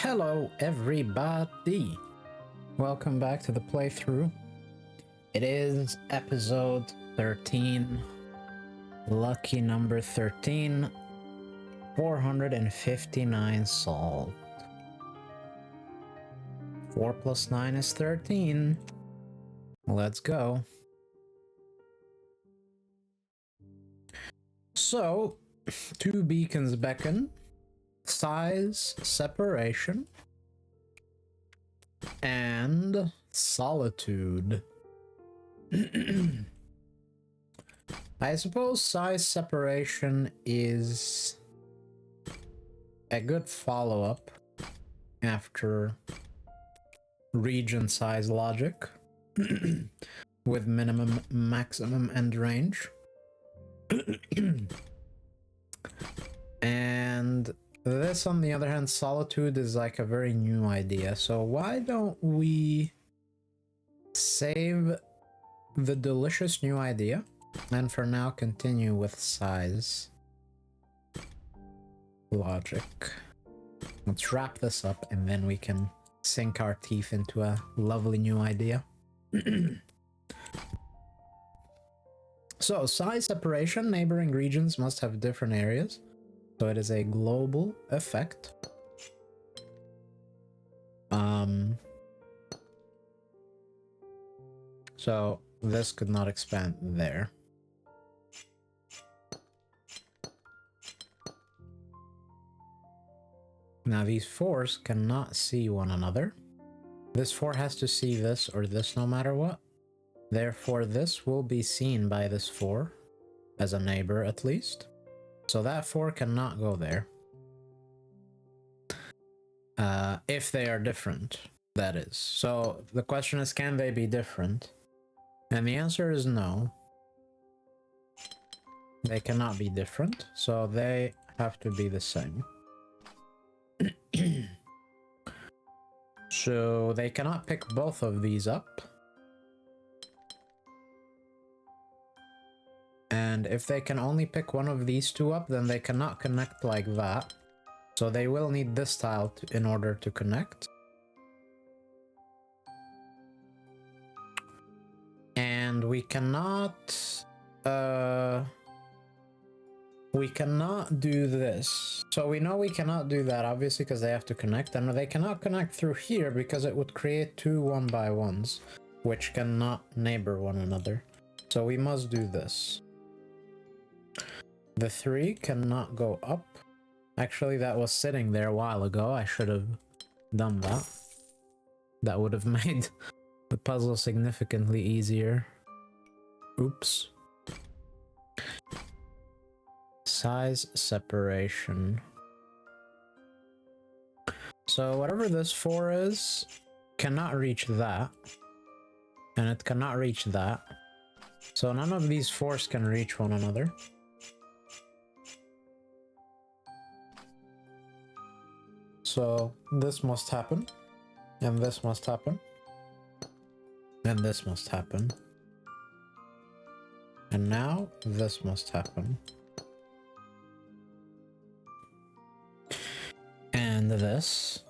Hello everybody! Welcome back to the playthrough. It is episode 13. Lucky number 13. 459 solved. 4 plus 9 is 13. Let's go. So, 2 beacons beckon. Size, separation, and solitude. I suppose size separation is a good follow-up after region size logic with minimum, maximum, and range. And this, on the other hand, solitude is like a very new idea, so why don't we save the delicious new idea and for now continue with size logic. Let's wrap this up and then we can sink our teeth into a lovely new idea. So, size separation, neighboring regions must have different areas. So it is a global effect. So this could not expand there. Now these 4s cannot see one another. This 4 has to see this or this no matter what. Therefore this will be seen by this 4 as a neighbor at least. So that 4 cannot go there. If they are different, that is. So the question is, can they be different? And the answer is no. They cannot be different, so they have to be the same. So they cannot pick both of these up. And if they can only pick one of these 2 up, then they cannot connect like that. So they will need this tile in order to connect. And we cannot do this. So we know we cannot do that, obviously, because they have to connect. And they cannot connect through here because it would create 2 1x1s, which cannot neighbor one another. So we must do this. The 3 cannot go up. Actually, that was sitting there a while ago. I should have done that. That would have made the puzzle significantly easier. Oops. Size separation. So whatever this 4 is, cannot reach that. And it cannot reach that. So none of these 4s can reach one another. So this must happen, and this must happen, and this must happen. And now this must happen. And this.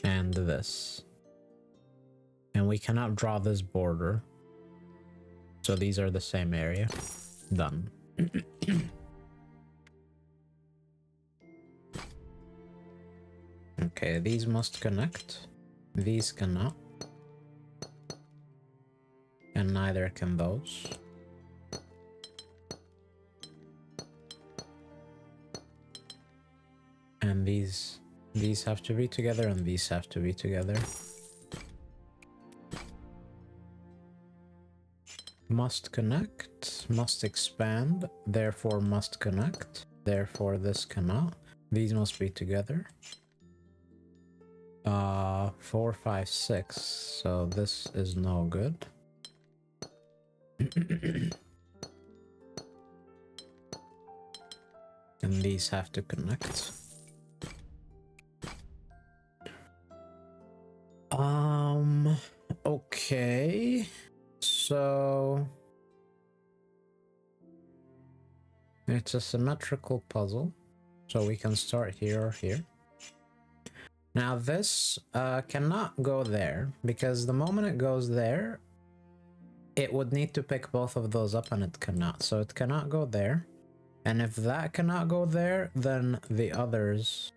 And this. And we cannot draw this border. So these are the same area. Done. Okay, these must connect. These cannot. And neither can those. And these have to be together and these have to be together. Must connect, must expand, therefore must connect, therefore this cannot. These must be together. 4, 5, 6, so this is no good. And these have to connect. Okay. So it's a symmetrical puzzle. So we can start here or here. Now this cannot go there, because the moment it goes there, it would need to pick both of those up, and it cannot. So it cannot go there. And if that cannot go there, then the others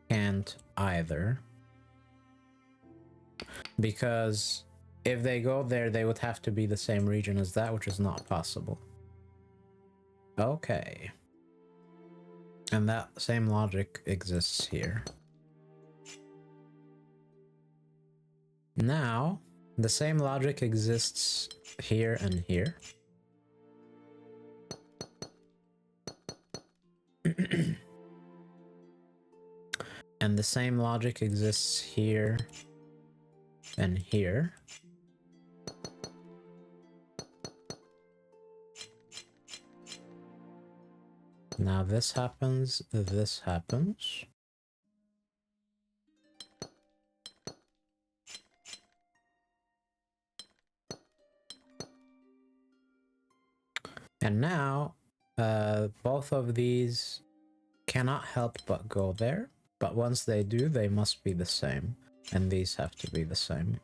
can't either. Because if they go there, they would have to be the same region as that, which is not possible. Okay. And that same logic exists here. Now, the same logic exists here and here. And the same logic exists here and here. Now this happens, this happens. And now, both of these cannot help but go there. But once they do, they must be the same. And these have to be the same.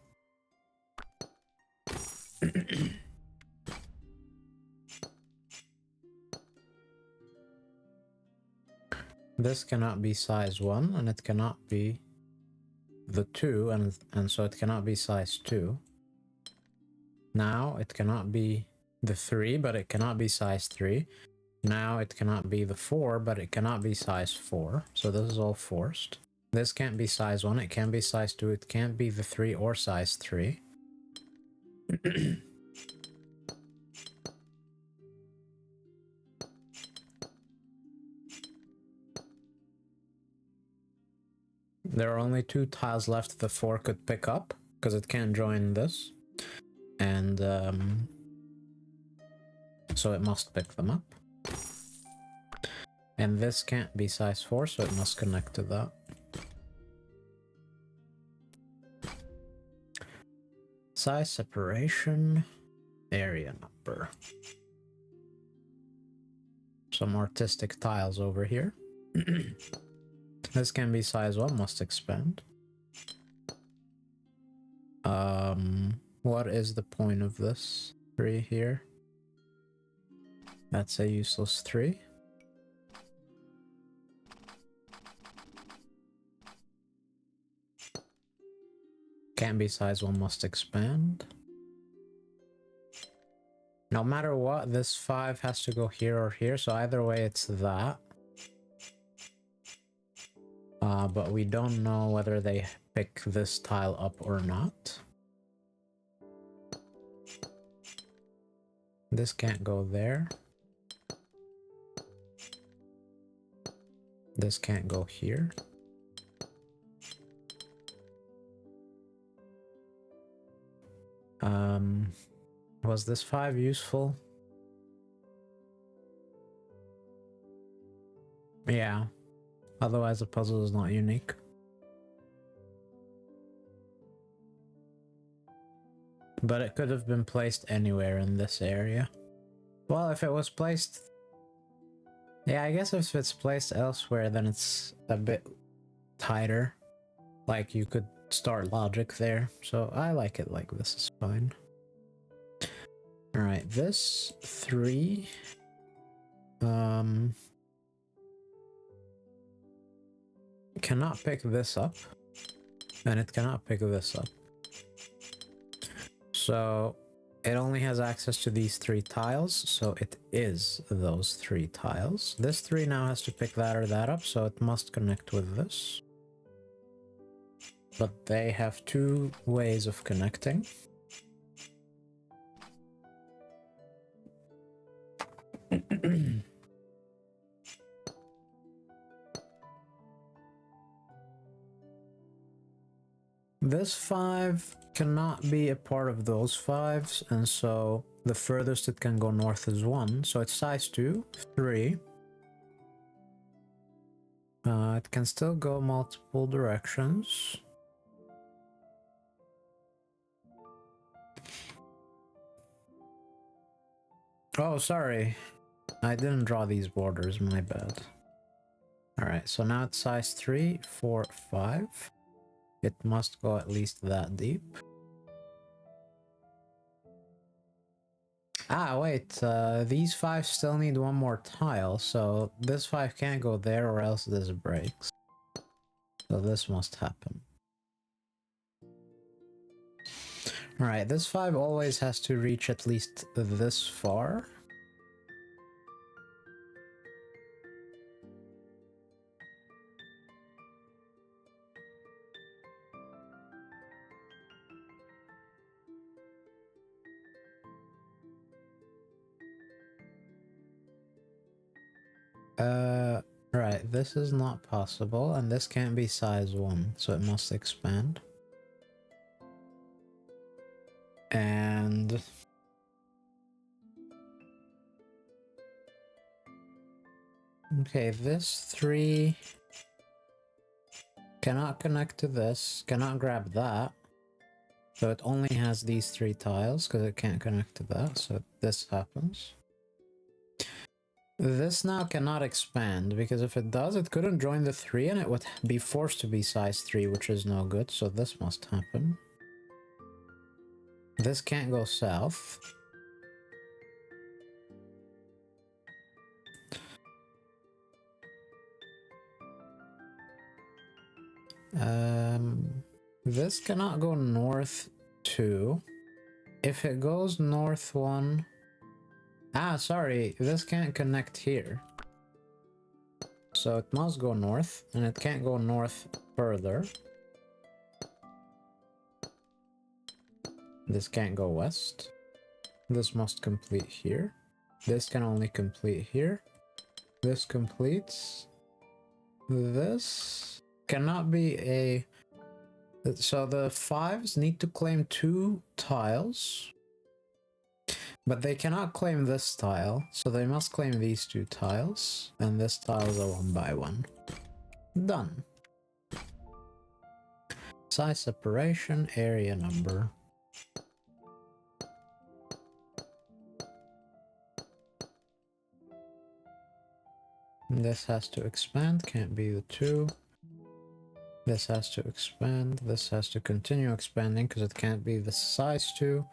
This cannot be size 1, and it cannot be the 2, and so it cannot be size 2. Now it cannot be the 3, but it cannot be size 3. Now it cannot be the 4, but it cannot be size 4. So this is all forced. This can't be size 1, it can't be size 2, it can't be the 3 or size 3. There are only 2 tiles left the 4 could pick up, because it can't join this. And so it must pick them up. And this can't be size 4, so it must connect to that. Size separation, area number. Some artistic tiles over here. This can be size 1, must expand. What is the point of this 3 here? That's a useless 3. Can't be size 1, must expand. No matter what, this 5 has to go here or here, so either way it's that. But we don't know whether they pick this tile up or not. This can't go there. This can't go here. Was this 5 useful? Yeah. Otherwise the puzzle is not unique. But it could have been placed anywhere in this area. Well, if it was placed... Yeah, I guess if it's placed elsewhere, then it's a bit tighter. Like, you could start logic there. So I like it like this is fine. Alright, this 3... cannot pick this up. And it cannot pick this up. So it only has access to these 3 tiles, so it is those 3 tiles. This 3 now has to pick that or that up, so it must connect with this. But they have 2 ways of connecting. This 5 cannot be a part of those 5s, and so the furthest it can go north is 1, so it's size 2, 3. It can still go multiple directions. Oh, sorry. I didn't draw these borders, my bad. Alright, so now it's size 3, 4, 5. It must go at least that deep. Ah, wait, these 5 still need one more tile, so this 5 can't go there or else this breaks. So this must happen. Alright, this 5 always has to reach at least this far. Right, this is not possible, and this can't be size 1, so it must expand. And... okay, this 3 cannot connect to this, cannot grab that. So it only has these 3 tiles, because it can't connect to that, so this happens. This now cannot expand, because if it does, it couldn't join the 3 and it would be forced to be size 3, which is no good, so this must happen. This can't go south. This cannot go north 2. If it goes north 1... ah, sorry, this can't connect here. So it must go north, and it can't go north further. This can't go west. This must complete here. This can only complete here. This completes. This cannot be a... so the 5s need to claim 2 tiles. But they cannot claim this tile, so they must claim these 2 tiles, and this tile is a 1 by 1. Done. Size separation, area number. This has to expand, can't be the 2. This has to expand, this has to continue expanding because it can't be the size 2.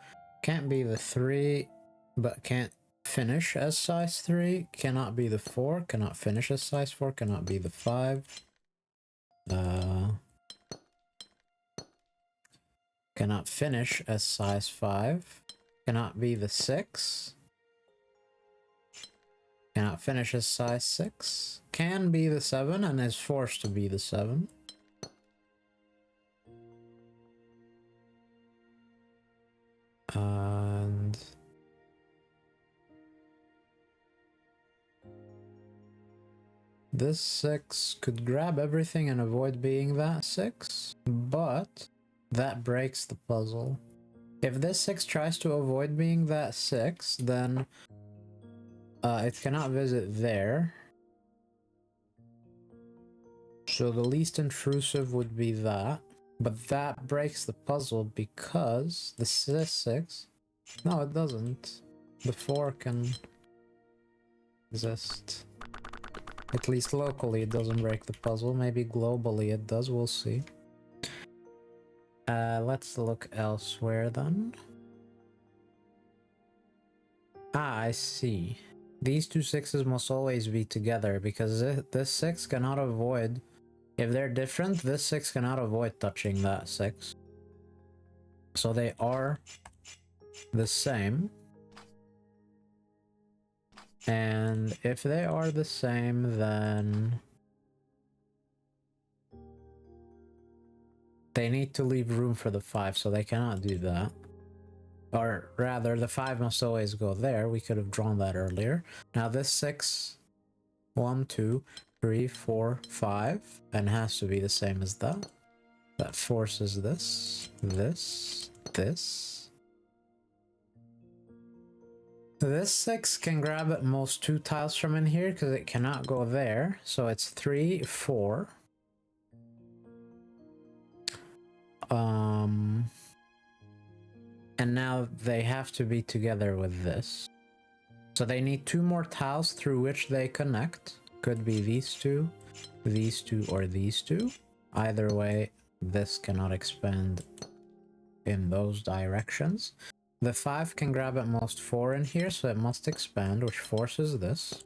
Can't be the 3, but can't finish as size 3. Cannot be the 4, cannot finish as size 4, cannot be the 5. Cannot finish as size 5. Cannot be the 6. Cannot finish as size 6. Can be the 7 and is forced to be the 7. And... this 6 could grab everything and avoid being that 6, but that breaks the puzzle. If this 6 tries to avoid being that 6, then it cannot visit there. So the least intrusive would be that, but that breaks the puzzle because the 6... no, it doesn't. The 4 can exist. At least locally it doesn't break the puzzle. Maybe globally it does, we'll see. Let's look elsewhere then. Ah, I see. These 2 6s must always be together because this 6 cannot avoid... if they're different, this 6 cannot avoid touching that 6. So they are the same. And if they are the same, then they need to leave room for the 5, so they cannot do that. Or rather, the 5 must always go there. We could have drawn that earlier. Now this 6, 1, 2, 3, 4, 5, and has to be the same as that. That forces this, this, this. This 6 can grab at most 2 tiles from in here because it cannot go there. So it's 3, 4. And now they have to be together with this. So they need 2 more tiles through which they connect. Could be these two, or these two. Either way, this cannot expand in those directions. The 5 can grab at most 4 in here, so it must expand, which forces this.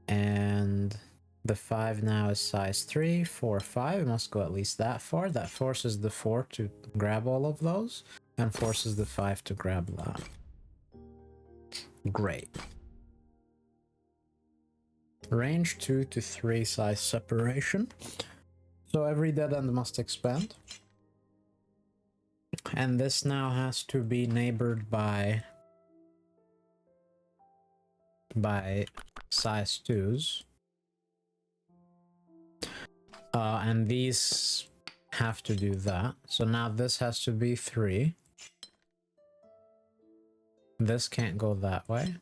And the 5 now is size 3, 4, 5. It must go at least that far. That forces the 4 to grab all of those, and forces the 5 to grab that. Great. Range 2 to 3 size separation. So every dead end must expand. And this now has to be neighbored by size 2s. And these have to do that. So now this has to be 3. This can't go that way.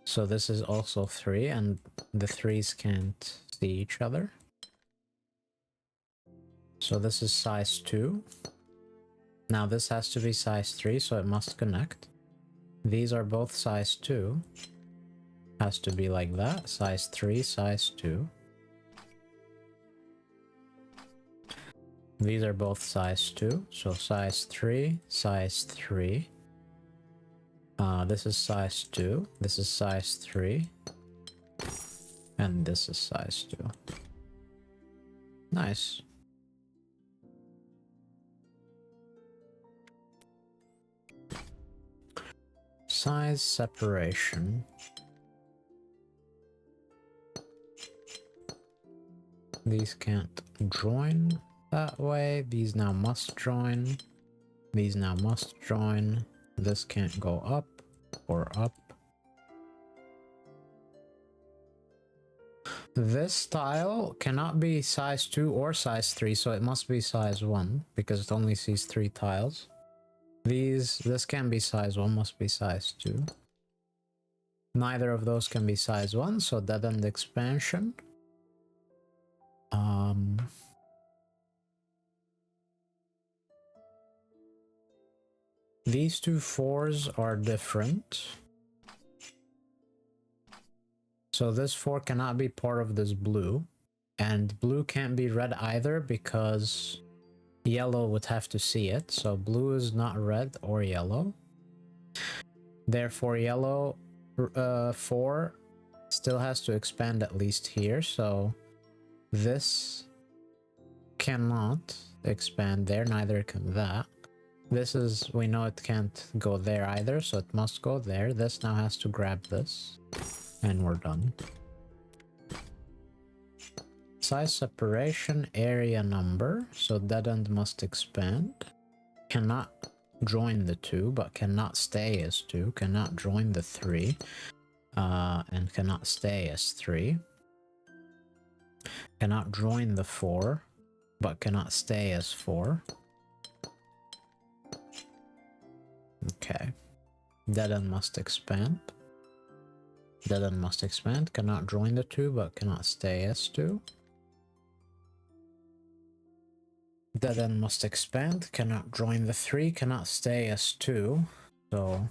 So this is also 3, and the 3s can't see each other. So this is size 2. Now this has to be size 3, so it must connect. These are both size 2. Has to be like that. Size 3, size 2. These are both size 2. So size 3, size 3. This is size 2. This is size 3. And this is size 2. Nice. Size separation. These can't join that way. These now must join. These now must join. This can't go up or up. This tile cannot be size 2 or size 3, so it must be size 1 because it only sees 3 tiles. This can't be size 1, must be size 2. Neither of those can be size 1, so dead end expansion. These two 4s are different. So this 4 cannot be part of this blue. And blue can't be red either because yellow would have to see it. So blue is not red or yellow. Therefore yellow 4 still has to expand at least here. So this cannot expand there, neither can that. This is, we know it can't go there either, so it must go there. This now has to grab this, and we're done. Size separation, area number, so dead end must expand. Cannot join the 2, but cannot stay as 2. Cannot join the 3, and cannot stay as 3. Cannot join the 4, but cannot stay as 4. Okay. Dead end must expand. Dead end must expand. Cannot join the 2, but cannot stay as 2. Dead end must expand. Cannot join the 3, cannot stay as 2. So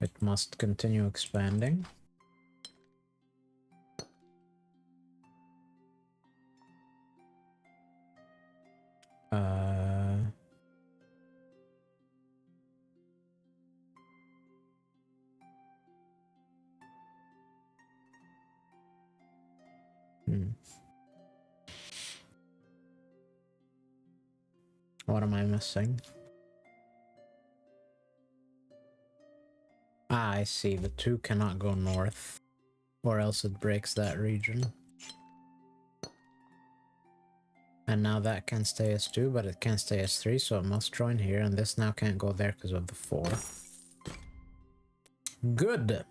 it must continue expanding. What am I missing? Ah, I see. The 2 cannot go north, or else it breaks that region. And now that can stay as 2, but it can't stay as 3, so it must join here, and this now can't go there because of the 4. Good!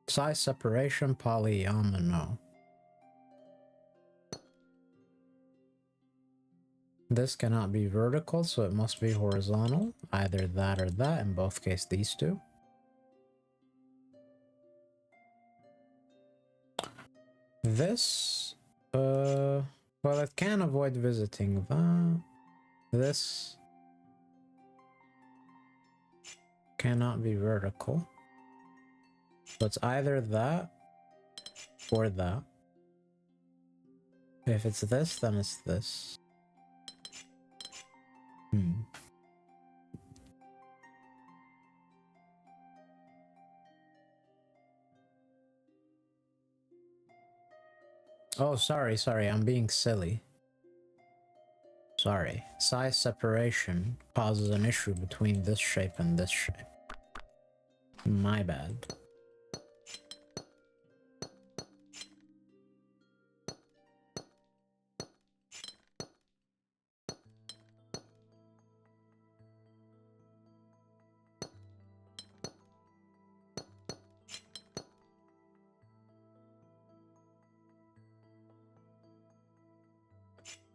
Size separation, polyomino. This cannot be vertical, so it must be horizontal. Either that or that, in both cases these two. This, well, it can avoid visiting that. This cannot be vertical. So it's either that or that. If it's this, then it's this. Oh, sorry, I'm being silly. Sorry. Size separation causes an issue between this shape and this shape. My bad.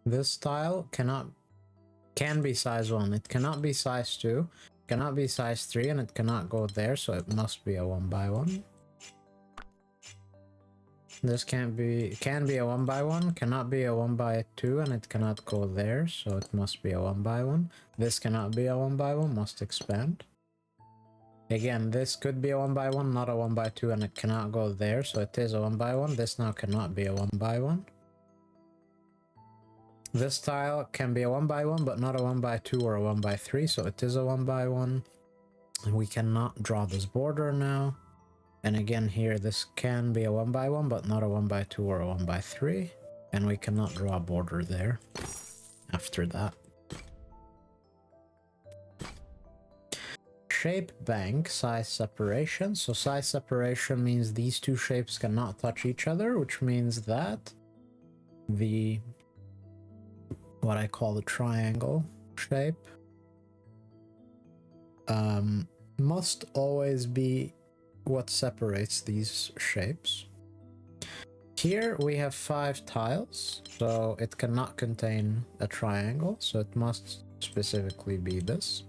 This tile can be size 1. It cannot be size 2, cannot be size 3, and it cannot go there, so it must be a 1x1. This can be a 1x1, cannot be a 1x2, and it cannot go there, so it must be a 1x1. This cannot be a 1x1, must expand. Again, this could be a 1x1, not a 1x2, and it cannot go there, so it is a 1x1. This now cannot be a 1x1. This tile can be a 1x1, but not a 1x2 or a 1x3, so it is a 1x1. And we cannot draw this border now. And again here, this can be a 1x1, but not a 1x2 or a 1x3. And we cannot draw a border there after that. Shape bank, size separation. So size separation means these two shapes cannot touch each other, which means that the what I call the triangle shape must always be what separates these shapes. Here we have 5 tiles, so it cannot contain a triangle, so it must specifically be this.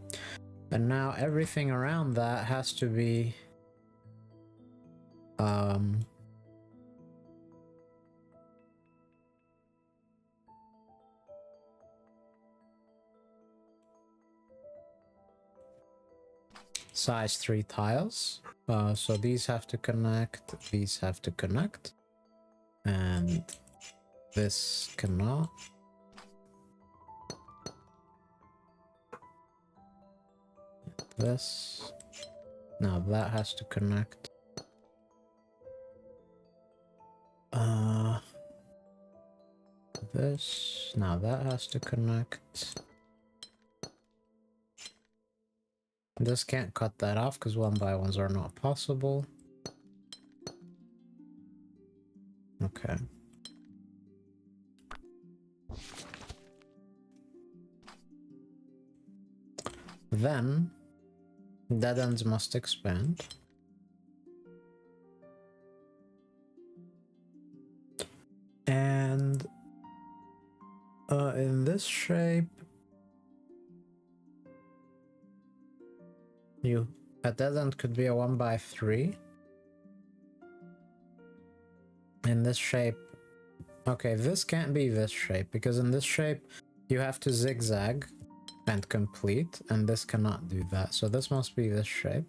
And now everything around that has to be size 3 tiles. So these have to connect, these have to connect, and this cannot. This. Now that has to connect. This. Now that has to connect. This can't cut that off because 1x1s are not possible. Okay. Then dead ends must expand. And in this shape, a dead end could be a 1x3. In this shape, okay, this can't be this shape because in this shape you have to zigzag and complete, and this cannot do that. So this must be this shape.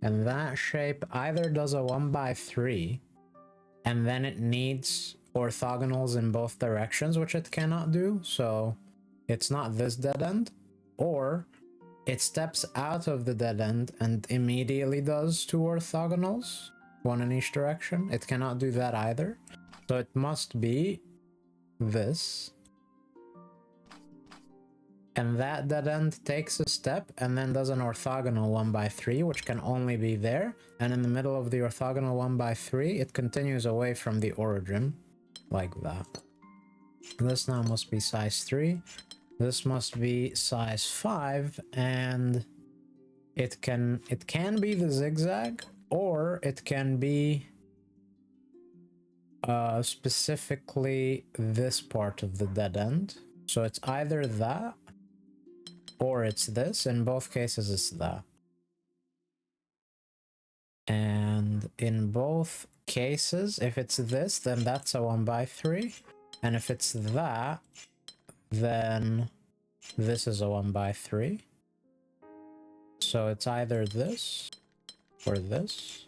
And that shape either does a 1x3 and then it needs orthogonals in both directions, which it cannot do, so it's not this dead end, or it steps out of the dead end and immediately does 2 orthogonals, 1 in each direction. It cannot do that either, so it must be this. And that dead end takes a step and then does an orthogonal 1x3, which can only be there. And in the middle of the orthogonal 1x3, it continues away from the origin, like that. This now must be size 3. This must be size 5, and it can be the zigzag, or it can be specifically this part of the dead end. So it's either that, or it's this. In both cases, it's that. And in both cases, if it's this, then that's a 1x3. And if it's that, then This is a 1x3. So it's either this or this.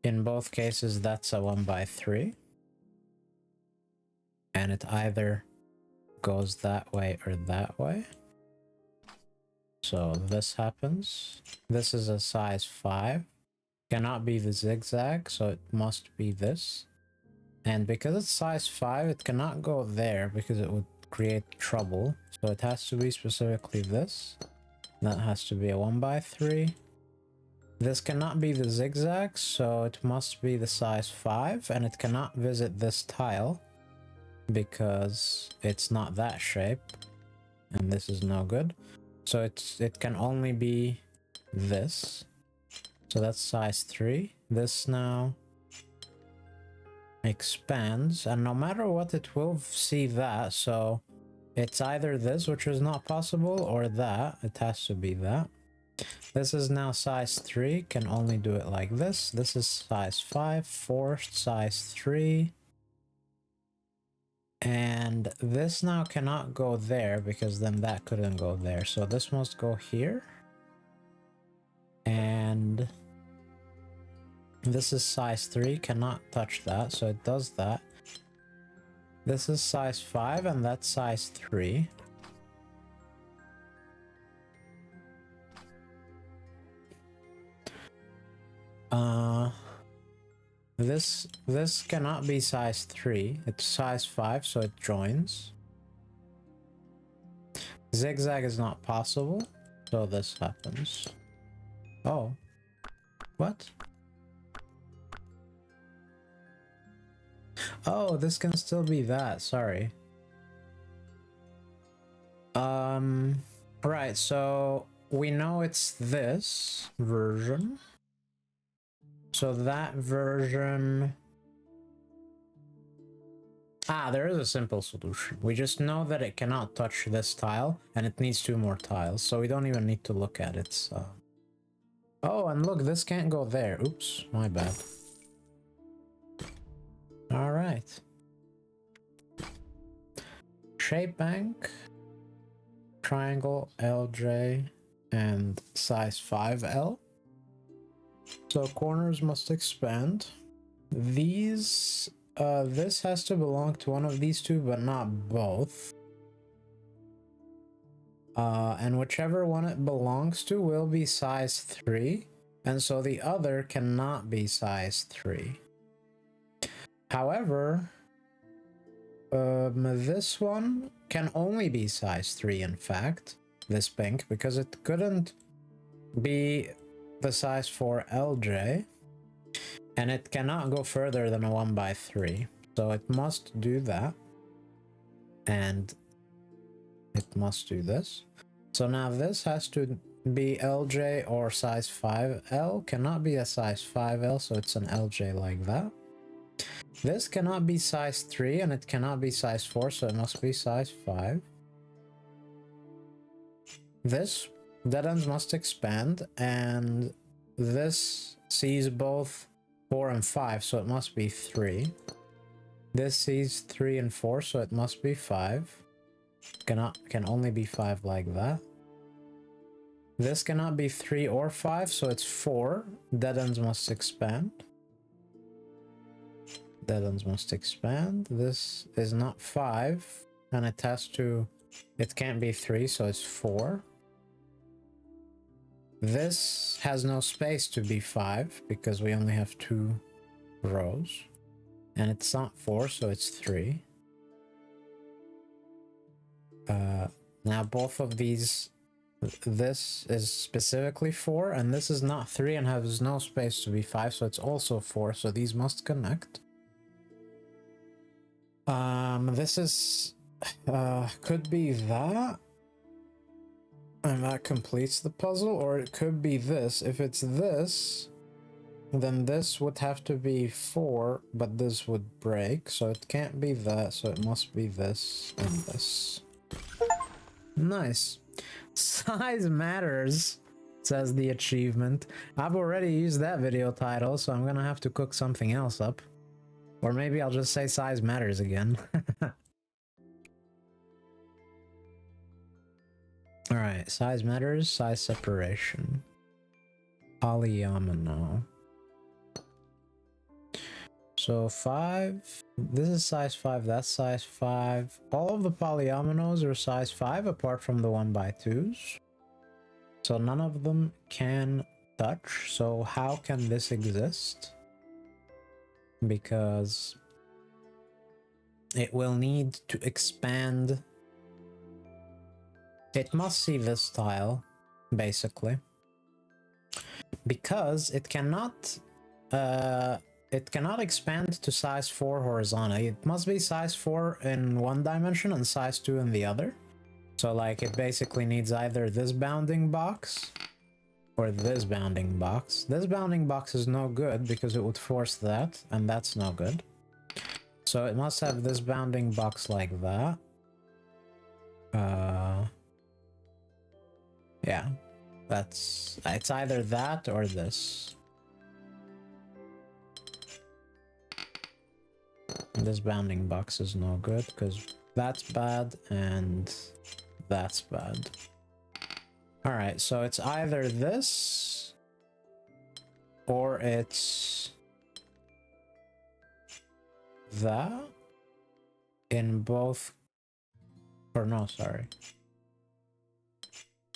In both cases, that's a 1x3. And it either goes that way or that way. So this happens. This is a size 5. Cannot be the zigzag, so it must be this. And because it's size 5, it cannot go there because it would create trouble. So it has to be specifically this. That has to be a 1x3. This cannot be the zigzag, so it must be the size 5, and it cannot visit this tile because it's not that shape, and this is no good. So it can only be this. So that's size 3. This now expands, and no matter what, it will see that. So it's either this, which is not possible, or that. It has to be that. This is now size 3, can only do it like this. This is size 5, forced, size 3. And this now cannot go there because then that couldn't go there. So this must go here. And this is size 3, cannot touch that, so it does that. This is size 5 and that's size 3. This cannot be size 3. It's size 5, so it joins. Zigzag is not possible, so this happens. Oh. What? Oh, this can still be that, sorry. Right, so we know it's this version. So that version... there is a simple solution. We just know that it cannot touch this tile, and it needs 2 more tiles, so we don't even need to look at it, so... Oh, and look, this can't go there. Oops, my bad. Alright. Shape bank, triangle, LJ, and size 5L. So corners must expand. These, this has to belong to one of these two, but not both. And whichever one it belongs to will be size 3, and so the other cannot be size 3. However, this one can only be size 3, in fact, this pink, because it couldn't be the size 4 LJ, and it cannot go further than a 1x3, so it must do that, and it must do this. So now this has to be LJ or size 5L, cannot be a size 5L, so it's an LJ like that. This cannot be size 3, and it cannot be size 4, so it must be size 5. This dead ends must expand, and this sees both 4 and 5, so it must be 3. This sees 3 and 4, so it must be 5. Can only be 5 like that. This cannot be 3 or 5, so it's 4. Dead ends must expand. Dead ends must expand. This is not 5, and it has to... It can't be 3, so it's 4. This has no space to be 5, because we only have 2 rows. And it's not 4, so it's 3. Now both of these... This is specifically 4, and this is not 3 and has no space to be 5, so it's also 4, so these must connect. This is... could be that. And that completes the puzzle, or it could be this. If it's this, then this would have to be 4, but this would break, so it can't be that, so it must be this and this. Nice. Size matters, says the achievement. I've already used that video title, so I'm gonna have to cook something else up. Or maybe I'll just say size matters again. Alright, size matters, size separation. Polyomino. So 5, this is size 5, that's size 5. All of the polyominoes are size 5 apart from the 1x2s. So none of them can touch. So how can this exist? Because it will need to expand. It must see this tile, basically. Because it cannot expand to size 4 horizontally. It must be size 4 in one dimension and size 2 in the other. So like it basically needs either this bounding box or this bounding box. This bounding box is no good because it would force that, and that's no good. So it must have this bounding box like that. Yeah, it's either that or this. This bounding box is no good because that's bad and that's bad. Alright, so it's either this or it's that in both, or no, sorry.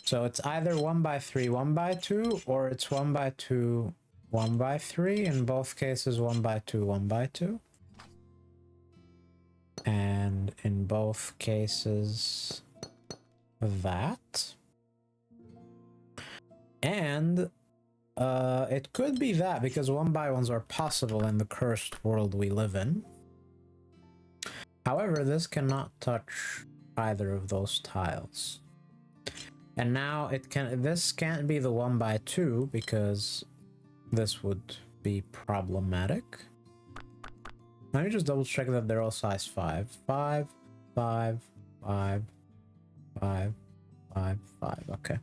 So it's either 1x3, 1x2, or it's 1x2, 1x3, in both cases 1x2, 1x2. And in both cases that. And it could be that because 1x1s are possible in the cursed world we live in. However, this cannot touch either of those tiles. And now this can't be the 1x2 because this would be problematic. Let me just double check that they're all size 5. 5, 5, 5, 5, 5, 5. Okay.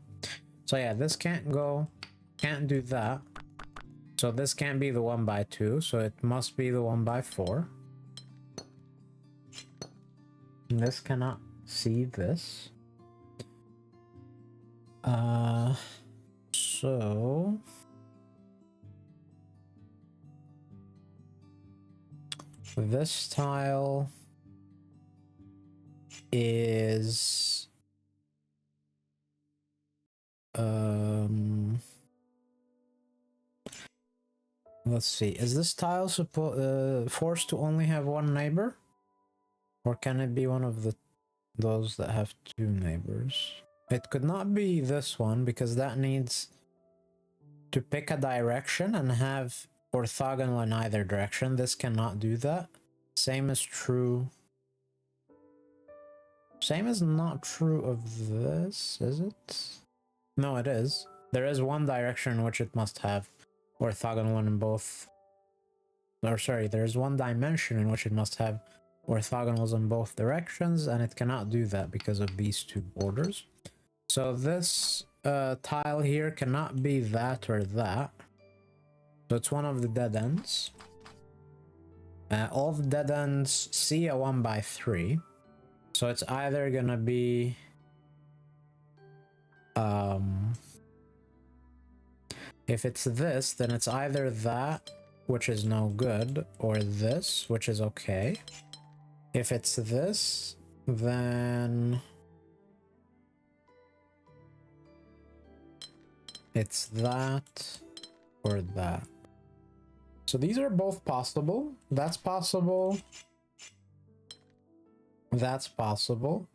So yeah, this can't do that. So this can't be the 1x2, so it must be the 1x4. And this cannot see this. So this tile is let's see, is this tile forced to only have one neighbor? Or can it be one of those that have 2 neighbors? It could not be this one because that needs to pick a direction and have orthogonal in either direction. This cannot do that. Same is true. Same is not true of this, is it? No, it is. There is one direction in which it must have orthogonal in both. Or sorry, there is one dimension in which it must have orthogonals in both directions, and it cannot do that because of these 2 borders. So this tile here cannot be that or that. So it's one of the dead ends. All the dead ends see a 1x3. So it's either gonna be if it's this, then it's either that, which is no good, or this, which is okay. If it's this, then it's that or that. So these are both possible. That's possible. That's possible.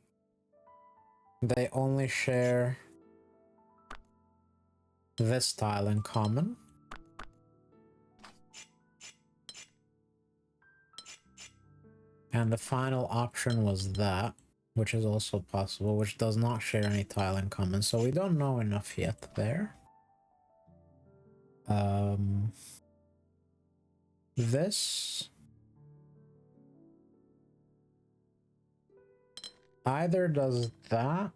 They only share this tile in common. And the final option was that, which is also possible, which does not share any tile in common. So we don't know enough yet there. This either does that,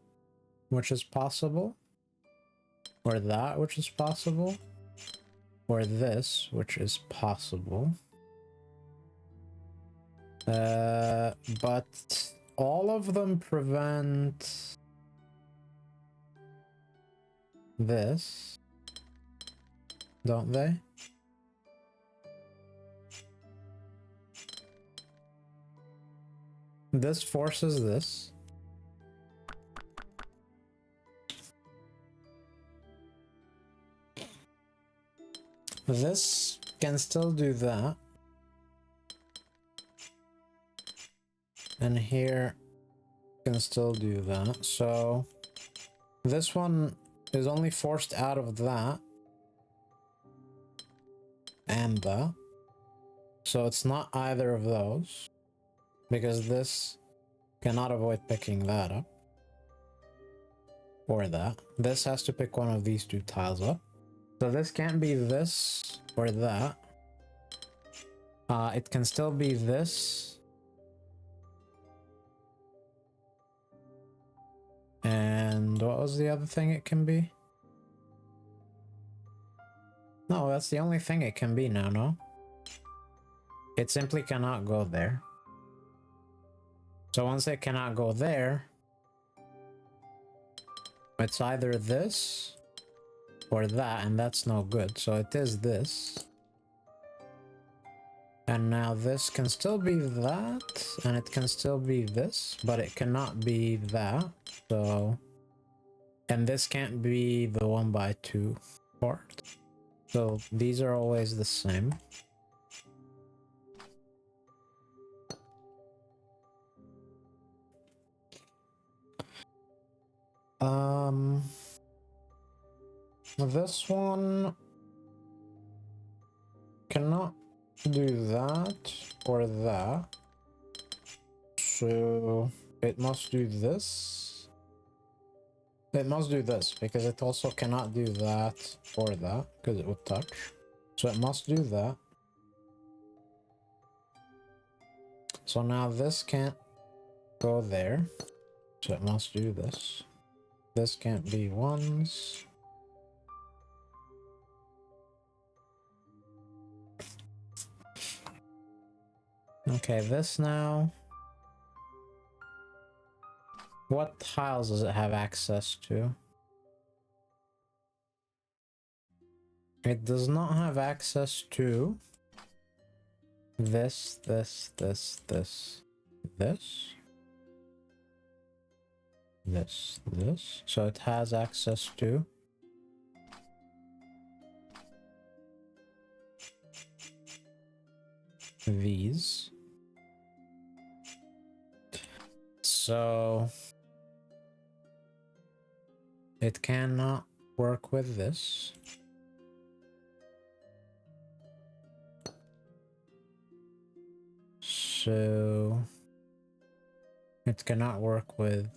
which is possible, or that, which is possible, or this, which is possible. But all of them prevent this, don't they? This forces this. This can still do that. And here can still do that. So this one is only forced out of that and that. So it's not either of those, because this cannot avoid picking that up. Or that. This has to pick one of these two tiles up. So this can't be this or that. It can still be this. And what was the other thing it can be? No, that's the only thing it can be now, no? It simply cannot go there. So once it cannot go there, it's either this or that, and that's no good. So it is this. And now this can still be that, and it can still be this, but it cannot be that. So, and this can't be the 1x2 part. So these are always the same. This one cannot do that or that. So it must do this. It must do this because it also cannot do that or that because it would touch. So it must do that. So now this can't go there. So it must do this. This can't be ones. Okay, this now. What tiles does it have access to? It does not have access to this, this, this, this, this, this, this. So it has access to these. So it cannot work with this. So it cannot work with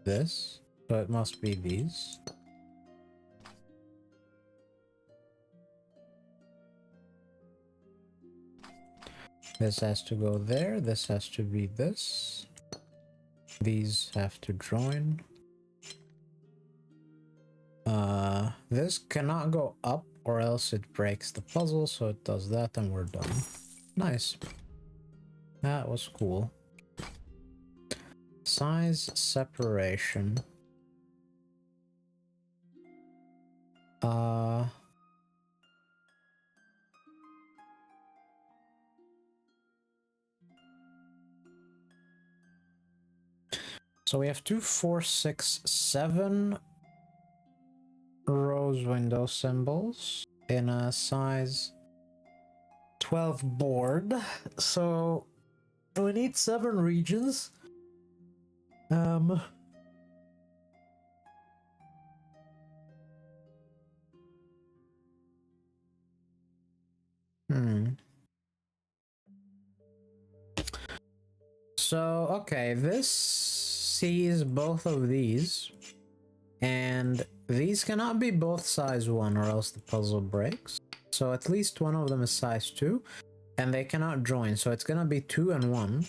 this. So it must be these. This has to go there. This has to be this. These have to join. This cannot go up or else it breaks the puzzle, so it does that and we're done. Nice. That was cool. Size separation. So we have 2, 4, 6, 7 rose window symbols in a size 12 board. So we need 7 regions. So, okay, this sees both of these, and these cannot be both size 1 or else the puzzle breaks. So at least one of them is size 2, and they cannot join, so it's gonna be 2 and 1.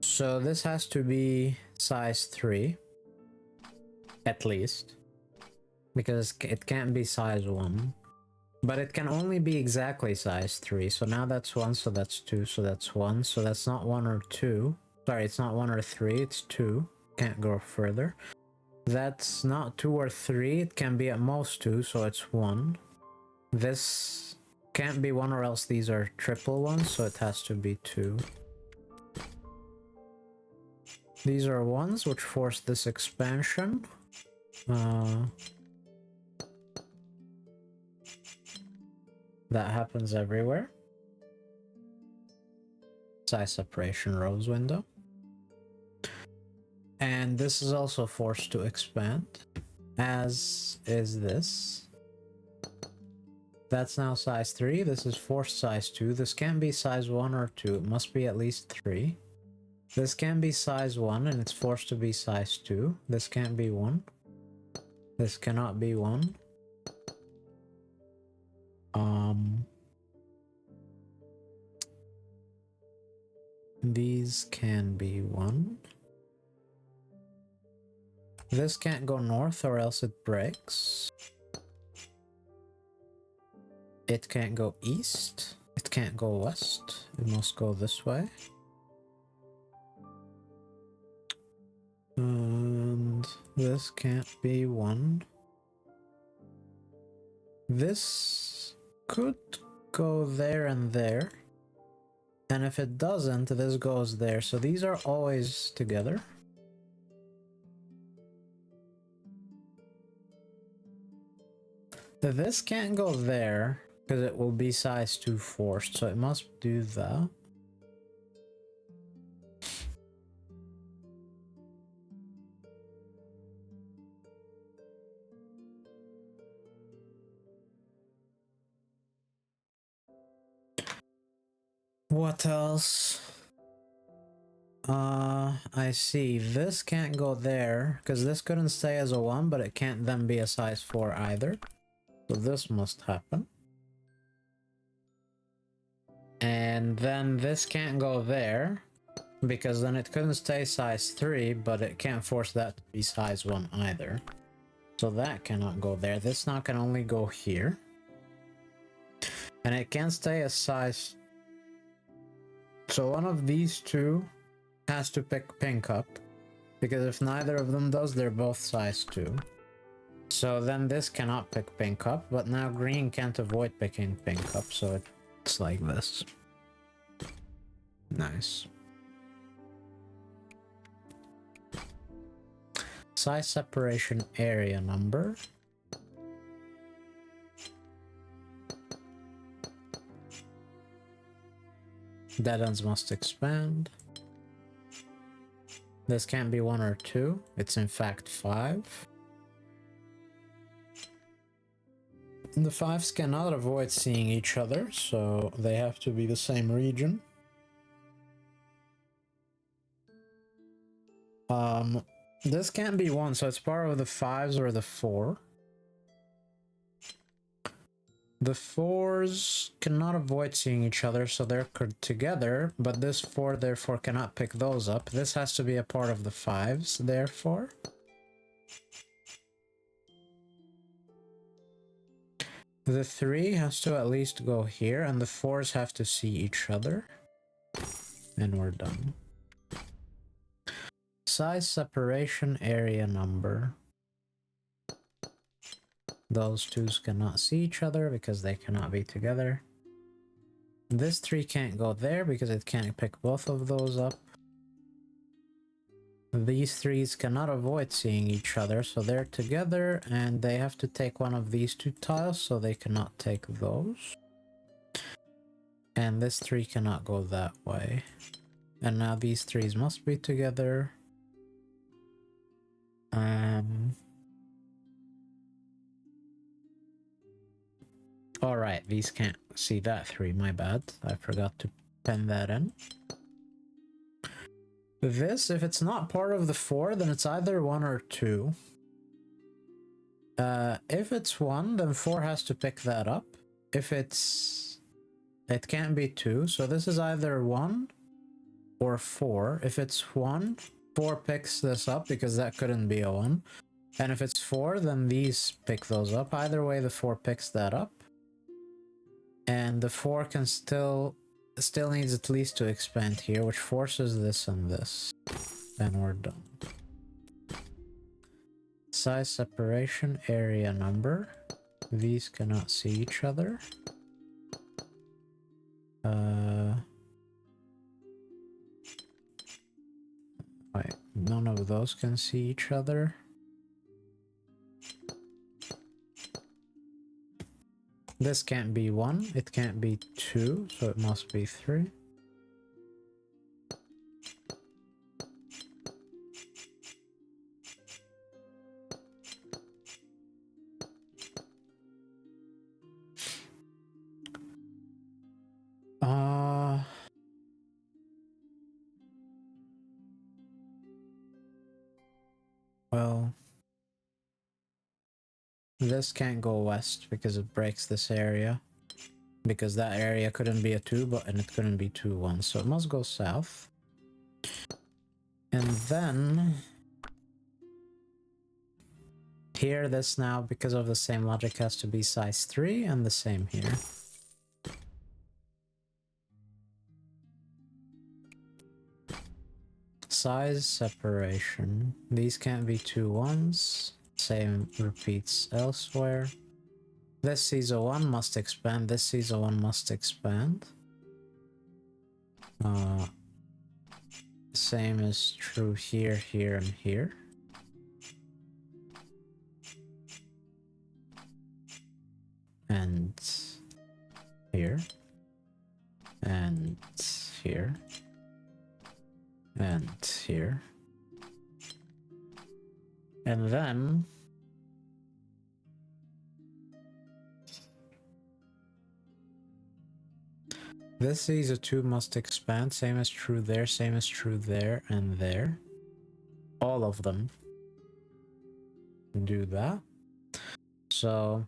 So this has to be size 3, at least, because it can't be size 1. But it can only be exactly size 3. So now that's 1, so that's 2, so that's 1. So that's not 1 or 2. Sorry, it's not 1 or 3, it's 2. Can't go further. That's not 2 or 3, it can be at most 2, so it's 1. This can't be 1 or else these are triple ones, so it has to be 2. These are 1s, which force this expansion. That happens everywhere. Size separation rows window. And this is also forced to expand, as is this. That's now size 3, this is forced size 2. This can't be size 1 or 2, it must be at least 3. This can be size 1 and it's forced to be size 2. This can't be 1. This cannot be 1. These can be 1. This can't go north or else it breaks. It can't go east. It can't go west. It must go this way. And this can't be 1. This could go there and there. And if it doesn't, this goes there. So these are always together. This can't go there because it will be size 2 forced, so it must do that. What else? I see. This can't go there because this couldn't stay as a 1, but it can't then be a size 4 either. So this must happen. And then this can't go there because then it couldn't stay size 3, but it can't force that to be size 1 either. So that cannot go there. This now can only go here. And it can't stay as size. So one of these two has to pick pink up, because if neither of them does, they're both size 2. So then this cannot pick pink up, but now green can't avoid picking pink up, so it's like this. Nice. Size separation area number. Dead ends must expand. This can't be 1 or 2. It's in fact 5. The 5s cannot avoid seeing each other, so they have to be the same region. This can't be 1, so it's part of the 5s or the 4. The 4s cannot avoid seeing each other, so they're together, but this 4 therefore cannot pick those up. This has to be a part of the 5s, therefore. The 3 has to at least go here, and the 4s have to see each other. And we're done. Size separation area number. Those 2s cannot see each other because they cannot be together. This 3 can't go there because it can't pick both of those up. These 3s cannot avoid seeing each other, so they're together and they have to take one of these 2 tiles, so they cannot take those. And this 3 cannot go that way. And now these 3s must be together. Alright, these can't see that 3, my bad. I forgot to pen that in. This, if it's not part of the 4, then it's either 1 or 2. If it's 1, then 4 has to pick that up. If it's... It can't be 2, so this is either 1 or 4. If it's 1, 4 picks this up because that couldn't be a 1. And if it's 4, then these pick those up. Either way, the 4 picks that up. And the 4 can still needs at least to expand here, which forces this and this. And we're done. Size separation, area number. These cannot see each other. Wait, none of those can see each other. This can't be 1, it can't be 2, so it must be 3. Well, this can't go west because it breaks this area. Because that area couldn't be a 2, and it couldn't be 2, 1, so it must go south. And then here, this now, because of the same logic, has to be size 3, and the same here. Size separation. These can't be 2 1s. Same repeats elsewhere. This sees a 1 must expand. This sees a 1 must expand. Same is true here, here, and here. And here. And here. And here. And then this sees a 2 must expand. Same is true there, same is true there, and there. All of them do that. So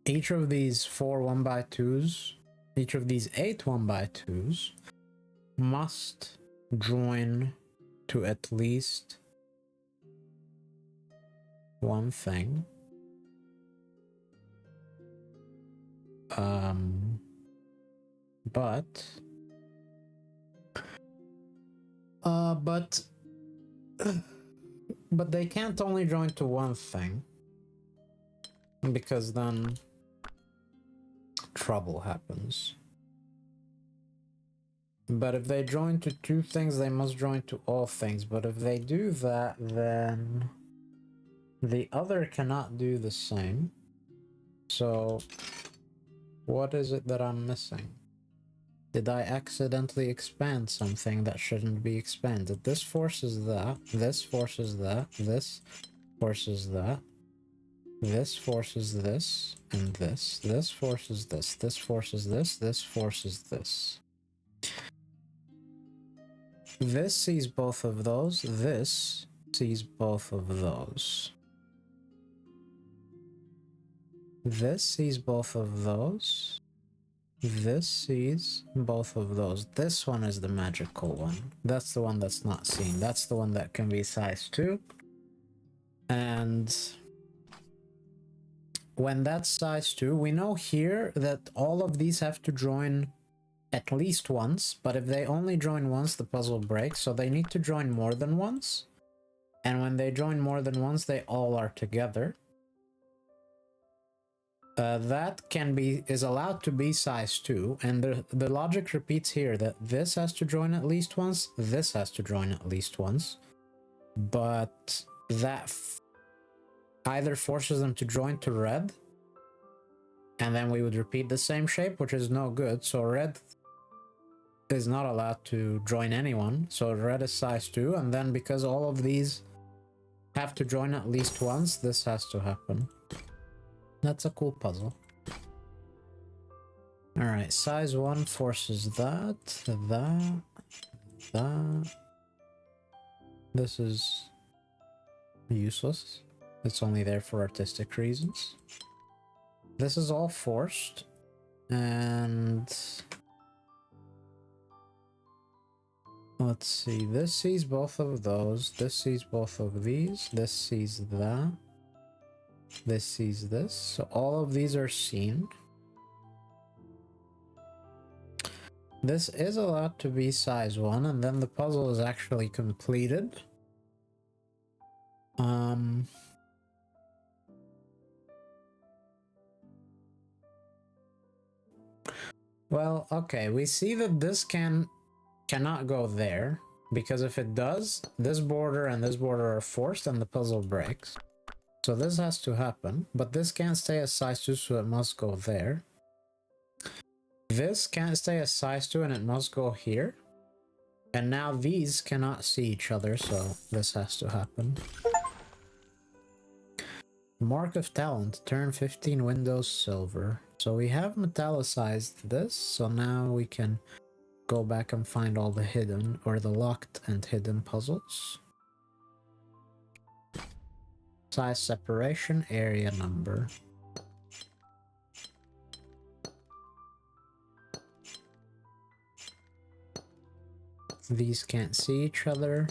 each of these 4 1x2s, each of these 8 1x2s must join to at least one thing. But they can't only join to one thing, because then trouble happens. But if they join to 2 things, they must join to all things. But if they do that, then the other cannot do the same. So what is it that I'm missing? Did I accidentally expand something that shouldn't be expanded? This forces that, this forces that, this forces that, this forces this, and this forces this forces this forces this. This sees both of those, this sees both of those. This sees both of those. This sees both of those. This one is the magical one. That's the one that's not seen. That's the one that can be size 2. And when that's size 2, we know here that all of these have to join at least once, but if they only join once, the puzzle breaks, so they need to join more than once. And when they join more than once, they all are together. That is allowed to be size 2, and the logic repeats here that this has to join at least once, this has to join at least once, but that either forces them to join to red, and then we would repeat the same shape, which is no good, so red is not allowed to join anyone, so red is size 2, and then because all of these have to join at least once, this has to happen. That's a cool puzzle. Alright, size 1 forces that. This is useless. It's only there for artistic reasons. This is all forced. And let's see, this sees both of those. This sees both of these. This sees that. This sees this, so all of these are seen. This is allowed to be size 1, and then the puzzle is actually completed. Um, well, okay, we see that this cannot go there, because if it does, this border and this border are forced and the puzzle breaks. So this has to happen, but this can't stay as size 2, so it must go there. This can't stay as size 2 and it must go here. And now these cannot see each other, so this has to happen. Mark of Talent, turn 15 windows silver. So we have metallicized this, so now we can go back and find all the hidden, or the locked and hidden puzzles. Size separation, area number. These can't see each other.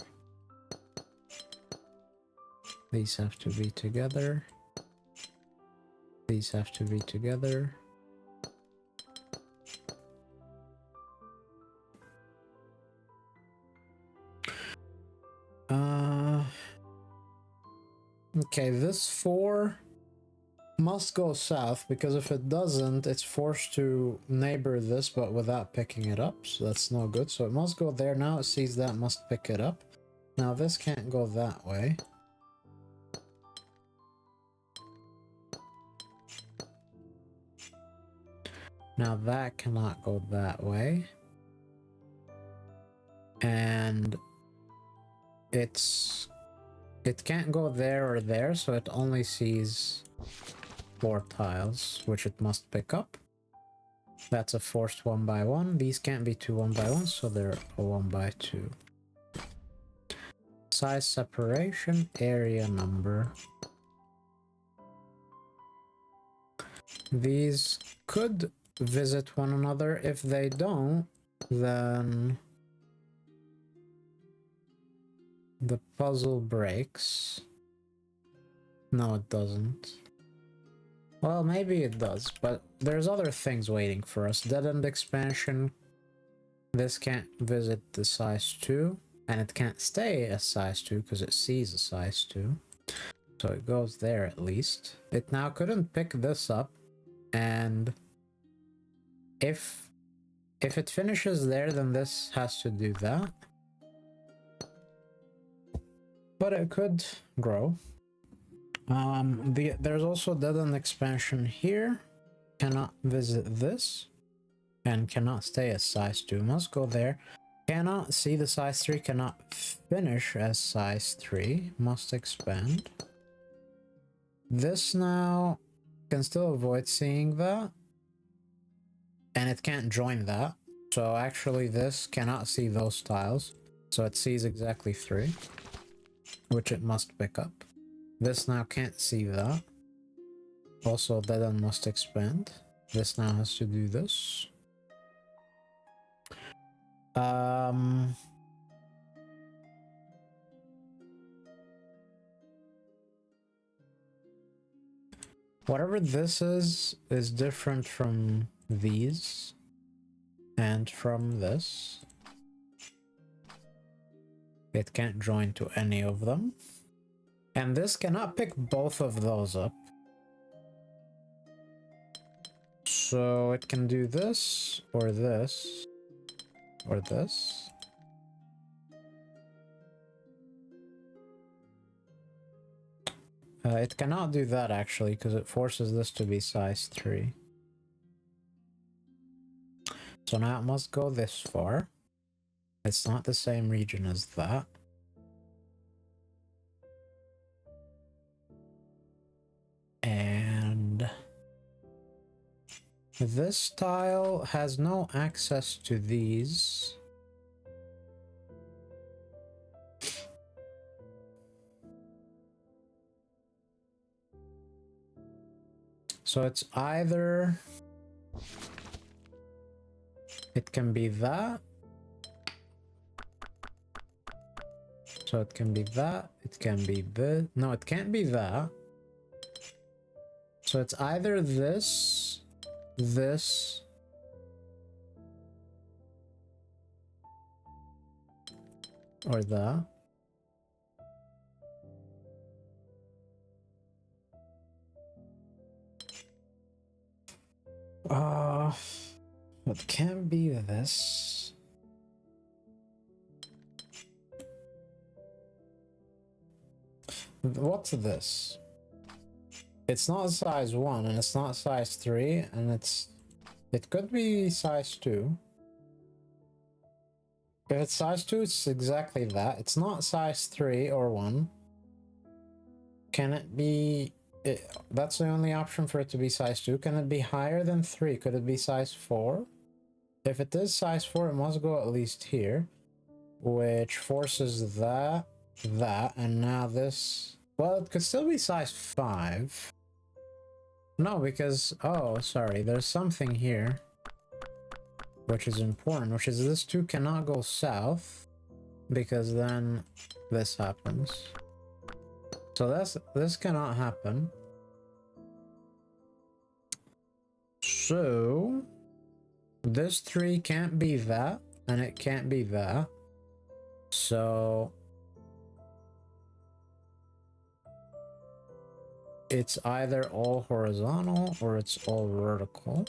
These have to be together. These have to be together. Okay, this 4 must go south, because if it doesn't, it's forced to neighbor this but without picking it up, so that's no good. So it must go there. Now it sees that, must pick it up. Now this can't go that way. Now that cannot go that way. And it can't go there or there, so it only sees 4 tiles, which it must pick up. That's a forced 1 by 1. These can't be 2 1 by 1, so they're a 1 by 2. Size separation, area number. These could visit one another. If they don't, then the puzzle breaks. No, it doesn't. Well, maybe it does, but there's other things waiting for us. Dead End expansion. This can't visit the size 2, and it can't stay as size 2 because it sees a size 2. So it goes there at least. It now couldn't pick this up, and if it finishes there, then this has to do that. But it could grow. There's also Dead End expansion here. Cannot visit this. And cannot stay as size 2. Must go there. Cannot see the size 3. Cannot finish as size 3. Must expand. This now can still avoid seeing that. And it can't join that. So actually this cannot see those tiles. So it sees exactly 3. Which it must pick up. This now can't see that. Also, Dead End must expand. This now has to do this. Whatever this is different from these. And from this. It can't join to any of them. And this cannot pick both of those up. So it can do this, or this, or this. It cannot do that actually, because it forces this to be size 3. So now it must go this far. It's not the same region as that. And this tile has no access to these. So it's either it can be that. So it can be that. It can be this. No, it can't be that. So it's either this, this, or that. It can't be this. What's this? It's not size 1 and it's not size 3 and it could be size 2. If it's size 2, it's exactly that. It's not size 3 or 1. Can it be... that's the only option for it to be size 2. Can it be higher than 3? Could it be size 4? If it is size 4, it must go at least here. Which forces that, and now this... Well, it could still be size 5. No, because... Oh, sorry. There's something here which is important, which is this 2 cannot go south, because then this happens. So this cannot happen. So this 3 can't be that, and it can't be that. So it's either all horizontal or it's all vertical.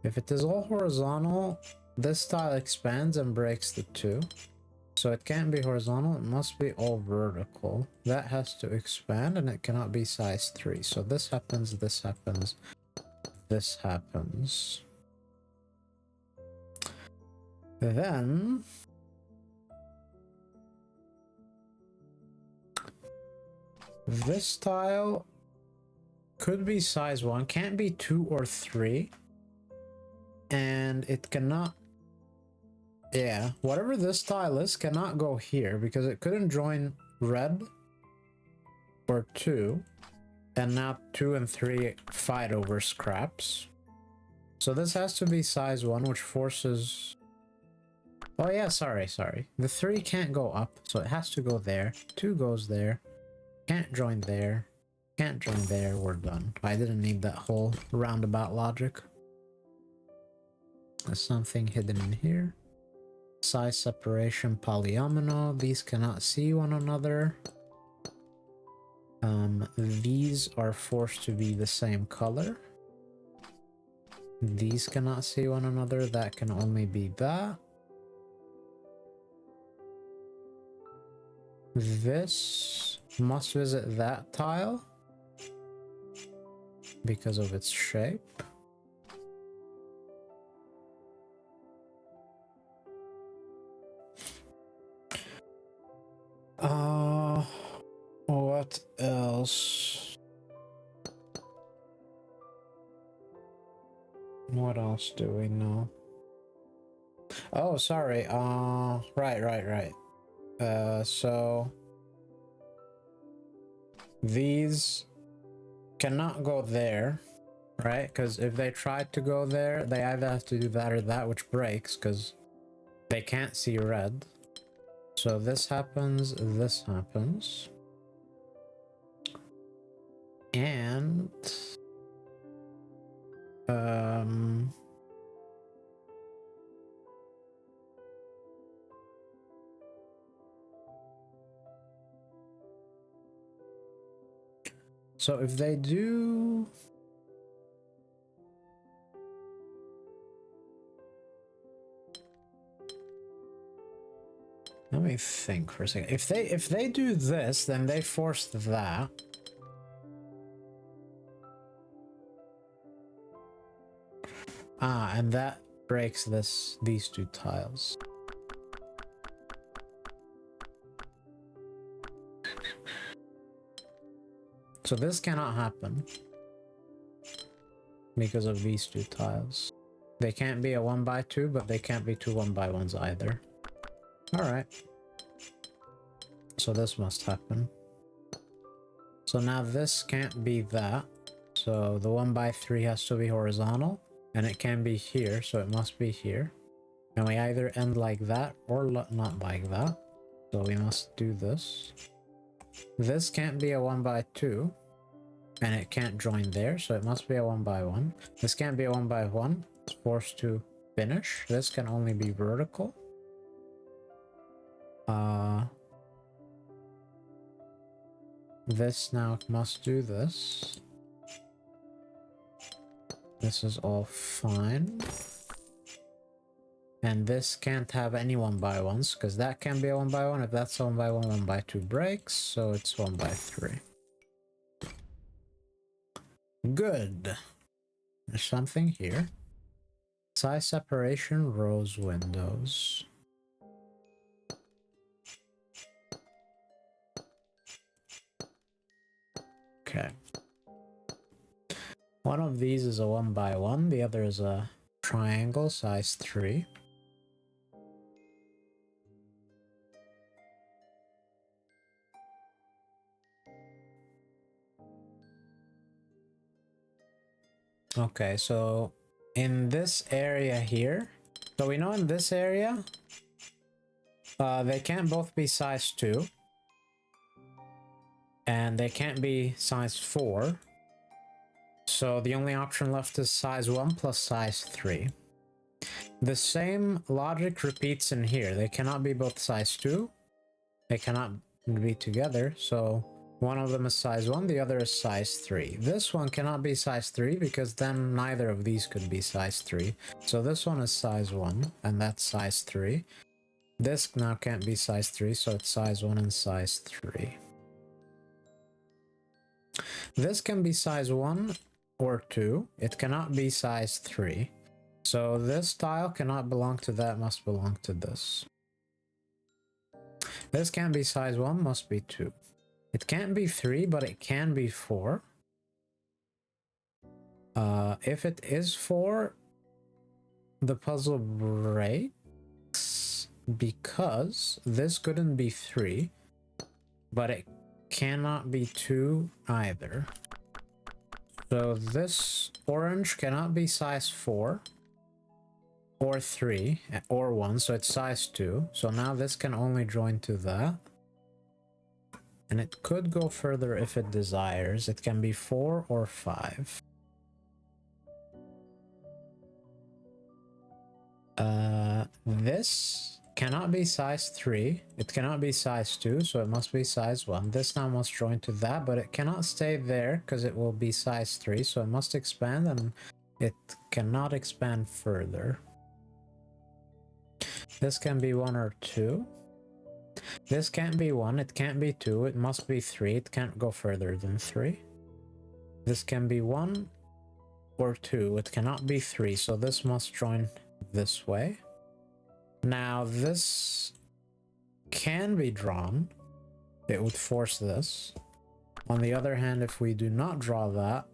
If it is all horizontal, this tile expands and breaks the 2. So it can't be horizontal, it must be all vertical. That has to expand and it cannot be size 3. So this happens, this happens, this happens. Then this tile could be size 1, can't be 2 or 3. And it cannot... Yeah, whatever this tile is cannot go here because it couldn't join red or 2. And now 2 and 3 fight over scraps. So this has to be size 1, which forces... Oh yeah, sorry. The 3 can't go up, so it has to go there. 2 goes there. Can't join there. Can't join there. We're done. I didn't need that whole roundabout logic. There's something hidden in here. Size separation polyomino. These cannot see one another. These are forced to be the same color. These cannot see one another. That can only be that. This must visit that tile because of its shape. What else? What else do we know? Oh, sorry. Right. So these cannot go there, right? Because if they tried to go there, they either have to do that or that, which breaks because they can't see red. So this happens, this happens. And so if they do... Let me think for a second. If they do this, then they force that. And that breaks these 2 tiles. So this cannot happen because of these 2 tiles. They can't be a 1x2, but they can't be 2 1x1s either. Alright. So this must happen. So now this can't be that. So the 1x3 has to be horizontal. And it can be here, so it must be here. And we either end like that or not like that. So we must do this. This can't be a 1x2. And it can't join there, so it must be a 1x1. This can't be a 1x1. It's forced to finish. This can only be vertical. This now must do this. This is all fine. And this can't have any 1x1s, because that can be a 1x1. If that's a 1x1, 1x2 breaks, so it's 1x3. Good. There's something here. Size separation, rows, windows. Okay. One of these is a 1x1, the other is a triangle, size 3. Okay, so in this area here, so we know in this area, they can't both be size 2. And they can't be size 4. So the only option left is size 1 plus size 3. The same logic repeats in here. They cannot be both size 2. They cannot be together. So one of them is size 1, the other is size 3. This one cannot be size 3 because then neither of these could be size 3. So this one is size 1 and that's size 3. This now can't be size 3, so it's size 1 and size 3. This can be size 1 or 2. It cannot be size 3. So this tile cannot belong to that, must belong to this. This can't be size 1, must be 2. It can't be 3, but it can be 4. If it is 4, the puzzle breaks because this couldn't be 3, but it cannot be 2 either. So this orange cannot be size 4 or 3 or 1, so it's size 2. So now this can only join to that. And it could go further if it desires. It can be 4 or 5. This cannot be size 3. It cannot be size 2, so it must be size 1. This now must join to that, but it cannot stay there because it will be size 3, so it must expand, and it cannot expand further. This can be 1 or 2. This can't be 1, it can't be 2, it must be 3. It can't go further than 3. This can be 1 or 2. It cannot be 3, so this must join this way. Now this can be drawn. It would force this. On the other hand, if we do not draw that,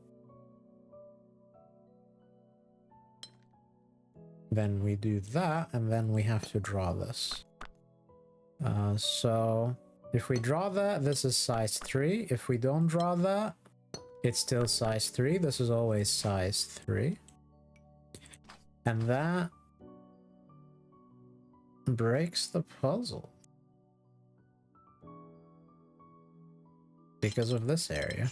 then we do that, and then we have to draw this. So if we draw that, this is size 3. If we don't draw that, it's still size 3. This is always size 3. And that breaks the puzzle because of this area.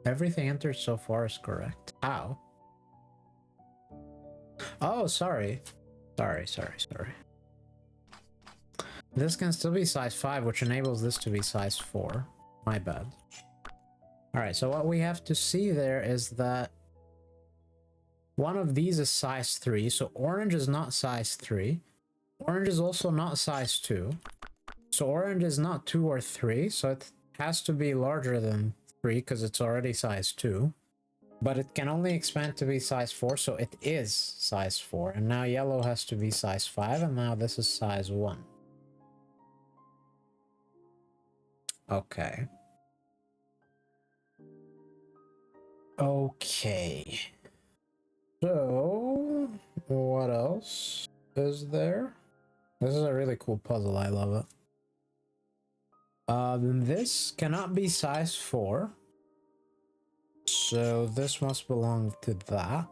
Everything entered so far is correct. How? Oh, sorry. Sorry. This can still be size 5, which enables this to be size 4. My bad. Alright, so what we have to see there is that one of these is size 3, so orange is not size 3. Orange is also not size 2. So orange is not 2 or 3, so it has to be larger than 3 because it's already size 2. But it can only expand to be size 4, so it is size 4. And now yellow has to be size 5, and now this is size 1. Okay. Okay. So, what else is there? This is a really cool puzzle, I love it. This cannot be size 4. So this must belong to that.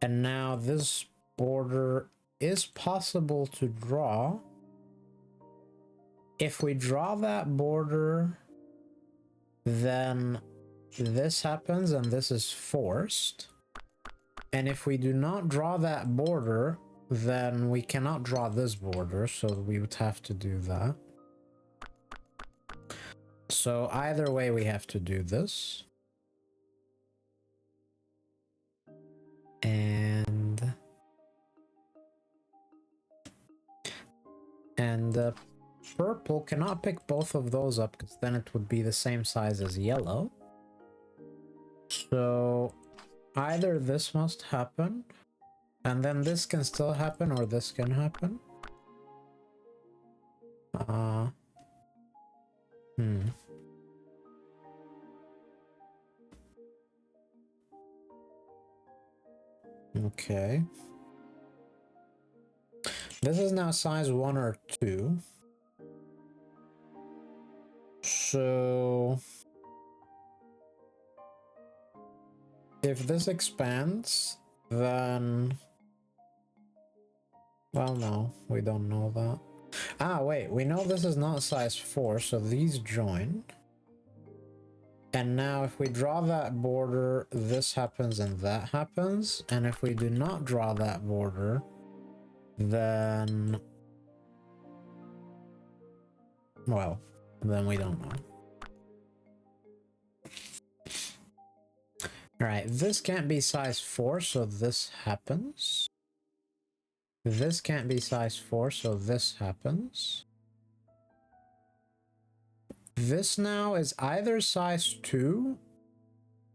And now this border is possible to draw. If we draw that border, then this happens and this is forced. And if we do not draw that border, then we cannot draw this border, so we would have to do that. So either way we have to do this. And purple cannot pick both of those up because then it would be the same size as yellow. So either this must happen, and then this can still happen, or this can happen. Okay. This is now size 1 or 2. So if this expands, then... Well, no, we don't know that. Ah, wait, we know this is not size 4, so these join. And now if we draw that border, this happens and that happens. And if we do not draw that border, then... Well, then we don't know. Alright, this can't be size 4, so this happens. This can't be size 4, so this happens. This now is either size 2,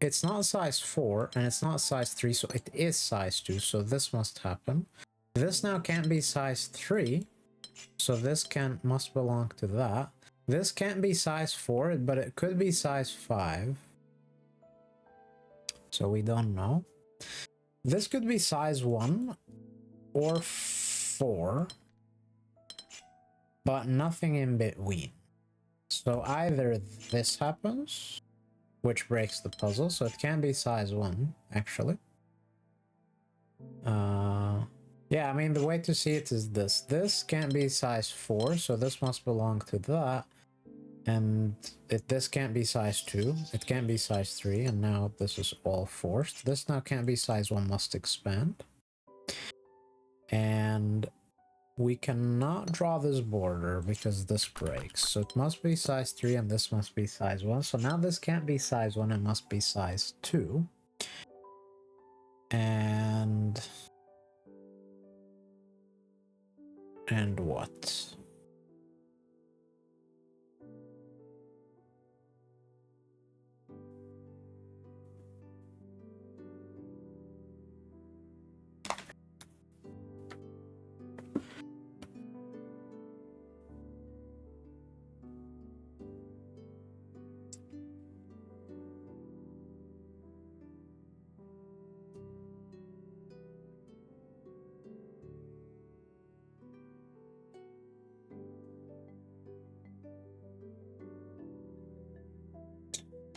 it's not size 4, and it's not size 3, so it is size 2, so this must happen. This now can't be size 3, so this must belong to that. This can't be size 4, but it could be size 5. So we don't know. This could be size 1 or 4, but nothing in between. So either this happens, which breaks the puzzle, so it can be size 1, actually. Yeah, I mean, the way to see it is this. This can't be size 4, so this must belong to that. And this can't be size 2, it can't be size 3, and now this is all forced. This now can't be size 1, must expand. And we cannot draw this border because this breaks. So it must be size 3 and this must be size 1. So now this can't be size 1, it must be size 2. And what?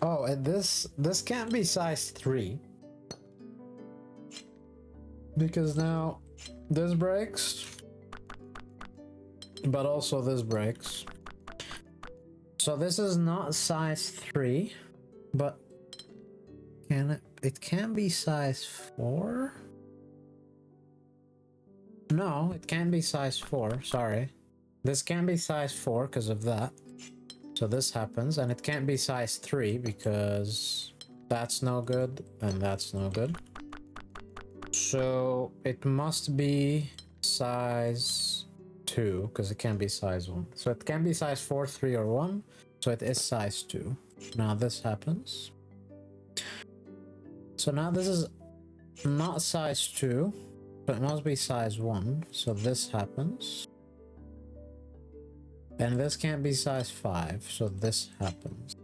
Oh, and this can't be size 3. Because now this breaks, but also this breaks. So this is not size 3, but it can be size 4? No, it can be size 4, sorry. This can be size 4 because of that. So this happens, and it can't be size 3 because that's no good, and that's no good. So it must be size 2, because it can't be size 1. So it can be size 4, 3, or 1, so it is size 2. Now this happens. So now this is not size 2, but it must be size 1, so this happens. And this can't be size 5, so this happens.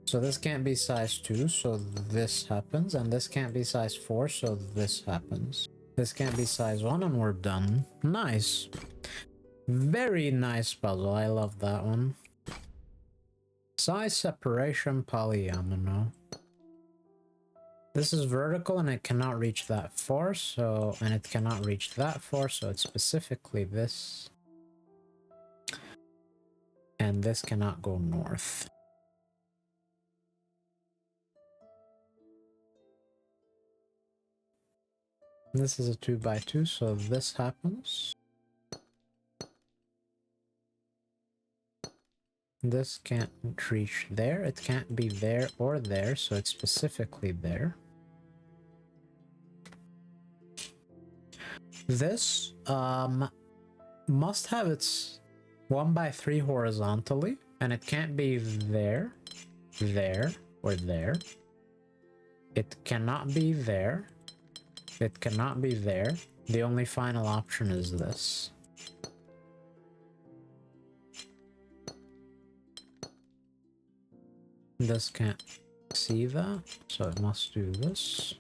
So this can't be size 2, so this happens. And this can't be size 4, so this happens. This can't be size 1, and we're done. Nice. Very nice puzzle, I love that one. Size separation polyomino. This is vertical and it cannot reach that far, so... And it cannot reach that far, so it's specifically this. And this cannot go north. This is a 2x2, so this happens. This can't reach there. It can't be there or there, so it's specifically there. This must have its 1x3 horizontally, and it can't be there, there, or there. It cannot be there. It cannot be there. The only final option is this. This can't see that, so it must do this.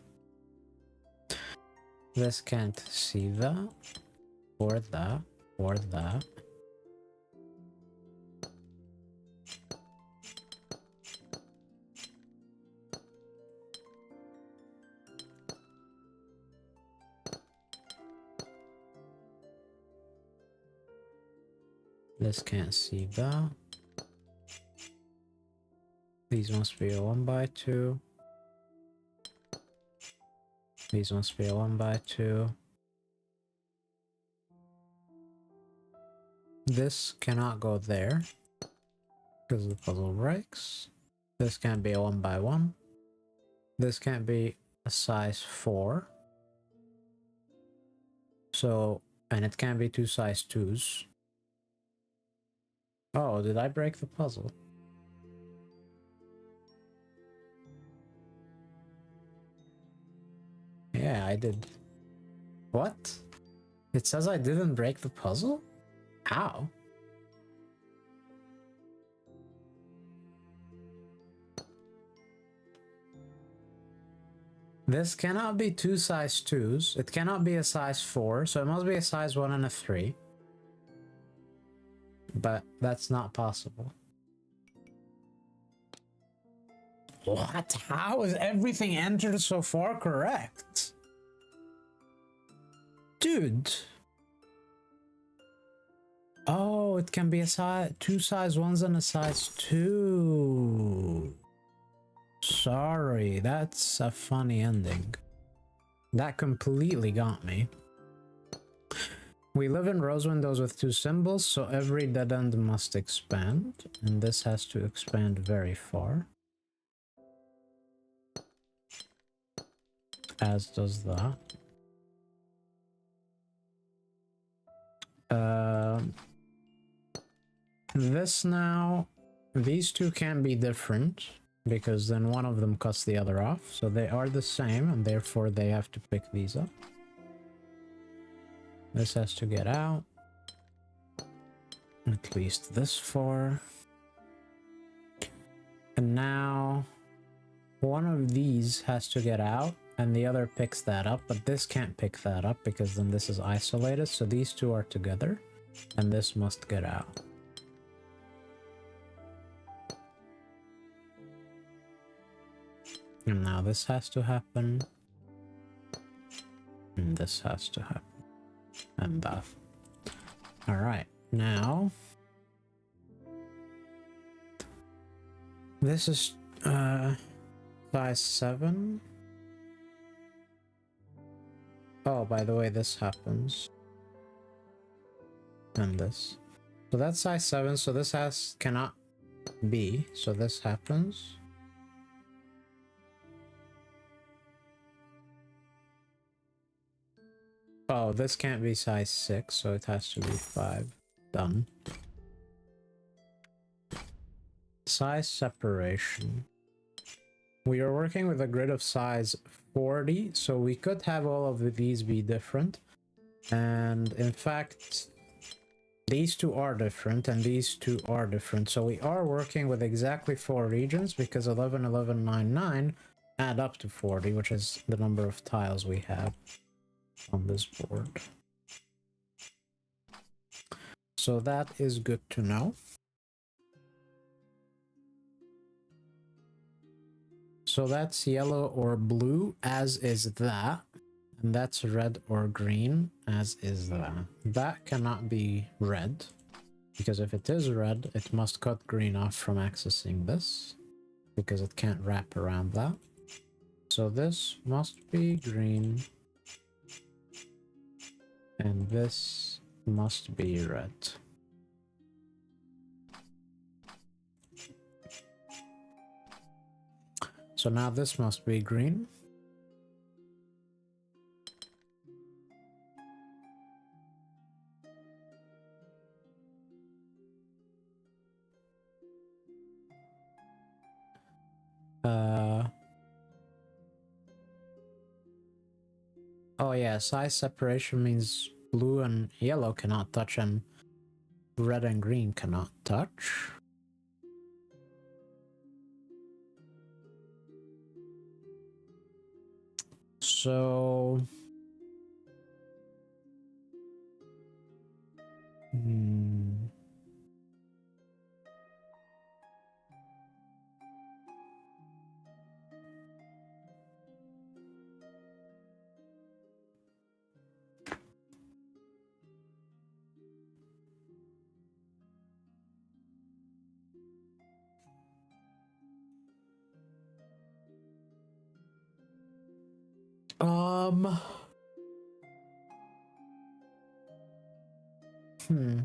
This can't see that, or that, or that. This can't see that. These must be a 1x2. These must be a 1x2. This cannot go there because the puzzle breaks. This can't be a 1x1. This can't be a size 4. So, and it can't be two size 2s. Oh, did I break the puzzle? Yeah, I did. What? It says I didn't break the puzzle? How? This cannot be two size 2s. It cannot be a size 4, so it must be a size 1 and a 3. But that's not possible. What? How is everything entered so far correct? Dude. Oh, it can be a size, two size 1s and a size 2. Sorry, that's a funny ending. That completely got me. We live in rose windows with two symbols, so every dead end must expand, and this has to expand very far. As does that. This now, these two can be different, because then one of them cuts the other off, so they are the same, and therefore they have to pick these up. This has to get out. At least this far. And now one of these has to get out and the other picks that up, but this can't pick that up because then this is isolated, so these two are together and this must get out. And now this has to happen. And this has to happen. And that. Alright, now this is size 7. Oh, by the way, this happens. And this. So that's size 7, so this cannot be, so this happens. Oh, this can't be size 6, so it has to be 5. Done. Size separation. We are working with a grid of size 40, so we could have all of these be different. And in fact, these two are different, and these two are different. So we are working with exactly 4 regions, because 11, 11, 9, 9 add up to 40, which is the number of tiles we have on this board. So that is good to know. So that's yellow or blue, as is that. And that's red or green, as is that. That cannot be red, because if it is red, it must cut green off from accessing this, because it can't wrap around that. So this must be green. And this must be red. So now this must be green. Oh yeah, size separation means blue and yellow cannot touch and red and green cannot touch. So... Um... Hmm.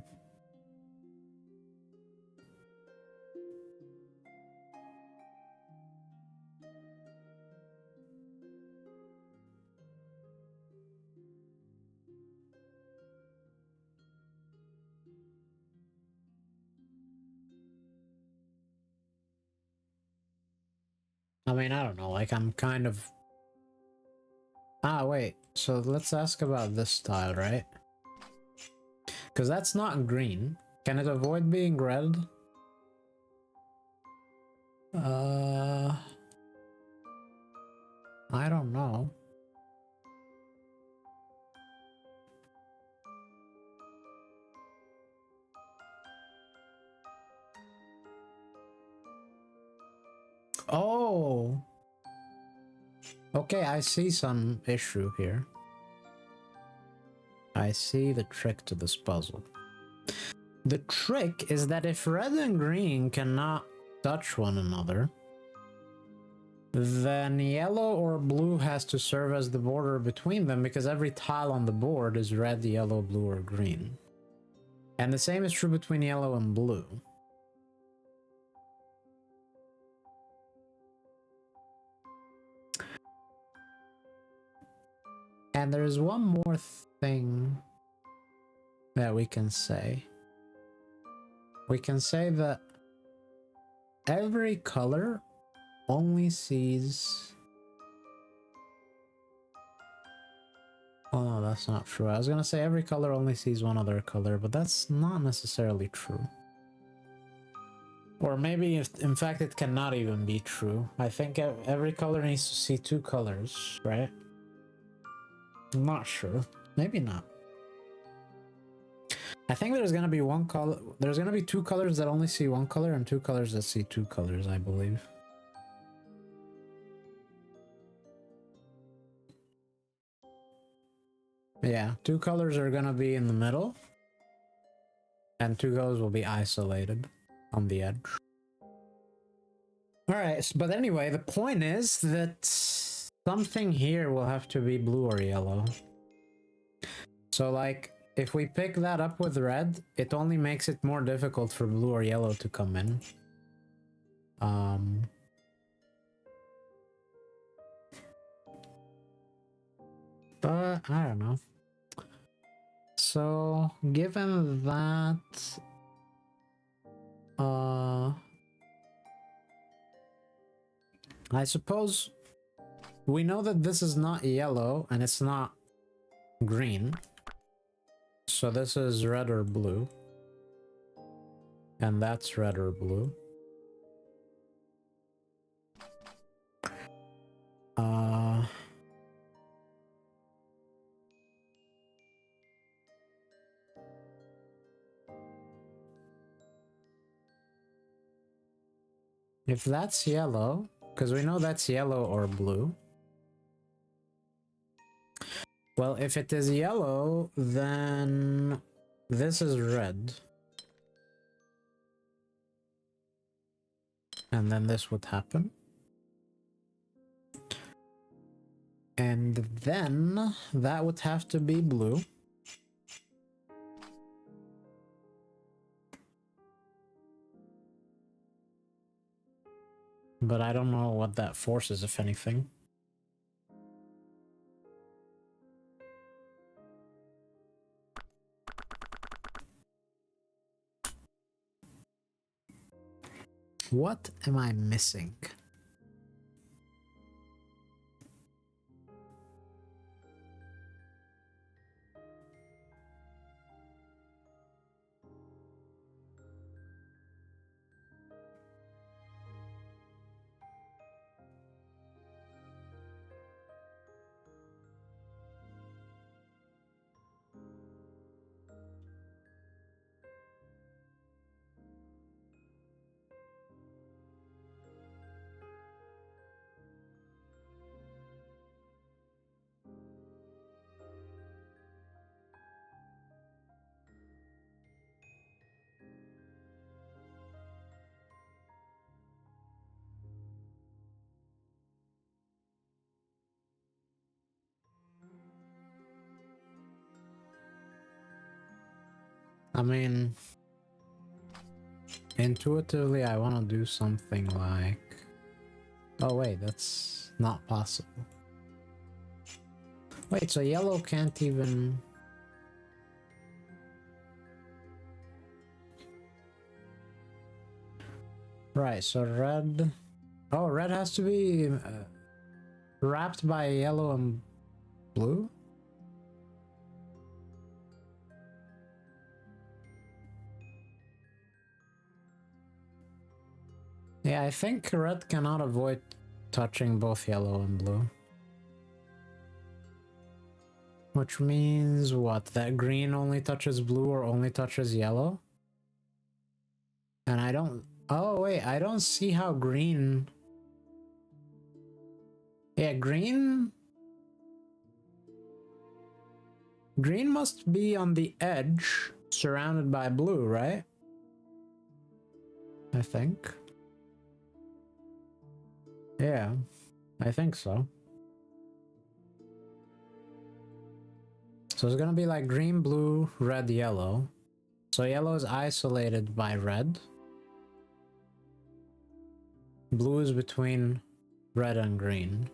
I mean, I don't know, like I'm kind of... Ah, wait, so let's ask about this style, right? Because that's not green. Can it avoid being red? I don't know. Oh! Okay, I see some issue here. I see the trick to this puzzle. The trick is that if red and green cannot touch one another, then yellow or blue has to serve as the border between them because every tile on the board is red, yellow, blue, or green. And the same is true between yellow and blue. And there's one more thing that we can say. We can say that every color only sees... Oh no, that's not true. I was gonna say every color only sees one other color, but that's not necessarily true. Or maybe, in fact, it cannot even be true. I think every color needs to see two colors, right? I'm not sure. Maybe not. I think there's gonna be one color. There's gonna be two colors that only see one color and two colors that see two colors, I believe. Yeah, two colors are gonna be in the middle, and two colors will be isolated on the edge. Alright, but anyway, the point is that something here will have to be blue or yellow. So, like, if we pick that up with red, it only makes it more difficult for blue or yellow to come in. But I don't know. So, given that, I suppose we know that this is not yellow and it's not green. So this is red or blue. And that's red or blue. If that's yellow, because we know that's yellow or blue. Well, if it is yellow, then this is red. And then this would happen. And then that would have to be blue. But I don't know what that forces, if anything. What am I missing? I mean, intuitively, I want to do something like... Oh wait, that's not possible. Wait, so yellow can't even... Right, so red... Oh, red has to be wrapped by yellow and blue? Yeah, I think red cannot avoid touching both yellow and blue. Which means what? That green only touches blue or only touches yellow? And I don't... Oh wait, I don't see how green... Yeah, green... Green must be on the edge, surrounded by blue, right? I think. Yeah, I think so. So it's gonna be like green, blue, red, yellow. So yellow is isolated by red. Blue is between red and green.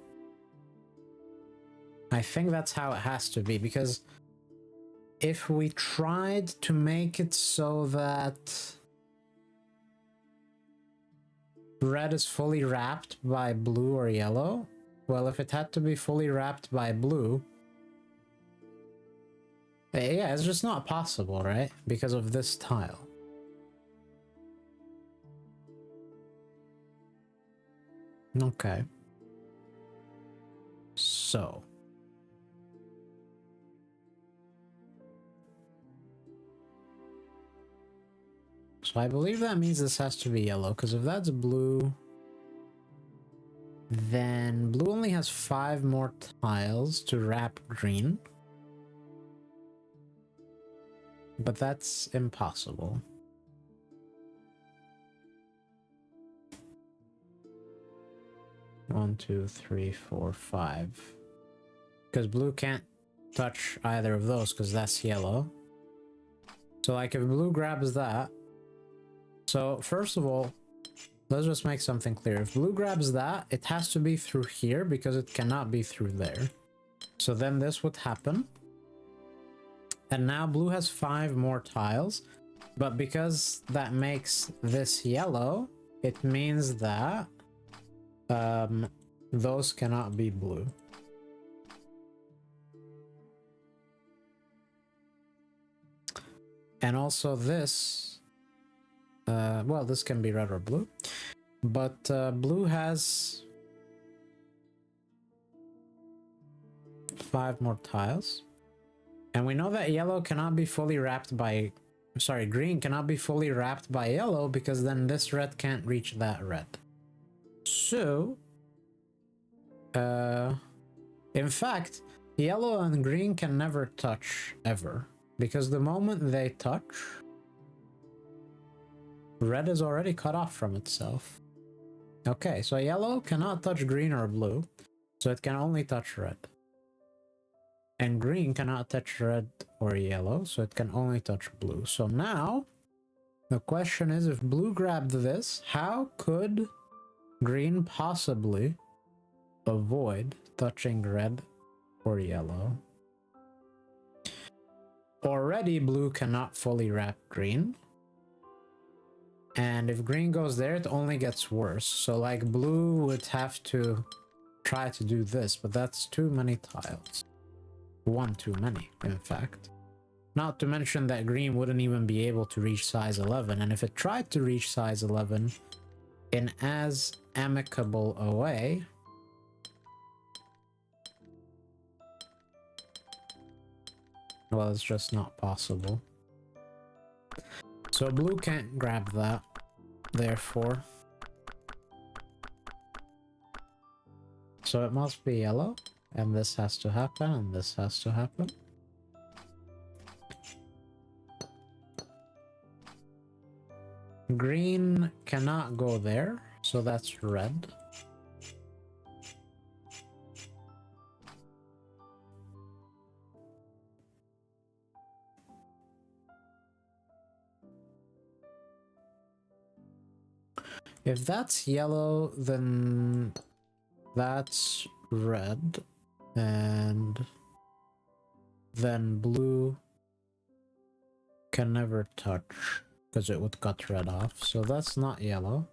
I think that's how it has to be, because if we tried to make it so that red is fully wrapped by blue or yellow, well, if it had to be fully wrapped by blue, yeah, it's just not possible, right? Because of this tile. Okay. So I believe that means this has to be yellow, because if that's blue, then blue only has 5 more tiles to wrap green. But that's impossible. One, two, three, four, 5. Because blue can't touch either of those, because that's yellow. So like if blue grabs that... So first of all, let's just make something clear. If blue grabs that, it has to be through here, because it cannot be through there. So then this would happen. And now blue has 5 more tiles, but because that makes this yellow, it means that those cannot be blue. And also this, well, this can be red or blue, but blue has 5 more tiles. And we know that yellow cannot be fully wrapped by... Sorry, green cannot be fully wrapped by yellow, because then this red can't reach that red. So... in fact, yellow and green can never touch, ever. Because the moment they touch, red is already cut off from itself. Okay, so yellow cannot touch green or blue, so it can only touch red. And green cannot touch red or yellow, so it can only touch blue. So now, the question is, if blue grabbed this, how could green possibly avoid touching red or yellow? Already, blue cannot fully wrap green. And if green goes there, it only gets worse. So, like, blue would have to try to do this, but that's too many tiles. One too many, in fact. Not to mention that green wouldn't even be able to reach size 11, and if it tried to reach size 11 in as amicable a way, well, it's just not possible. So blue can't grab that, therefore. So it must be yellow. And this has to happen, and this has to happen. Green cannot go there, so that's red. If that's yellow, then that's red, and then blue can never touch because it would cut red off. So that's not yellow,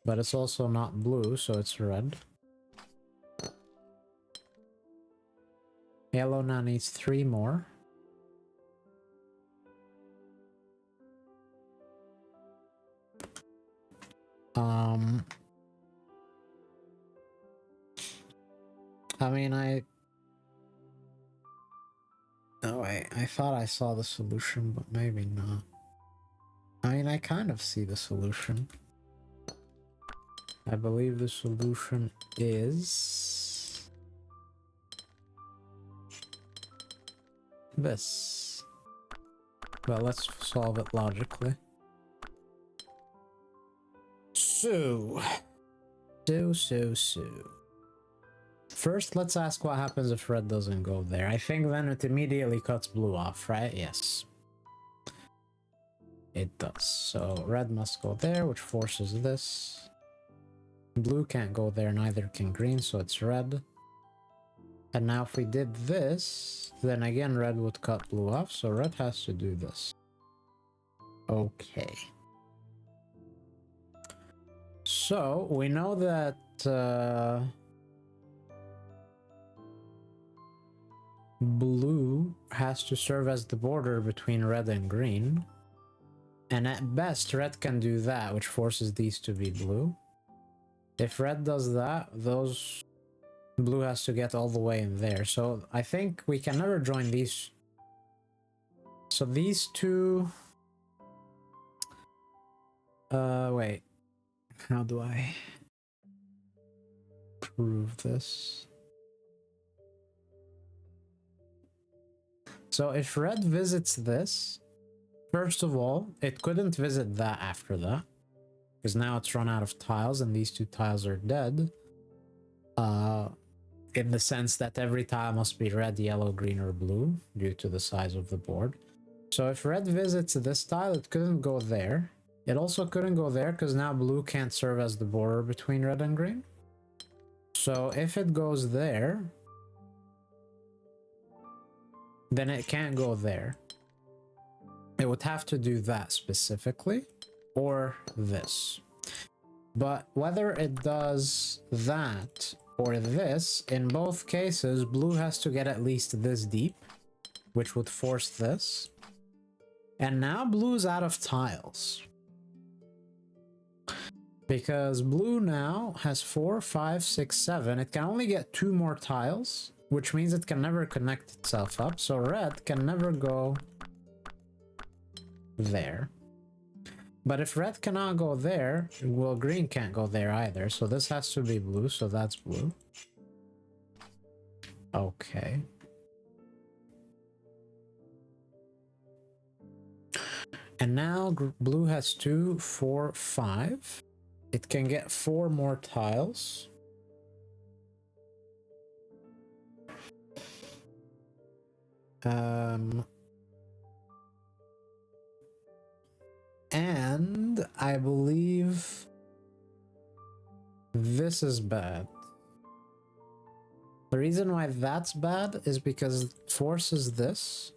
but it's also not blue, so it's red. Yellow now needs 3 more. I mean, oh wait, I thought I saw the solution, but maybe not. I mean, I kind of see the solution. I believe the solution is this. Well, let's solve it logically. So. First, let's ask what happens if red doesn't go there. I think then it immediately cuts blue off, right? Yes. It does. So red must go there, which forces this. Blue can't go there, neither can green, so it's red. And now if we did this, then again red would cut blue off, so red has to do this. Okay. So we know that blue has to serve as the border between red and green. And at best, red can do that, which forces these to be blue. If red does that, blue has to get all the way in there. So I think we can never join these. So these two... wait. How do I prove this? So if red visits this, first of all, it couldn't visit that after that, because now it's run out of tiles and these 2 tiles are dead. In the sense that every tile must be red, yellow, green, or blue due to the size of the board. So if red visits this tile, it couldn't go there. It also couldn't go there because now blue can't serve as the border between red and green. So if it goes there, then it can't go there. It would have to do that specifically, or this. But whether it does that or this, in both cases, blue has to get at least this deep, which would force this. And now blue's out of tiles. Because blue now has 4, 5, 6, 7. It can only get 2 more tiles, which means it can never connect itself up. So red can never go there. But if red cannot go there, well, green can't go there either. So this has to be blue, so that's blue. Okay. And now blue has 2, 4, 5. It can get 4 more tiles. And I believe this is bad. The reason why that's bad is because it forces this,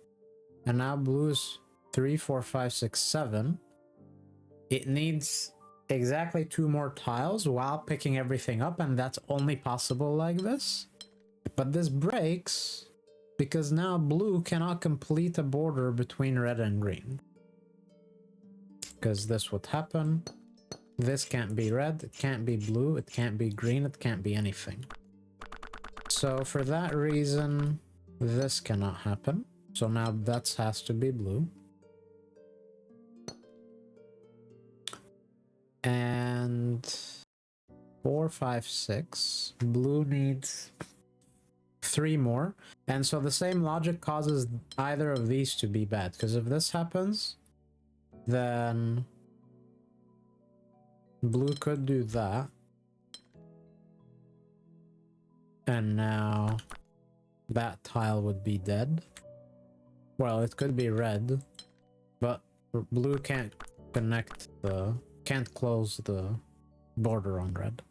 and now blue's 3, 4, 5, 6, 7. It needs exactly 2 more tiles while picking everything up, and that's only possible like this. But this breaks because now blue cannot complete a border between red and green. Because this would happen. This can't be red, it can't be blue, it can't be green, it can't be anything. So for that reason, this cannot happen. So now that has to be blue. And 4, 5, 6. Blue needs 3 more. And so the same logic causes either of these to be bad. Because if this happens, then blue could do that. And now that tile would be dead. Well, it could be red, but blue can't connect can't close the border on red.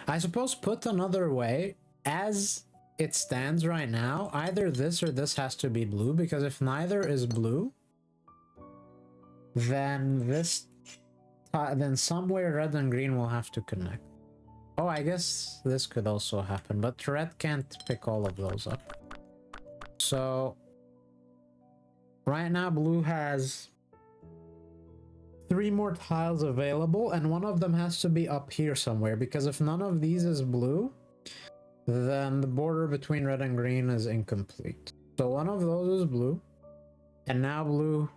I suppose put another way, as it stands right now, either this or this has to be blue, because if neither is blue, then then somewhere red and green will have to connect. Oh, I guess this could also happen, but red can't pick all of those up. So right now blue has 3 more tiles available, and one of them has to be up here somewhere, because if none of these is blue, then the border between red and green is incomplete. So one of those is blue, and now blue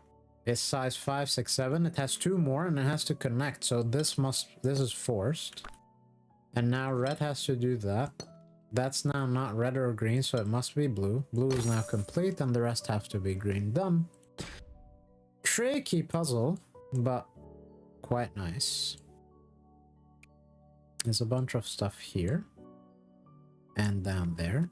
is size 5, 6, 7. It has 2 more and it has to connect, so this is forced. And now red has to do that. That's now not red or green, so it must be blue. Blue is now complete and the rest have to be green. Done. Tricky puzzle, but quite nice. There's a bunch of stuff here and down there.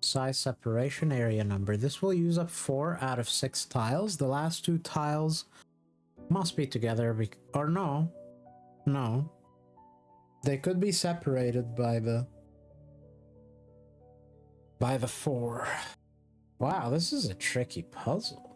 Size separation area number. This will use up 4 out of 6 tiles. The last 2 tiles must be together, or no. They could be separated by the 4. Wow, this is a tricky puzzle.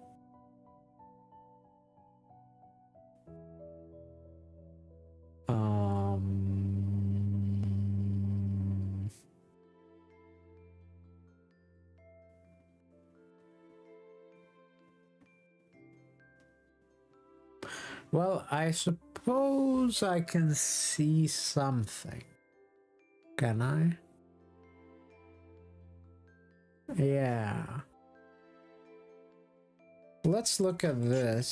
Well, I suppose I can see something. Can I? Yeah. Let's look at this.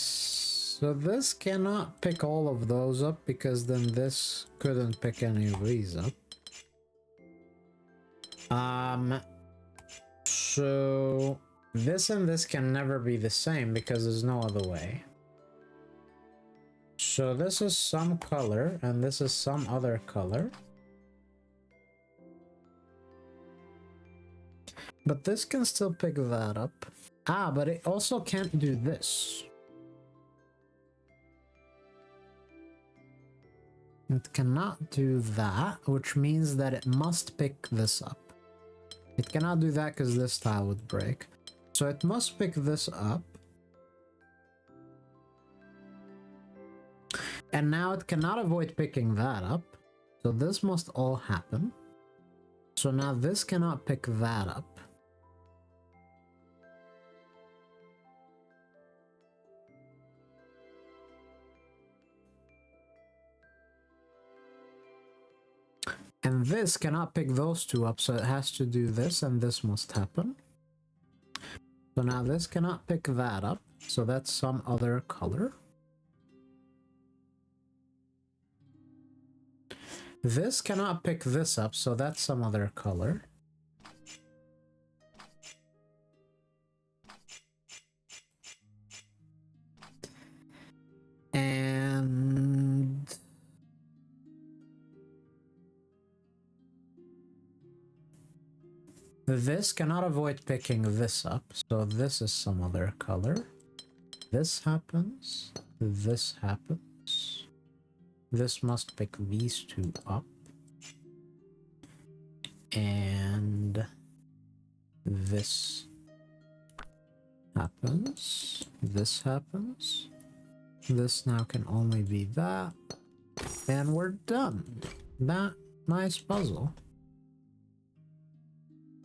So this cannot pick all of those up, because then this couldn't pick any of these up. So this and this can never be the same, because there's no other way. So this is some color, and this is some other color. But this can still pick that up. Ah, but it also can't do this. It cannot do that, which means that it must pick this up. It cannot do that because this tile would break. So it must pick this up. And now it cannot avoid picking that up. So this must all happen. So now this cannot pick that up. And this cannot pick those 2 up, so it has to do this, and this must happen. So now this cannot pick that up, so that's some other color. This cannot pick this up, so that's some other color. And this cannot avoid picking this up, so this is some other color. This happens. This happens. This must pick these 2 up. And this happens. This happens. This now can only be that. And we're done. That nice puzzle.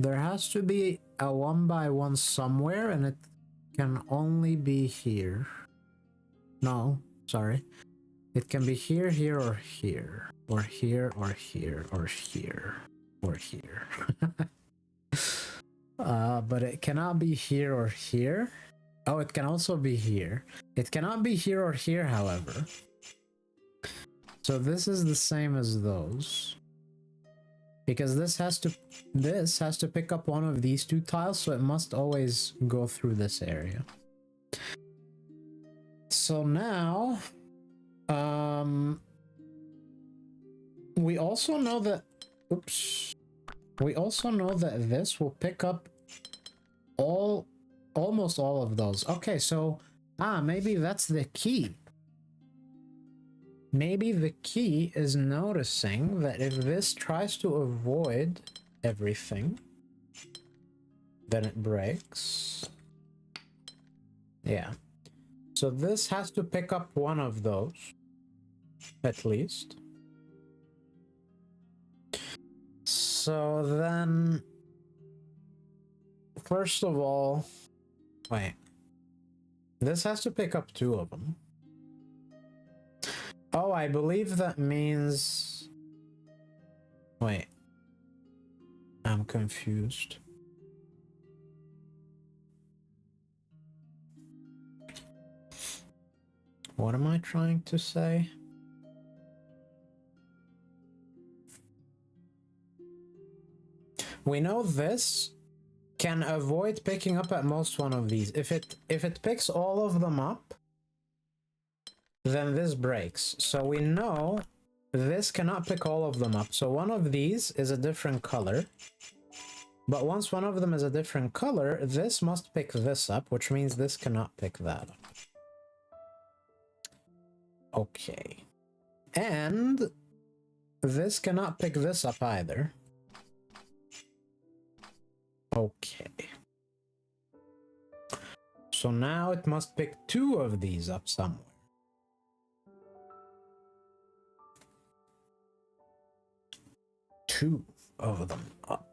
There has to be a 1x1 somewhere, and it can only be here. No, sorry. It can be here, here, or here. Or here, or here, or here. Or here. But it cannot be here or here. Oh, it can also be here. It cannot be here or here, however. So this is the same as those. Because this has to pick up one of these 2 tiles, so it must always go through this area. So now we also know that this will pick up almost all of those. Okay, so maybe that's the key. Maybe the key is noticing that if this tries to avoid everything, then it breaks. Yeah. So this has to pick up one of those, at least. So then, first of all, wait. This has to pick up two of them. Oh, I believe that means... Wait. I'm confused. What am I trying to say? We know this can avoid picking up at most one of these. If it picks all of them up, then this breaks. So we know this cannot pick all of them up. So one of these is a different color. But once one of them is a different color, this must pick this up, which means this cannot pick that up. Okay. And this cannot pick this up either. Okay. So now it must pick two of these up somewhere. Two of them up.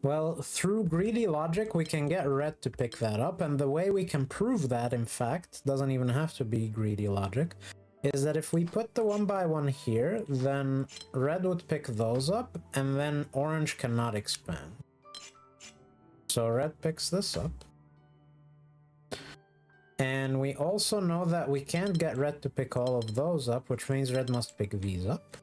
Well, through greedy logic, we can get red to pick that up, and the way we can prove that, in fact, doesn't even have to be greedy logic, is that if we put the 1x1 here, then red would pick those up, and then orange cannot expand. So red picks this up. And we also know that we can't get red to pick all of those up, which means red must pick these up.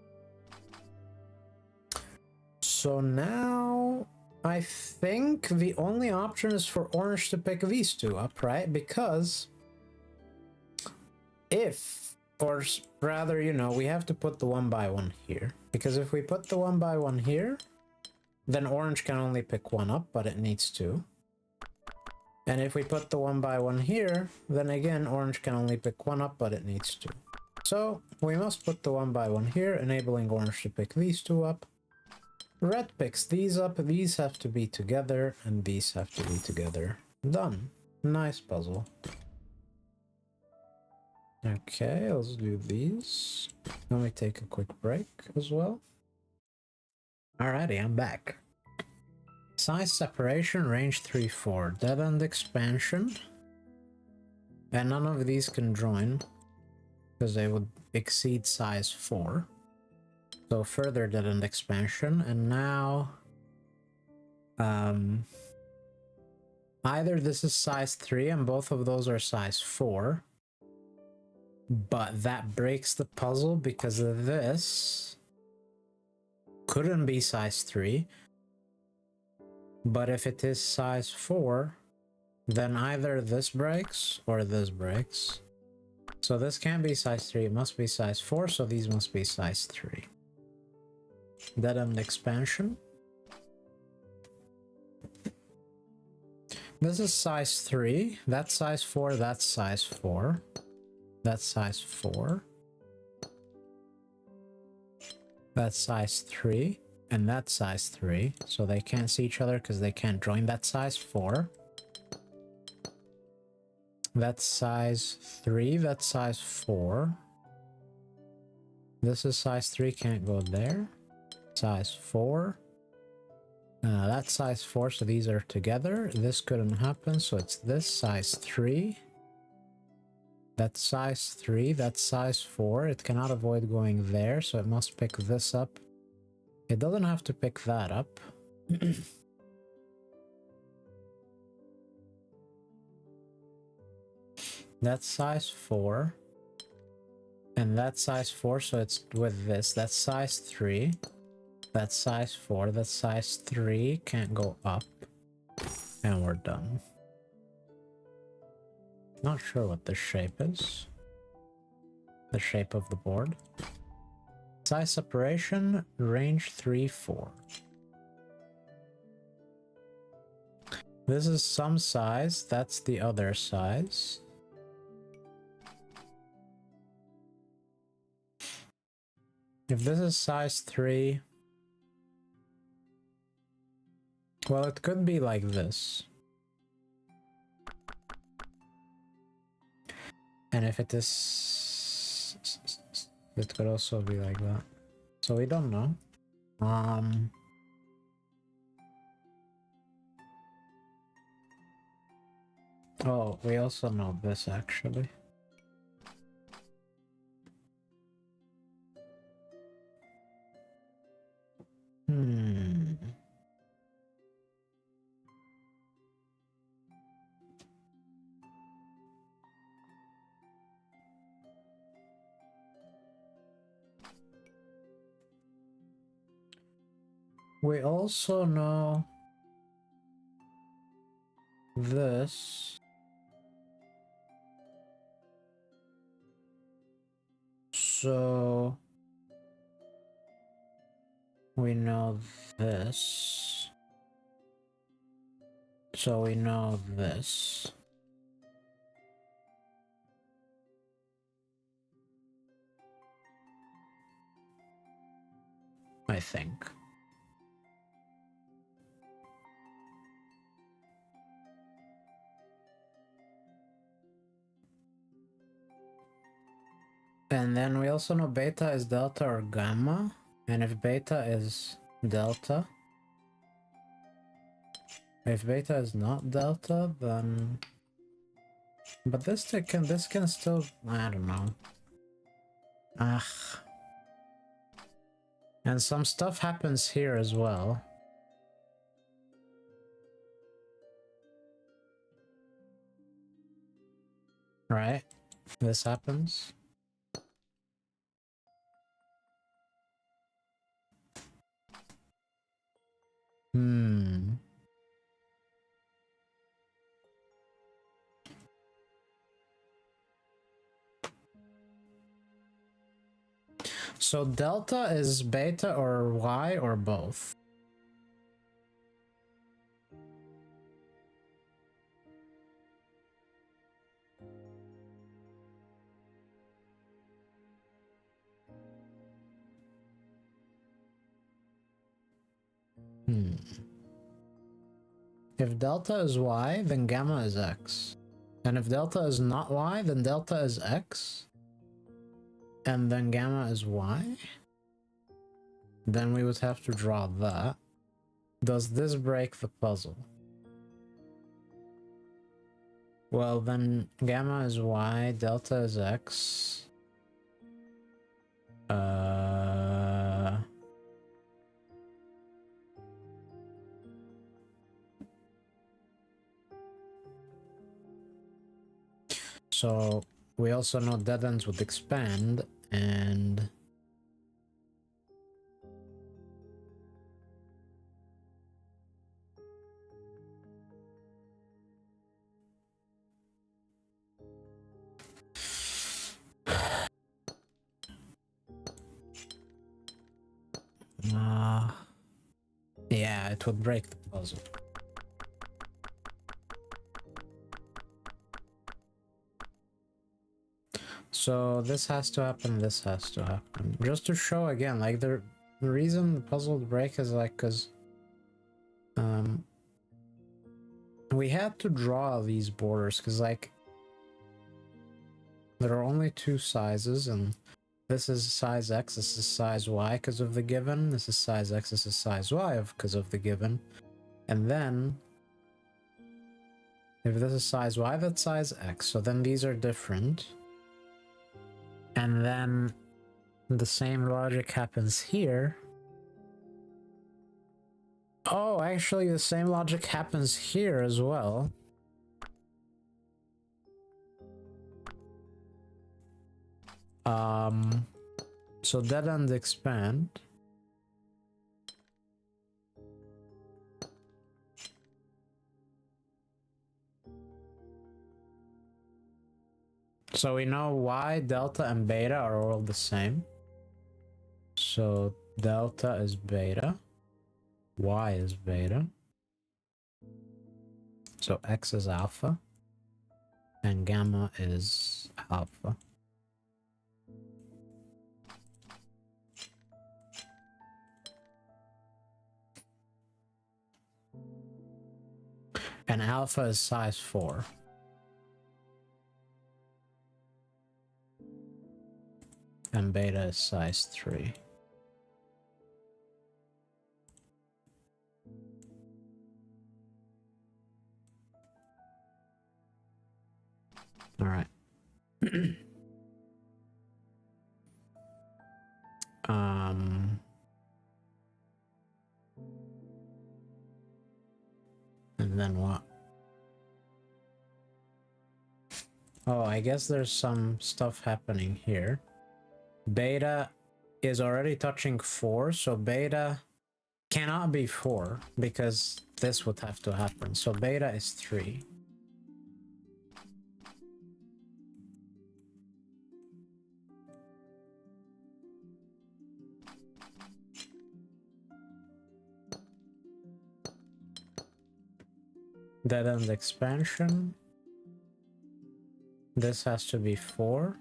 So now I think the only option is for orange to pick these two up, right? Because if, or rather, you know, we have to put the 1x1 here. Because if we put the 1x1 here, then orange can only pick one up, but it needs two. And if we put the 1x1 here, then again, orange can only pick one up, but it needs two. So we must put the 1x1 here, enabling orange to pick these two up. Red picks these up, these have to be together, and these have to be together. Done. Nice puzzle. Okay, let's do these. Let me take a quick break as well. Alrighty, I'm back. Size separation, range 3-4. Dead end expansion. And none of these can join, because they would exceed size 4. So further dead end expansion, and now either this is size 3 and both of those are size 4, but that breaks the puzzle because this couldn't be size 3, but if it is size 4, then either this breaks or this breaks. So this can't be size 3, it must be size 4, so these must be size 3. Dead end expansion. This is size 3, that's size 4, that's size 4. That's size 4. That's size 3, and that's size 3. So they can't see each other because they can't join. That's size 4. That's size 3, that's size 4. This is size 3, can't go there. Size 4. That's size 4, so these are together. This couldn't happen, so it's this size 3. That's size 3, that's size 4. It cannot avoid going there, so it must pick this up. It doesn't have to pick that up. That's size 4. And that's size 4, so it's with this. That's size 3. That's size 4. That's size 3. Can't go up. And we're done. Not sure what this shape is. The shape of the board. Size separation, range 3-4. This is some size, that's the other size. If this is size 3, well, it could be like this. And if it is, it could also be like that. So we don't know. Oh, we also know this actually. We also know this. So we know this. So we know this. I think. And then we also know beta is delta or gamma. And if beta is delta, if beta is not delta, then... But this can still... I don't know. Ugh. And some stuff happens here as well. Right? This happens. So delta is beta or Y or both? If delta is Y, then gamma is X. And if delta is not Y, then delta is X. And then gamma is Y. Then we would have to draw that. Does this break the puzzle? Well, then gamma is Y, delta is X. So we also know dead ends would expand, and yeah, it would break the puzzle. So this has to happen, this has to happen. Just to show again, like the reason the puzzle would break is like because we had to draw these borders because like there are only two sizes, and this is size X, this is size Y because of the given, this is size X, this is size Y because of the given. And then if this is size Y, that's size X, so then these are different. And then the same logic happens here. Oh, actually the same logic happens here as well. So dead ends expand. So we know Y, delta, and beta are all the same. So delta is beta, Y is beta. So X is alpha, and gamma is alpha. And alpha is size 4. And beta is size 3. All right. And then what? Oh, I guess there's some stuff happening here. Beta is already touching 4, so beta cannot be 4 because this would have to happen. So beta is 3. Dead end expansion. This has to be 4.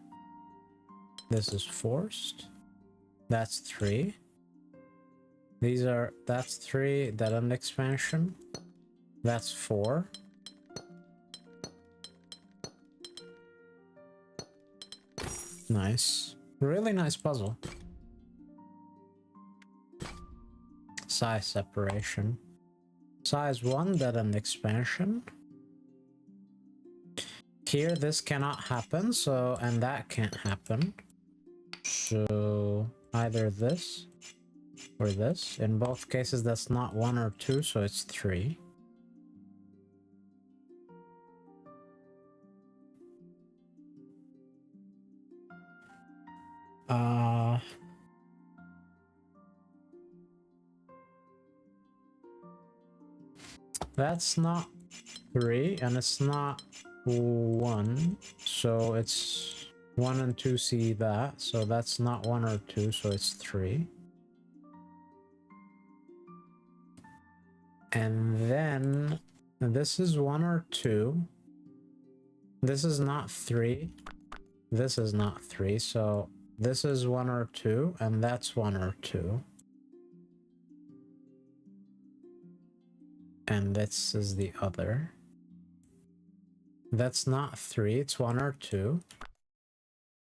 This is forced. That's 3. That's 3, dead end expansion. That's 4. Nice. Really nice puzzle. Size separation. Size 1, dead end expansion. Here this cannot happen, so, and that can't happen. So either this or this. In both cases that's not 1 or 2, so it's 3. That's not 3 and it's not 1, so it's 1 and 2 see that, so that's not 1 or 2, so it's 3. And then this is 1 or 2. This is not 3. This is not 3, so this is 1 or 2, and that's 1 or 2. And this is the other. That's not 3, it's 1 or 2.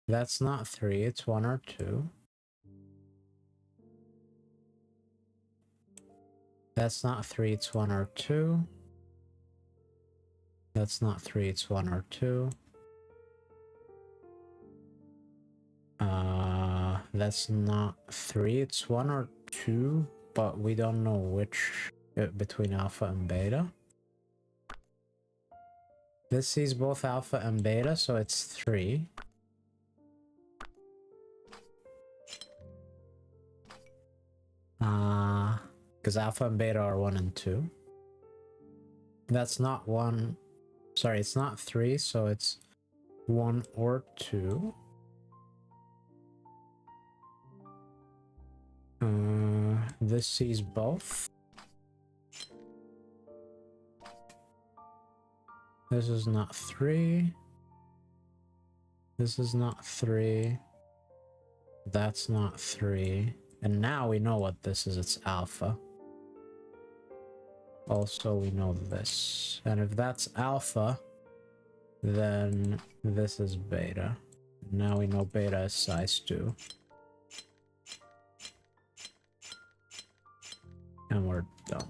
That's not 3, it's 1 or 2. That's not 3, it's 1 or 2. That's not 3, it's 1 or 2. That's not 3, it's 1 or 2, but we don't know which between alpha and beta. This sees both alpha and beta, so it's 3. Because alpha and beta are 1 and 2. That's not 1. Sorry, it's not 3, so it's 1 or 2. This sees both. This is not 3. This is not 3. That's not 3. And now we know what this is. It's alpha. Also, we know this. And if that's alpha, then this is beta. Now we know beta is size 2. And we're done.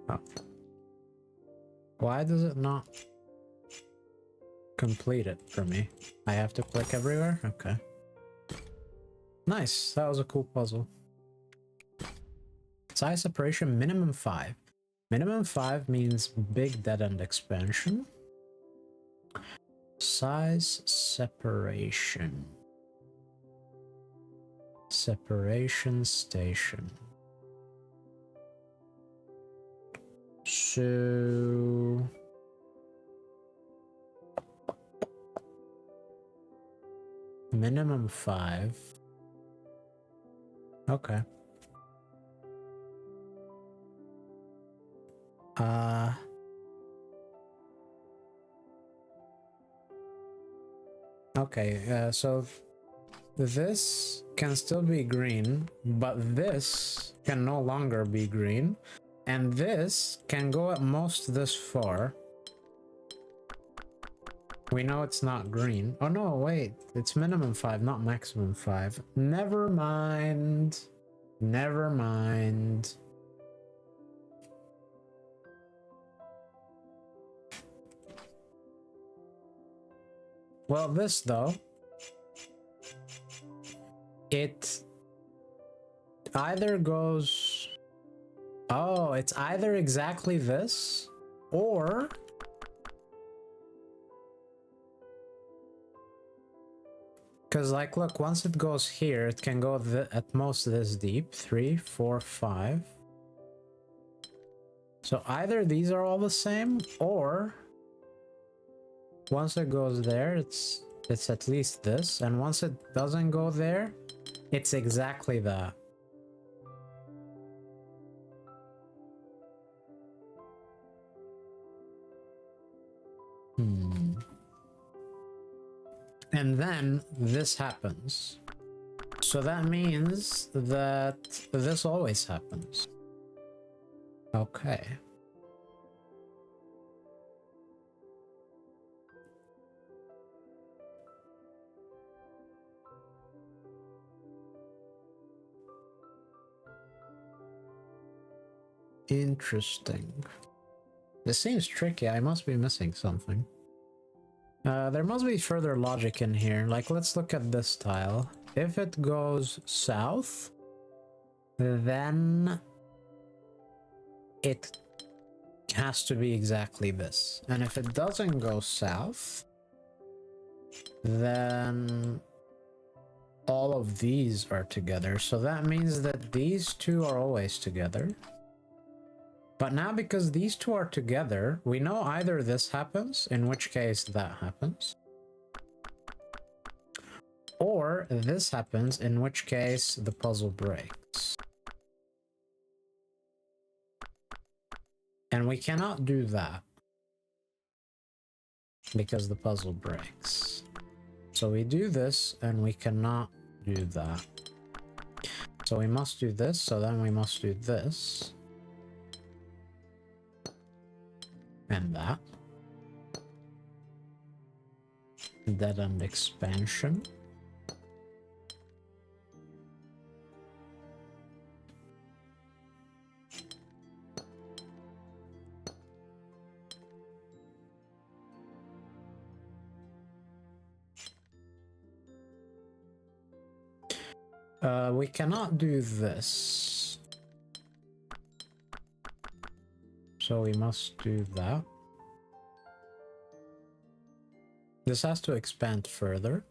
Oh. Why does it not complete it for me? I have to click everywhere? Okay. Nice. That was a cool puzzle. Size separation minimum 5. Minimum 5 means big dead end expansion. Size separation. Separation station. So minimum 5. Okay. Okay, so this can still be green, but this can no longer be green, and this can go at most this far. We know it's not green. Oh no, wait, it's minimum 5, not maximum 5. Never mind. Never mind. Well, this though, it either goes... Oh, it's either exactly this, or... Because, like, look, once it goes here, it can go at most this deep. 3, 4, 5. So either these are all the same, or... Once it goes there, it's at least this, and once it doesn't go there, it's exactly that. And then this happens. So that means that this always happens. Okay. Interesting. This seems tricky. I must be missing something. There must be further logic in here. Like, let's look at this tile. If it goes south, then it has to be exactly this. And if it doesn't go south, then all of these are together. So that means that these two are always together. But now, because these two are together, we know either this happens, in which case that happens, or this happens, in which case the puzzle breaks. And we cannot do that, because the puzzle breaks. So we do this, and we cannot do that. So we must do this, so then we must do this. And that. Dead end expansion. We cannot do this. So we must do that. This has to expand further.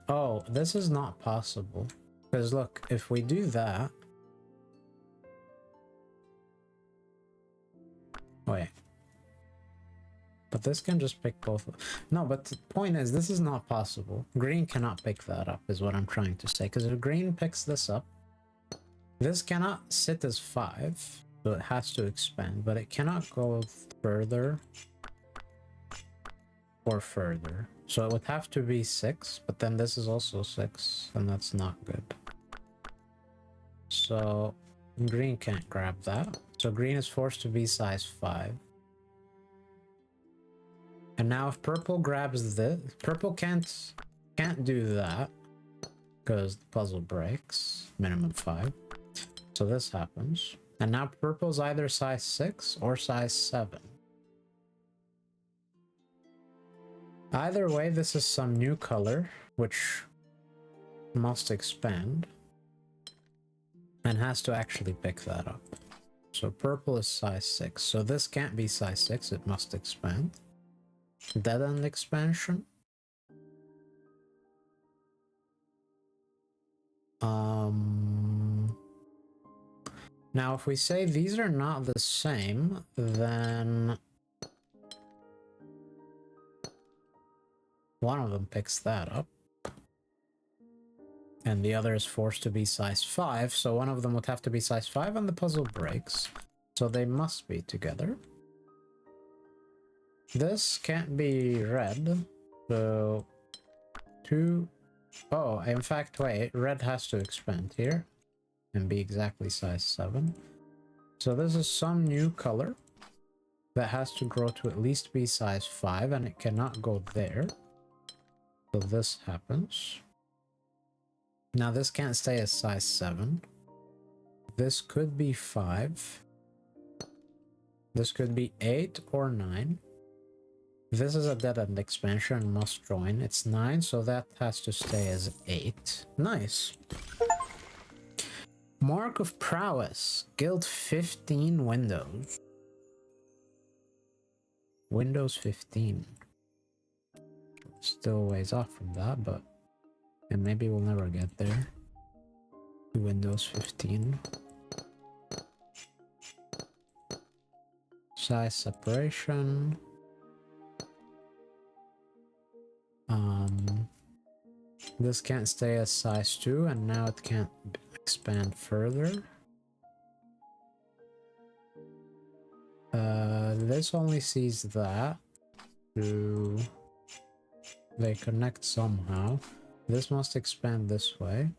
Oh, this is not possible. Because look, if we do that... Wait. But this can just pick both. No, but the point is, this is not possible. Green cannot pick that up, is what I'm trying to say. Because if green picks this up, this cannot sit as 5, so it has to expand. But it cannot go further or further. So it would have to be 6, but then this is also 6, and that's not good. So green can't grab that. So green is forced to be size 5. And now if purple grabs this, purple can't do that because the puzzle breaks, minimum 5. So this happens. And now purple's either size 6 or size 7. Either way, this is some new color, which must expand and has to actually pick that up. So purple is size 6. So this can't be size 6, it must expand. Dead end expansion. Now if we say these are not the same, then one of them picks that up. And the other is forced to be size 5, so one of them would have to be size 5 and the puzzle breaks. So they must be together. This can't be red, so 2... Oh, in fact, wait, red has to expand here and be exactly size 7. So this is some new color that has to grow to at least be size 5, and it cannot go there. So this happens. Now this can't stay as size 7. This could be 5. This could be 8 or 9. This is a dead-end expansion and must join. It's 9, so that has to stay as 8. Nice. Mark of Prowess. Guild 15 Windows. Windows 15. Still ways off from that, but... And maybe we'll never get there. Windows 15. Size separation. This can't stay as size 2, and now it can't expand further. This only sees that. They connect somehow. This must expand this way.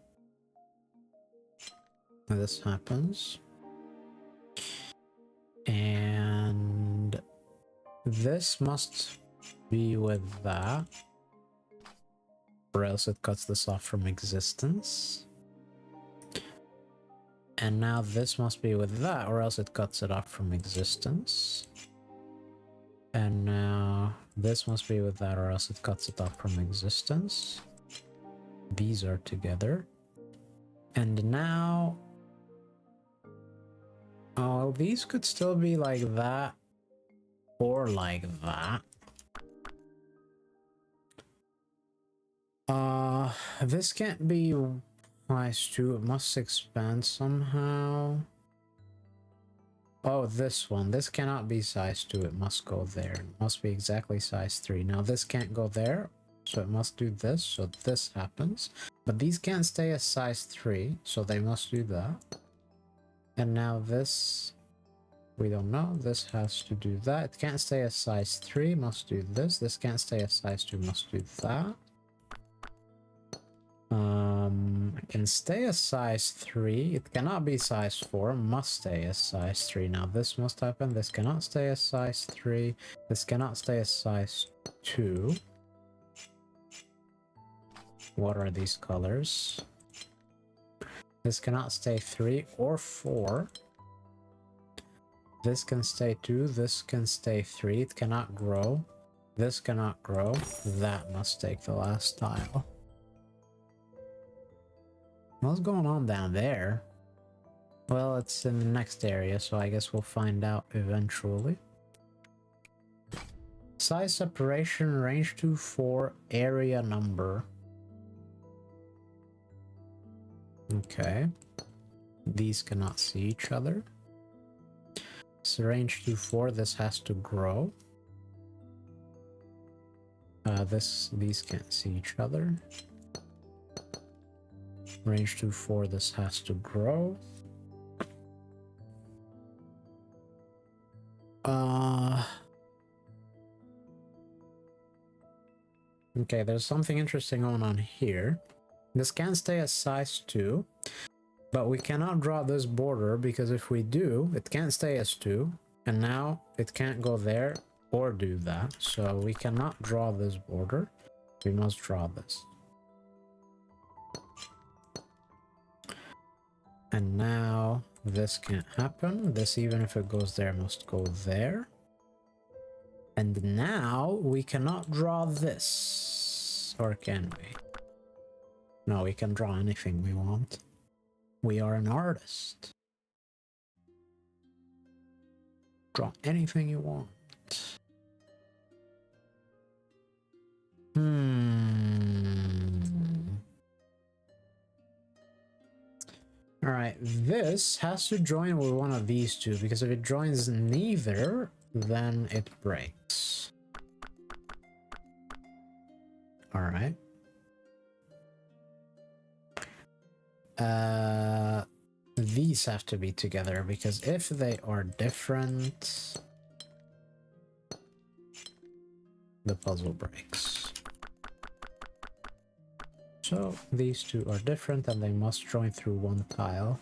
This happens. And this must be with that, or else it cuts this off from existence. And now this must be with that, or else it cuts it off from existence. And now this must be with that, or else it cuts it off from existence. These are together. And now... Oh, these could still be like that, or like that. This can't be size 2, it must expand somehow. Oh, this one. This cannot be size 2, it must go there. It must be exactly size 3. Now this can't go there, so it must do this, so this happens. But these can't stay as size 3, so they must do that. And now this, we don't know. This has to do that. It can't stay as size 3, must do this. This can't stay as size 2, must do that. It can stay as size 3. It cannot be size 4, must stay as size 3. Now this must happen. This cannot stay as size 3. This cannot stay as size 2. What are these colors? This cannot stay 3 or 4. This can stay 2. This can stay 3. It cannot grow. This cannot grow. That must take the last tile. What's going on down there? Well, it's in the next area, so I guess we'll find out eventually. Size separation, range 2-4, area number. Okay. These cannot see each other. So range 2-4, this has to grow. These can't see each other. Range 2-4, this has to grow. Okay, there's something interesting going on here. This can stay as size 2, but we cannot draw this border because if we do, it can't stay as 2, and now it can't go there or do that. So we cannot draw this border. We must draw this. And now this can't happen. This, even if it goes there, must go there. And now we cannot draw this. Or can we? No, we can draw anything we want. We are an artist. Draw anything you want. Alright, this has to join with one of these two, because if it joins neither, then it breaks. Alright. these have to be together, because if they are different, the puzzle breaks. So these two are different and they must join through one tile.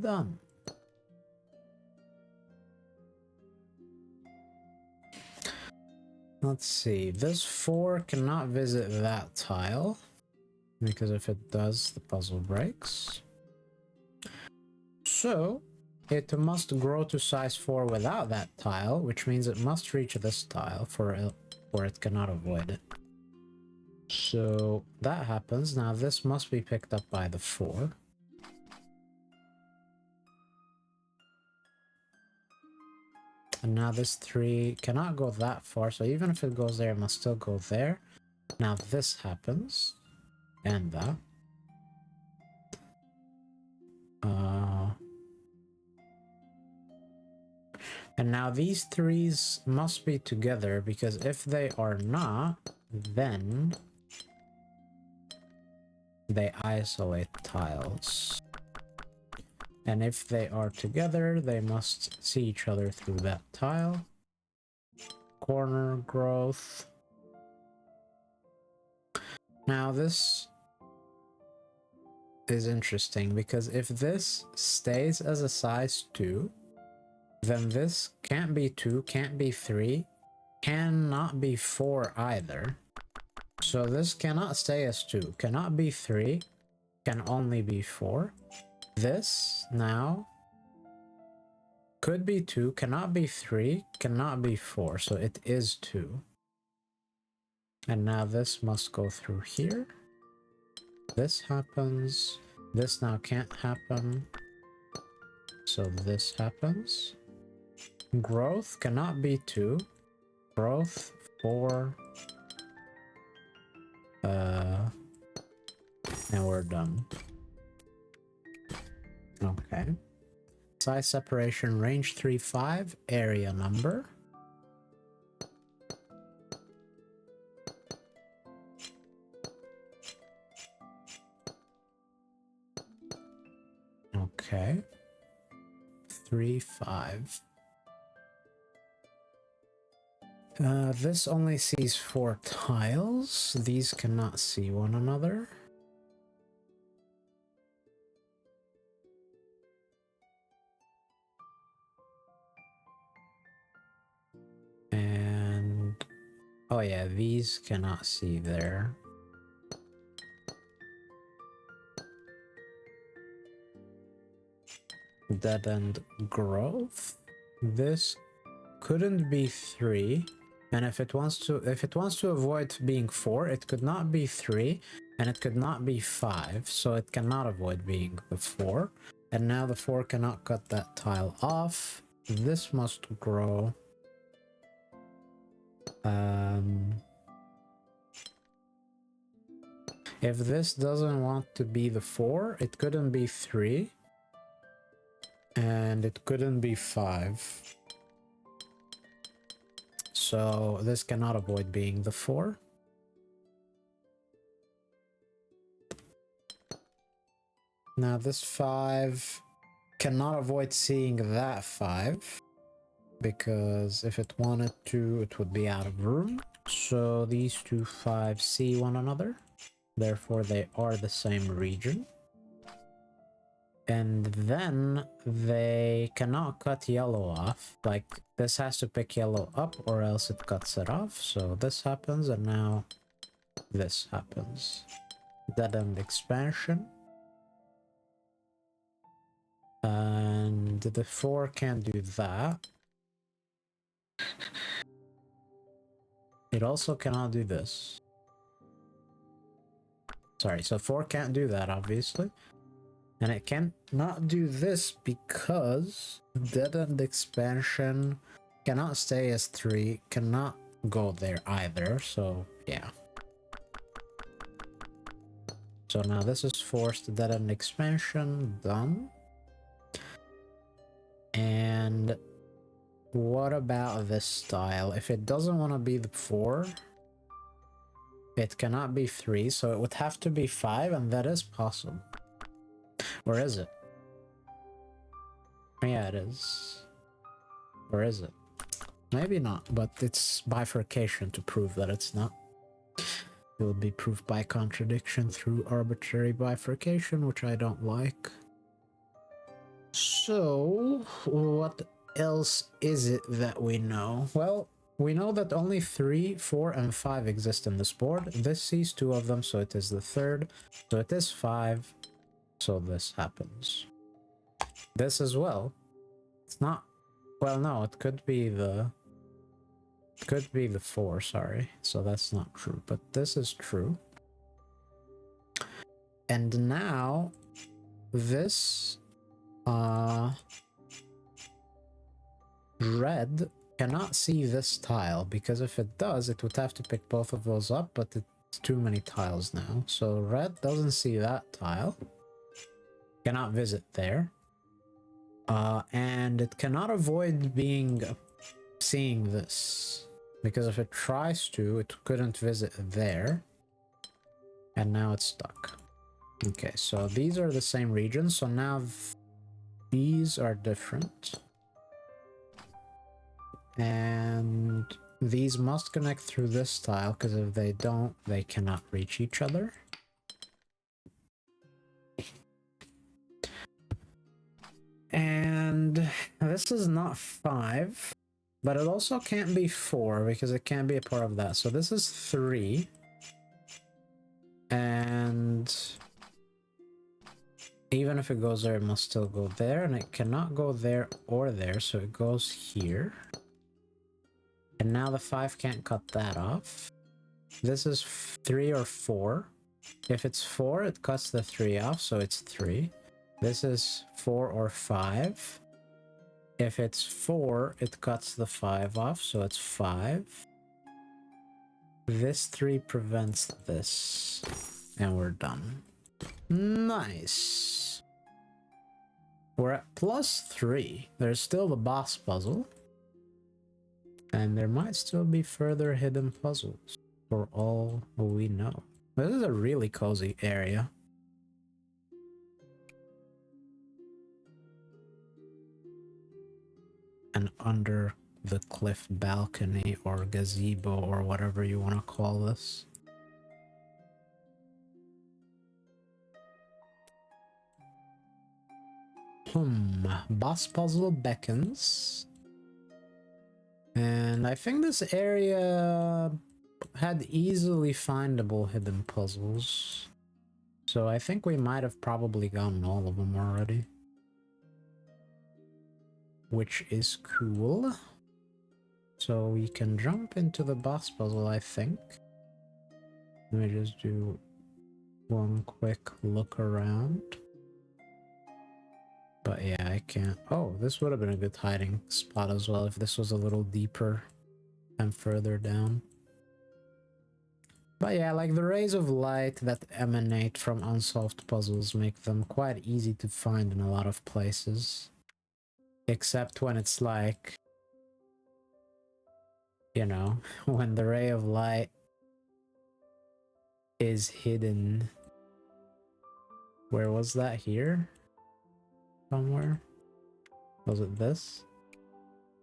Done. Let's see, this 4 cannot visit that tile, because if it does, the puzzle breaks. So it must grow to size 4 without that tile, which means it must reach this tile for it cannot avoid it. So that happens. Now this must be picked up by the 4. And now this 3 cannot go that far, so even if it goes there, it must still go there. Now this happens. And that. And now these 3s must be together, because if they are not, then they isolate tiles. And if they are together, they must see each other through that tile. Corner growth. Now this is interesting, because if this stays as a size 2, then this can't be 2, can't be 3, cannot be 4 either. So this cannot stay as 2, cannot be 3, can only be 4. This now could be 2, cannot be 3, cannot be 4, so it is 2. And now this must go through here. This happens. This now can't happen. So this happens. Growth cannot be 2. Growth 4. And we're done. Okay. Size separation, range 3, 5, area number. Okay. 3, 5. This only sees 4 tiles. These cannot see one another. And oh yeah, these cannot see there. Dead end growth. This couldn't be 3, and if it wants to avoid being 4, it could not be 3, and it could not be 5, so it cannot avoid being the 4. And now the 4 cannot cut that tile off. This must grow. If this doesn't want to be the 4, it couldn't be 3. And it couldn't be 5. So this cannot avoid being the 4. Now this 5 cannot avoid seeing that 5. Because if it wanted to, it would be out of room. So these two 5s see one another. Therefore they are the same region. And then they cannot cut yellow off. Like, this has to pick yellow up or else it cuts it off. So this happens, and now this happens. Dead end expansion. And the 4 can't do that. It also cannot do this. Sorry, so 4 can't do that, obviously. And it cannot do this because dead end expansion cannot stay as 3, cannot go there either, so yeah. So now this is forced dead end expansion, done. And what about this tile? If it doesn't want to be the 4, it cannot be 3, so it would have to be 5, and that is possible. Or is it? Yeah, it is. Or is it? Maybe not, but it's bifurcation to prove that it's not. It will be proved by contradiction through arbitrary bifurcation, which I don't like. So, what else is it that we know? Well, we know that only 3, 4, and 5 exist in this board. This sees 2 of them, so it is the third. So it is 5, so this happens. This as well. It's not... Well, no, it could be the... Could be the 4, sorry. So that's not true, but this is true. And now, this... Red cannot see this tile, because if it does, it would have to pick both of those up, but it's too many tiles now. So red doesn't see that tile. Cannot visit there. And it cannot avoid seeing this. Because if it tries to, it couldn't visit there. And now it's stuck. Okay, so these are the same regions, so now these are different. And these must connect through this tile, because if they don't, they cannot reach each other. And this is not 5. But it also can't be 4 because it can't be a part of that. So this is 3. And even if it goes there, it must still go there. And it cannot go there or there, so it goes here. And now the 5 can't cut that off. This is 3 or 4. If it's 4, it cuts the 3 off, so it's 3. This is 4 or 5. If it's 4, it cuts the 5 off, so it's 5. This 3 prevents this. And we're done. Nice. We're at +3. There's still the boss puzzle. And there might still be further hidden puzzles, for all we know. This is a really cozy area. And under the cliff balcony or gazebo or whatever you want to call this. Boss puzzle beckons. And I think this area had easily findable hidden puzzles. So I think we might have probably gotten all of them already. Which is cool. So we can jump into the boss puzzle, I think. Let me just do one quick look around. But yeah, I can't... Oh, this would have been a good hiding spot as well if this was a little deeper and further down. But yeah, like the rays of light that emanate from unsolved puzzles make them quite easy to find in a lot of places. Except when it's like, you know, when the ray of light is hidden. Where was that? Here? Somewhere? Was it this?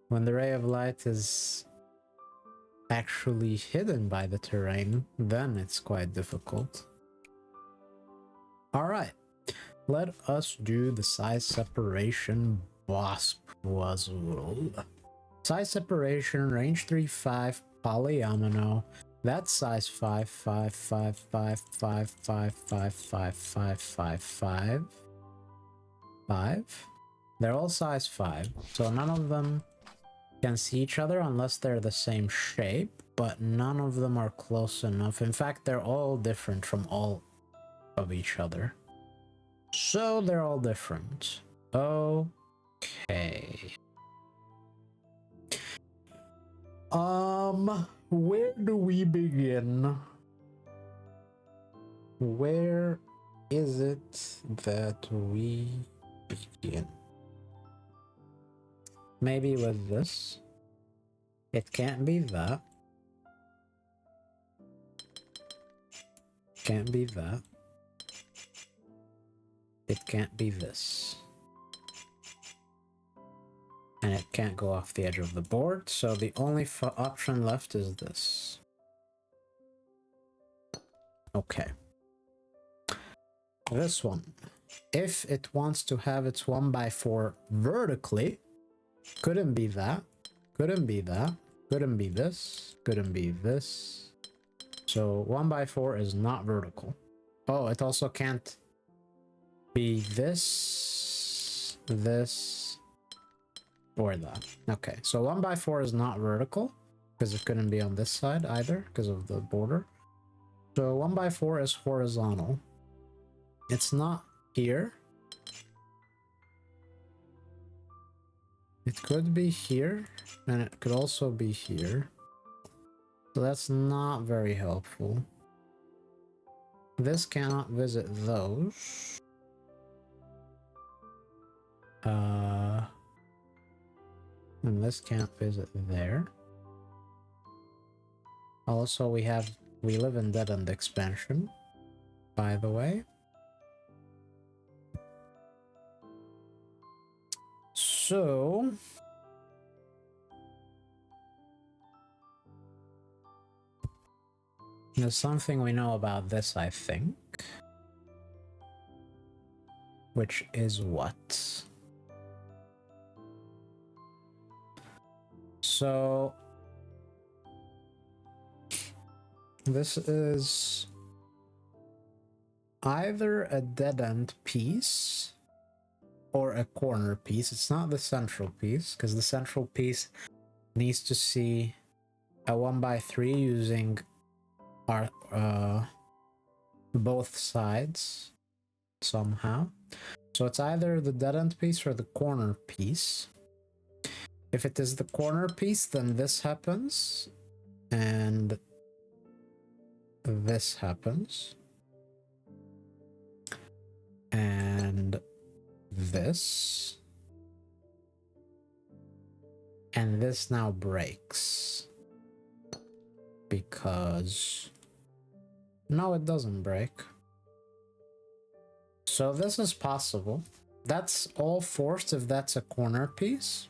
When the ray of light is actually hidden by the terrain, then it's quite difficult. Alright, let us do the size separation boss puzzle. Size separation, range 3, 5, polyomino. That's size 5, 5, 5, 5, 5, 5, 5, 5, 5, 5, 5. 5. They're all size 5, so none of them can see each other unless they're the same shape, but none of them are close enough. In fact, they're all different from all of each other. So they're all different. Okay. Where do we begin? Where is it that we begin? Maybe with this. It can't be that. Can't be that. It can't be this. And it can't go off the edge of the board, so the only option left is this. Okay. This one. If it wants to have its 1x4 vertically, couldn't be that, couldn't be that, couldn't be this, couldn't be this. So 1x4 is not vertical. Oh, it also can't be this, this, or that. Okay, so 1x4 is not vertical because it couldn't be on this side either because of the border. So 1x4 is horizontal. It's not here. It could be here, and it could also be here. So that's not very helpful. This cannot visit those. And this can't visit there. Also, we live in dead end expansion, by the way. So there's something we know about this, I think. Which is what? So this is either a dead end piece or a corner piece. It's not the central piece, because the central piece needs to see a 1x3 using our both sides somehow. So it's either the dead end piece or the corner piece. If it is the corner piece, then this happens and this happens and this, and this now breaks because no, it doesn't break. So this is possible. That's all forced if that's a corner piece.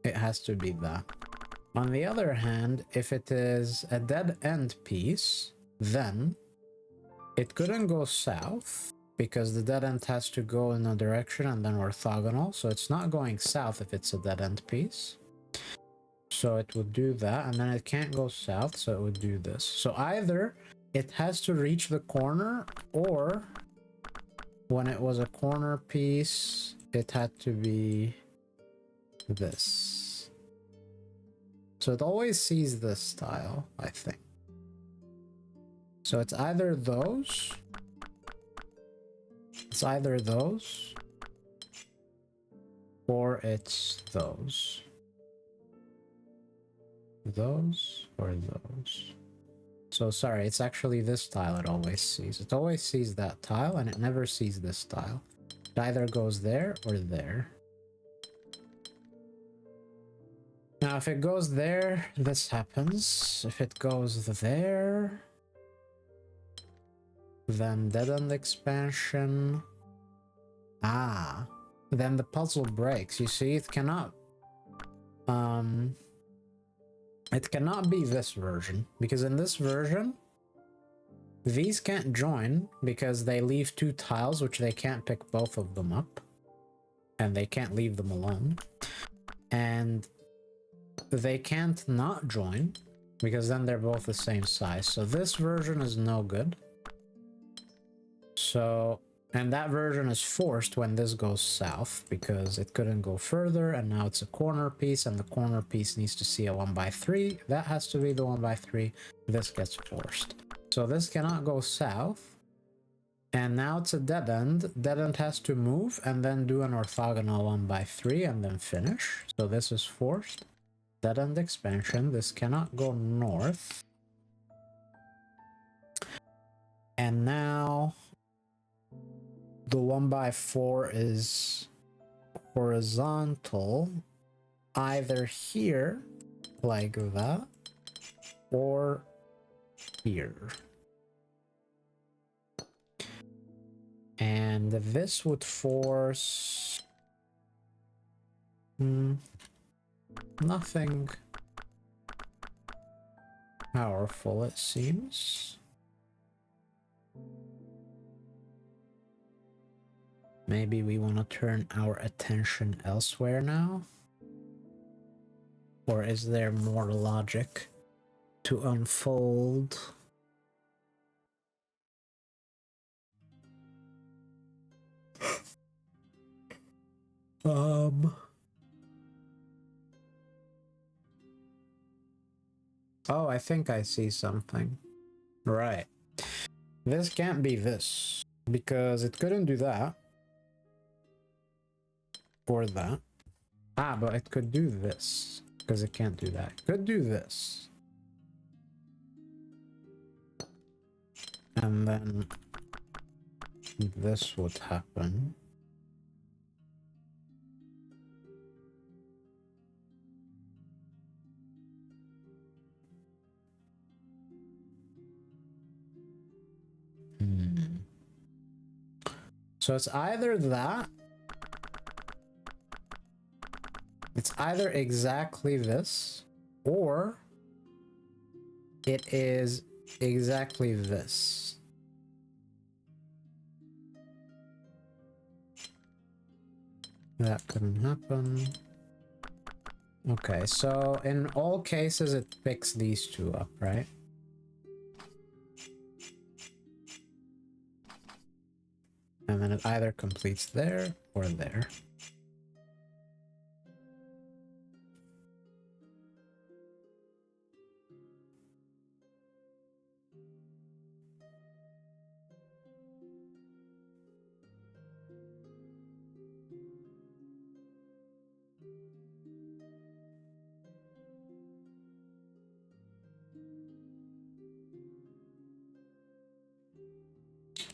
It has to be that. On the other hand, if it is a dead end piece, then it couldn't go south because the dead end has to go in a direction and then orthogonal. So it's not going south if it's a dead end piece. So it would do that, and then it can't go south, so it would do this. So either it has to reach the corner, or when it was a corner piece, it had to be this. So it always sees this tile, I think. So it's either those, or it's those. Those or those. So sorry, it's actually this tile it always sees. It always sees that tile and it never sees this tile. It either goes there or there. Now if it goes there, this happens. If it goes there, then dead end expansion. Then the puzzle breaks. You see, it cannot be this version, because in this version these can't join because they leave two tiles which they can't pick both of them up, and they can't leave them alone, and they can't not join because then they're both the same size. So this version is no good. So, and that version is forced when this goes south because it couldn't go further, and now it's a corner piece, and the corner piece needs to see a 1x3. That has to be the 1x3. This gets forced. So this cannot go south, and now it's a dead end. Dead end has to move and then do an orthogonal 1x3 and then finish. So this is forced. Dead end expansion. This cannot go north. And now the 1x4 is horizontal, either here, like that, or here. And this would force... Nothing powerful, it seems. Maybe we want to turn our attention elsewhere now? Or is there more logic to unfold? Oh, I think I see something. Right. This can't be this, because it couldn't do that. Or that. Ah, but it could do this, because it can't do that. It could do this. And then this would happen. So it's either that, it's either exactly this, or it is exactly this. That couldn't happen. Okay, so in all cases it picks these two up, right? And then it either completes there or there.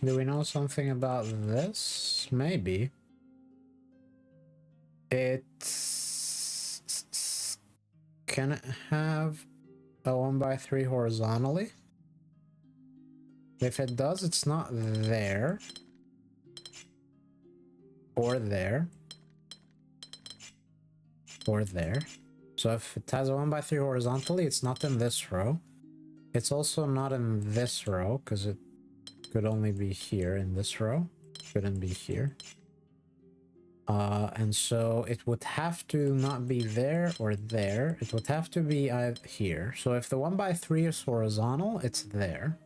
Do we know something about this? Maybe. Can it have a 1x3 horizontally? If it does, it's not there. Or there. Or there. So if it has a 1x3 horizontally, it's not in this row. It's also not in this row, because it could only be here in this row. Couldn't be here. And so it would have to not be there or there. It would have to be here. So if the 1x3 is horizontal, it's there.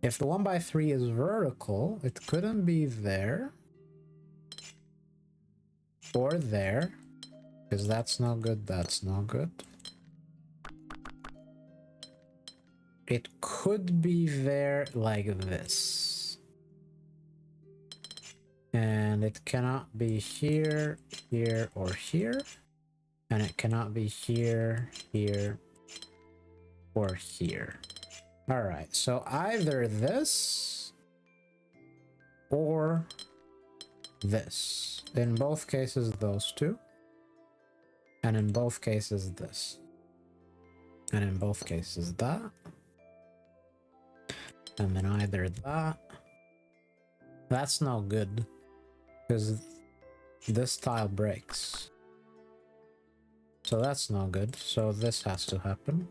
If the 1x3 is vertical, it couldn't be there. Or there. Because that's no good, that's no good. It could be there like this. And it cannot be here, here, or here. And it cannot be here, here, or here. Alright, so either this or this. In both cases, those two. And in both cases, this. And in both cases, that. And then either that. That's no good. Because this tile breaks. So that's no good. So this has to happen.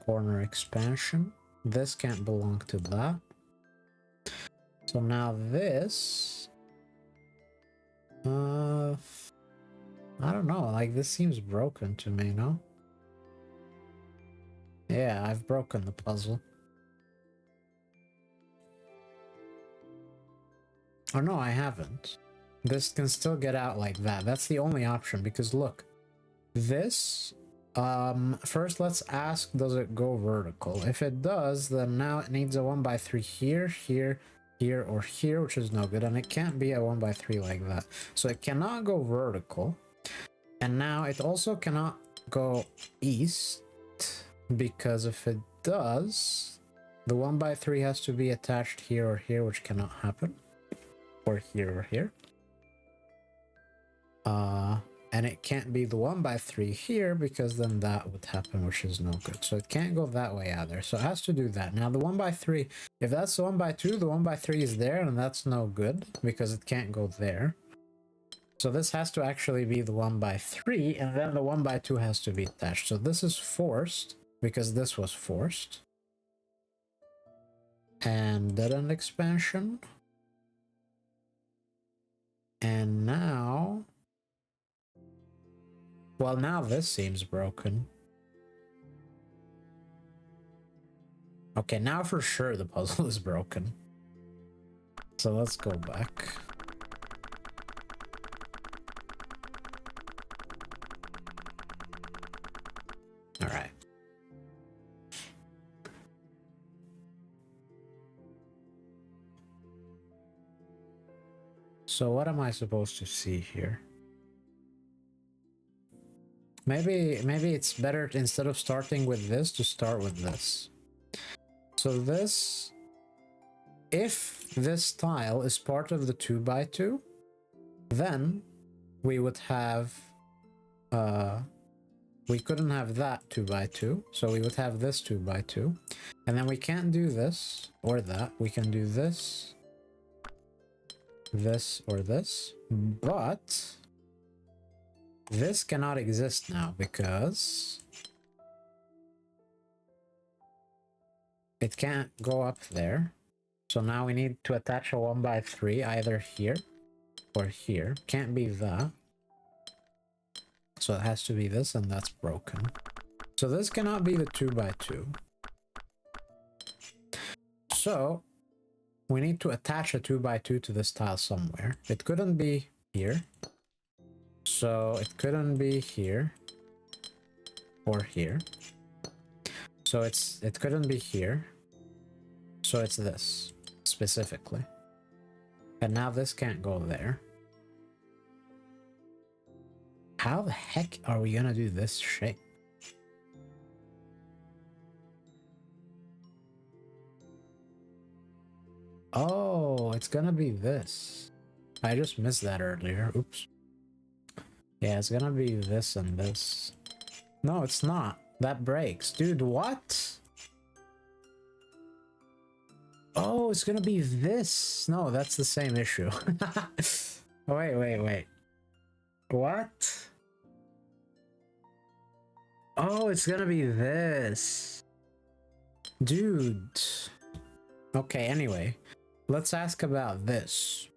Corner expansion. This can't belong to that. So now this... I don't know, like this seems broken to me, no? Yeah, I've broken the puzzle. Oh no, I haven't. This can still get out like that. That's the only option, because look, this, first let's ask, does it go vertical? If it does, then now it needs a 1x3 here, here, here, or here, which is no good, and it can't be a 1x3 like that. So it cannot go vertical, and now it also cannot go east, because if it does, the 1x3 has to be attached here or here, which cannot happen. Or here or here. And it can't be the 1x3 here, because then that would happen, which is no good. So it can't go that way either. So it has to do that. Now the 1x3, if that's the 1x2, the 1x3 is there, and that's no good, because it can't go there. So this has to actually be the 1x3, and then the 1x2 has to be attached. So this is forced because this was forced. And dead end expansion. And now... well, now this seems broken. Okay, now for sure the puzzle is broken. So let's go back. All right. So what am I supposed to see here? Maybe it's better instead of starting with this to start with this. So this, if this tile is part of the 2x2, then we would have, we couldn't have that 2x2, so we would have this 2x2. And then we can't do this or that. We can do this, this, or this, but this cannot exist now because it can't go up there. So now we need to attach a 1x3 either here or here. Can't be that. So it has to be this, and that's broken. So this cannot be the 2x2. So we need to attach a 2x2 to this tile somewhere. It couldn't be here. So it couldn't be here or here. So it couldn't be here. So it's this specifically. And now this can't go there. How the heck are we gonna do this shape? Oh, it's gonna be this. I just missed that earlier. Oops. Yeah, it's gonna be this and this. No, it's not. That breaks. Dude, what? Oh, it's gonna be this. No, that's the same issue. Wait. What? Oh, it's gonna be this. Dude. Okay, anyway. Let's ask about this.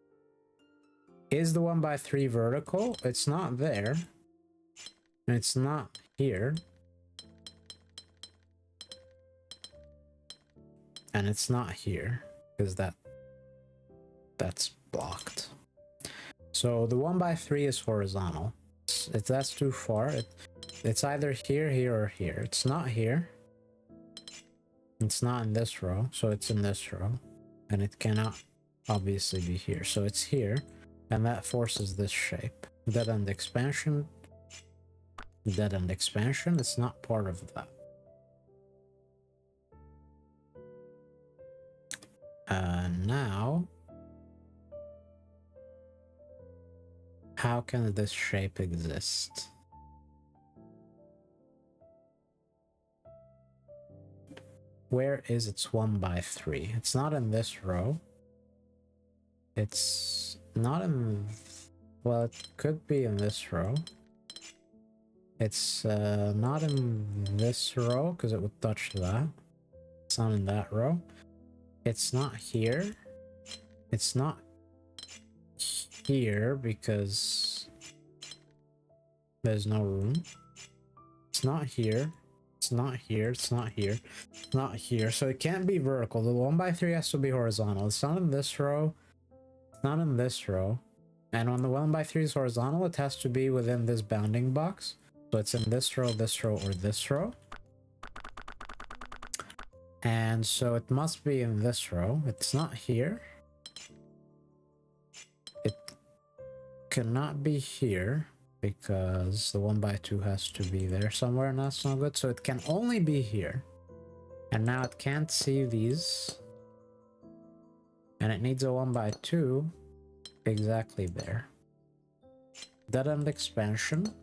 Is the 1x3 vertical? It's not there. And it's not here. And it's not here. Because that's blocked. So the 1x3 is horizontal. That's too far. It's either here, here, or here. It's not here. It's not in this row, so it's in this row. And it cannot obviously be here. So it's here, and that forces this shape. Dead end expansion. Dead end expansion. It's not part of that. Now, how can this shape exist? Where is its 1x3? It's not in this row. It's not in... well, it could be in this row. It's not in this row because it would touch that. It's not in that row. It's not here. It's not here because there's no room. It's not here. It's not here. It's not here. It's not here. So it can't be vertical. The 1x3 has to be horizontal. It's not in this row. It's not in this row. And when the 1x3 is horizontal, it has to be within this bounding box. So it's in this row, or this row. And so it must be in this row. It's not here. It cannot be here because the 1x2 has to be there somewhere, and that's not good. So it can only be here. And now it can't see these. And it needs a 1x2 exactly there. Dead end expansion.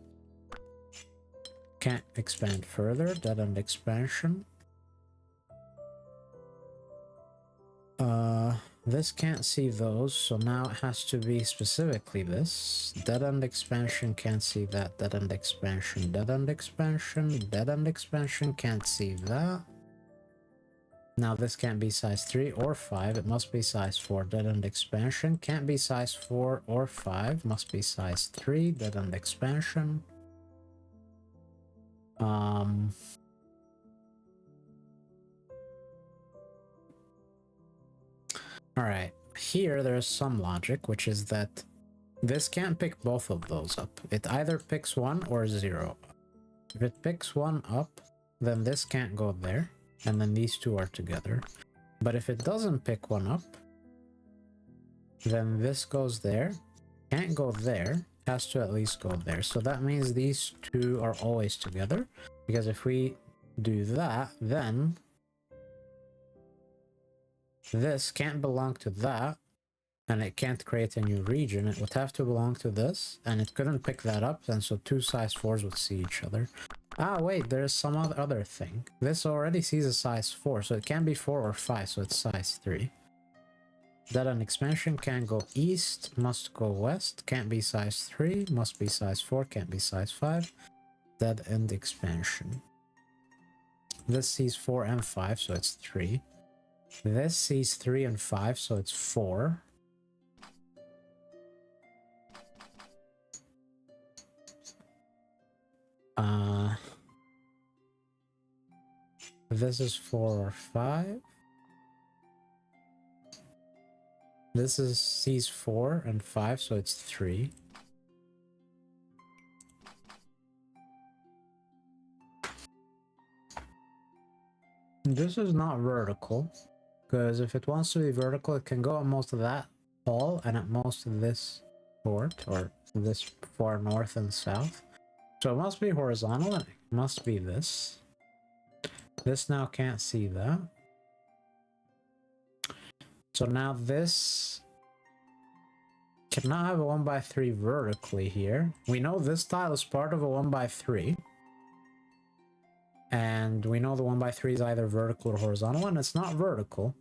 Can't expand further. Dead end expansion. This can't see those, so now it has to be specifically this. Dead-end expansion can't see that. Dead-end expansion, dead-end expansion, dead-end expansion can't see that. Now this can't be size 3 or 5, it must be size 4. Dead-end expansion can't be size 4 or 5, must be size 3. Dead-end expansion. Alright, here there's some logic, which is that this can't pick both of those up. It either picks 1 or 0. If it picks 1 up, then this can't go there, and then these two are together. But if it doesn't pick 1 up, then this goes there, can't go there, has to at least go there. So that means these two are always together, because if we do that, then this can't belong to that, and it can't create a new region. It would have to belong to this, and it couldn't pick that up, and so two size 4s would see each other. Ah, wait, there's some other thing. This already sees a size 4, so it can't be 4 or 5, so it's size 3. Dead-end expansion can't go east, must go west, can't be size 3, must be size 4, can't be size 5. Dead-end expansion. This sees 4 and 5, so it's 3. This sees 3 and 5, so it's 4. This is 4 or 5. This sees 4 and 5, so it's 3. This is not vertical, because if it wants to be vertical, it can go at most of that hall and at most of this fort, or this far north and south. So it must be horizontal, and it must be this. This now can't see that. So now this cannot have a 1x3 vertically here. We know this tile is part of a 1x3. And we know the 1x3 is either vertical or horizontal, and it's not vertical.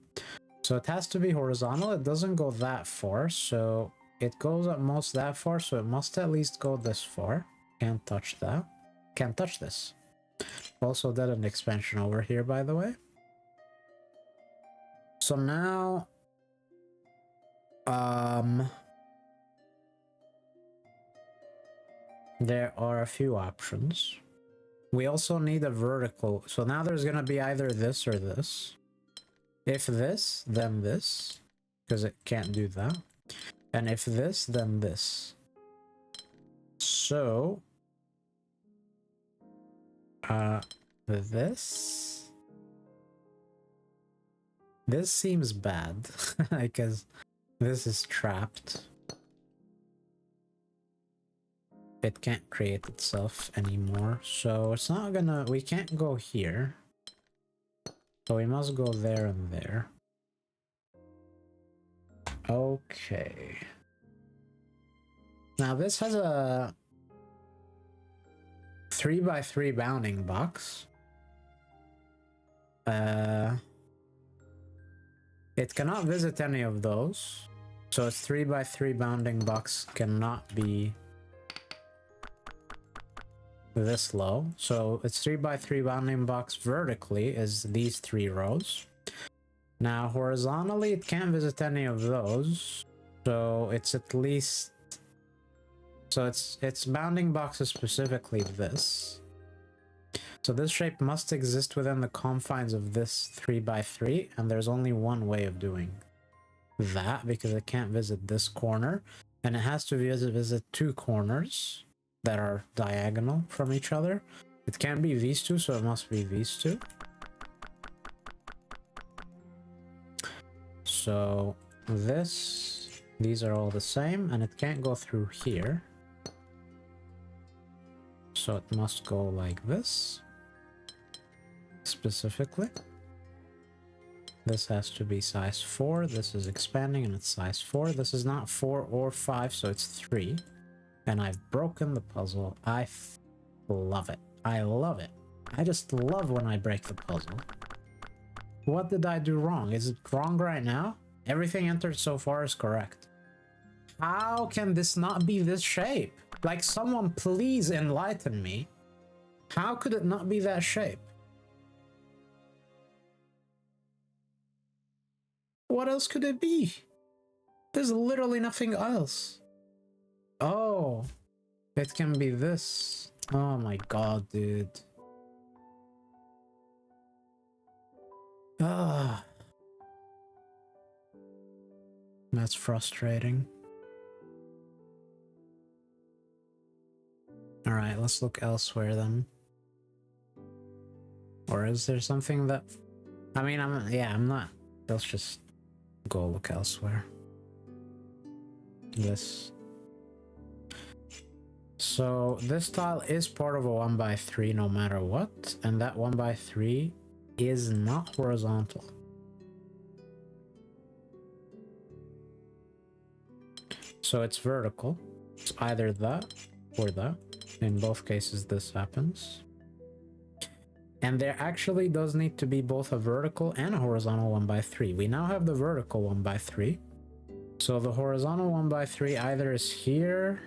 So it has to be horizontal. It doesn't go that far, so it goes at most that far, so it must at least go this far. Can't touch that. Can't touch this. Also did an expansion over here, by the way. So now there are a few options. We also need a vertical. So now there's gonna be either this or this. If this, then this, because it can't do that. And if this, then this. So this seems bad because this is trapped. It can't create itself anymore, so it's not gonna, we can't go here, so we must go there and there. Okay, now this has a 3x3 bounding box. It cannot visit any of those, so its 3x3 bounding box cannot be this low. So its 3x3 bounding box vertically is these 3 rows. Now horizontally it can't visit any of those, so it's at least, so its bounding box is specifically this. So this shape must exist within the confines of this 3x3, and there's only one way of doing that, because it can't visit this corner, and it has to visit 2 corners that are diagonal from each other. It can't be these 2, so it must be these 2. So these are all the same, and it can't go through here. So it must go like this. Specifically. This has to be size 4. This is expanding and it's size 4. This is not 4 or 5, so it's 3. And I've broken the puzzle. I love it. I love it. I just love when I break the puzzle. What did I do wrong? Is it wrong right now? Everything entered so far is correct. How can this not be this shape? Like, someone please enlighten me. How could it not be that shape? What else could it be? There's literally nothing else. Oh, it can be this. Oh my god, dude. Ah, that's frustrating. All right, let's look elsewhere then. Or is there something that... I mean, I'm not... Let's just go look elsewhere. This. So this tile is part of a 1x3 no matter what, and that 1x3 is not horizontal. So it's vertical. It's either that or that. In both cases this happens. And there actually does need to be both a vertical and a horizontal 1x3. We now have the vertical 1x3. So the horizontal 1x3 either is here,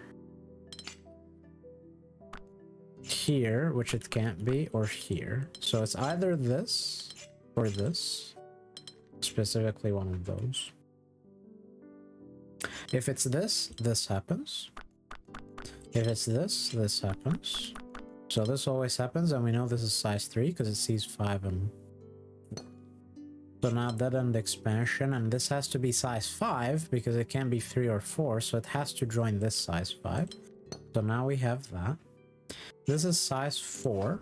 here, which it can't be, or here. So it's either this or this. Specifically one of those. If it's this, this happens. If it's this, this happens. So this always happens, and we know this is size 3 because it sees 5 and... So now dead end expansion, and this has to be size 5 because it can't be 3 or 4, so it has to join this size 5. So now we have that. This is size 4.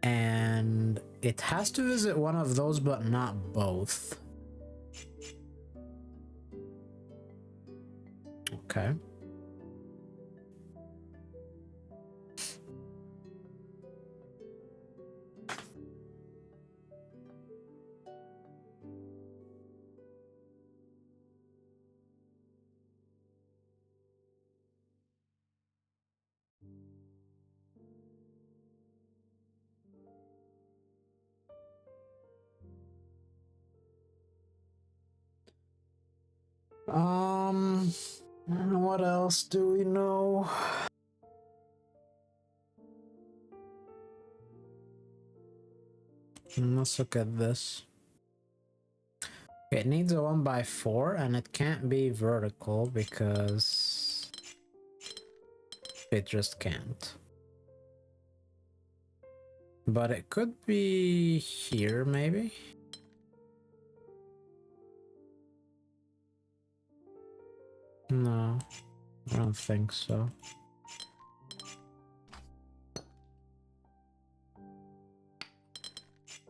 And it has to visit one of those, but not both. Okay. What else do we know? Let's look at this. It needs a 1x4 and it can't be vertical because it just can't. But it could be here, maybe? No, I don't think so.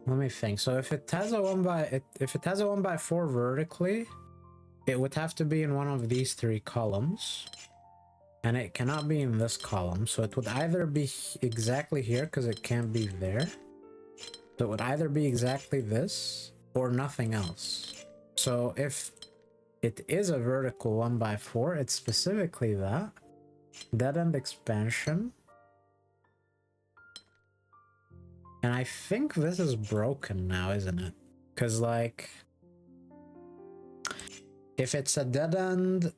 Let me think. So if it has a 1x4 vertically, it would have to be in one of these 3 columns. And it cannot be in this column, so it would either be exactly here because it can't be there. So it would either be exactly this or nothing else. So if it is a vertical 1x4, it's specifically that. Dead end expansion. And I think this is broken now, isn't it? Because, like, if it's a dead end,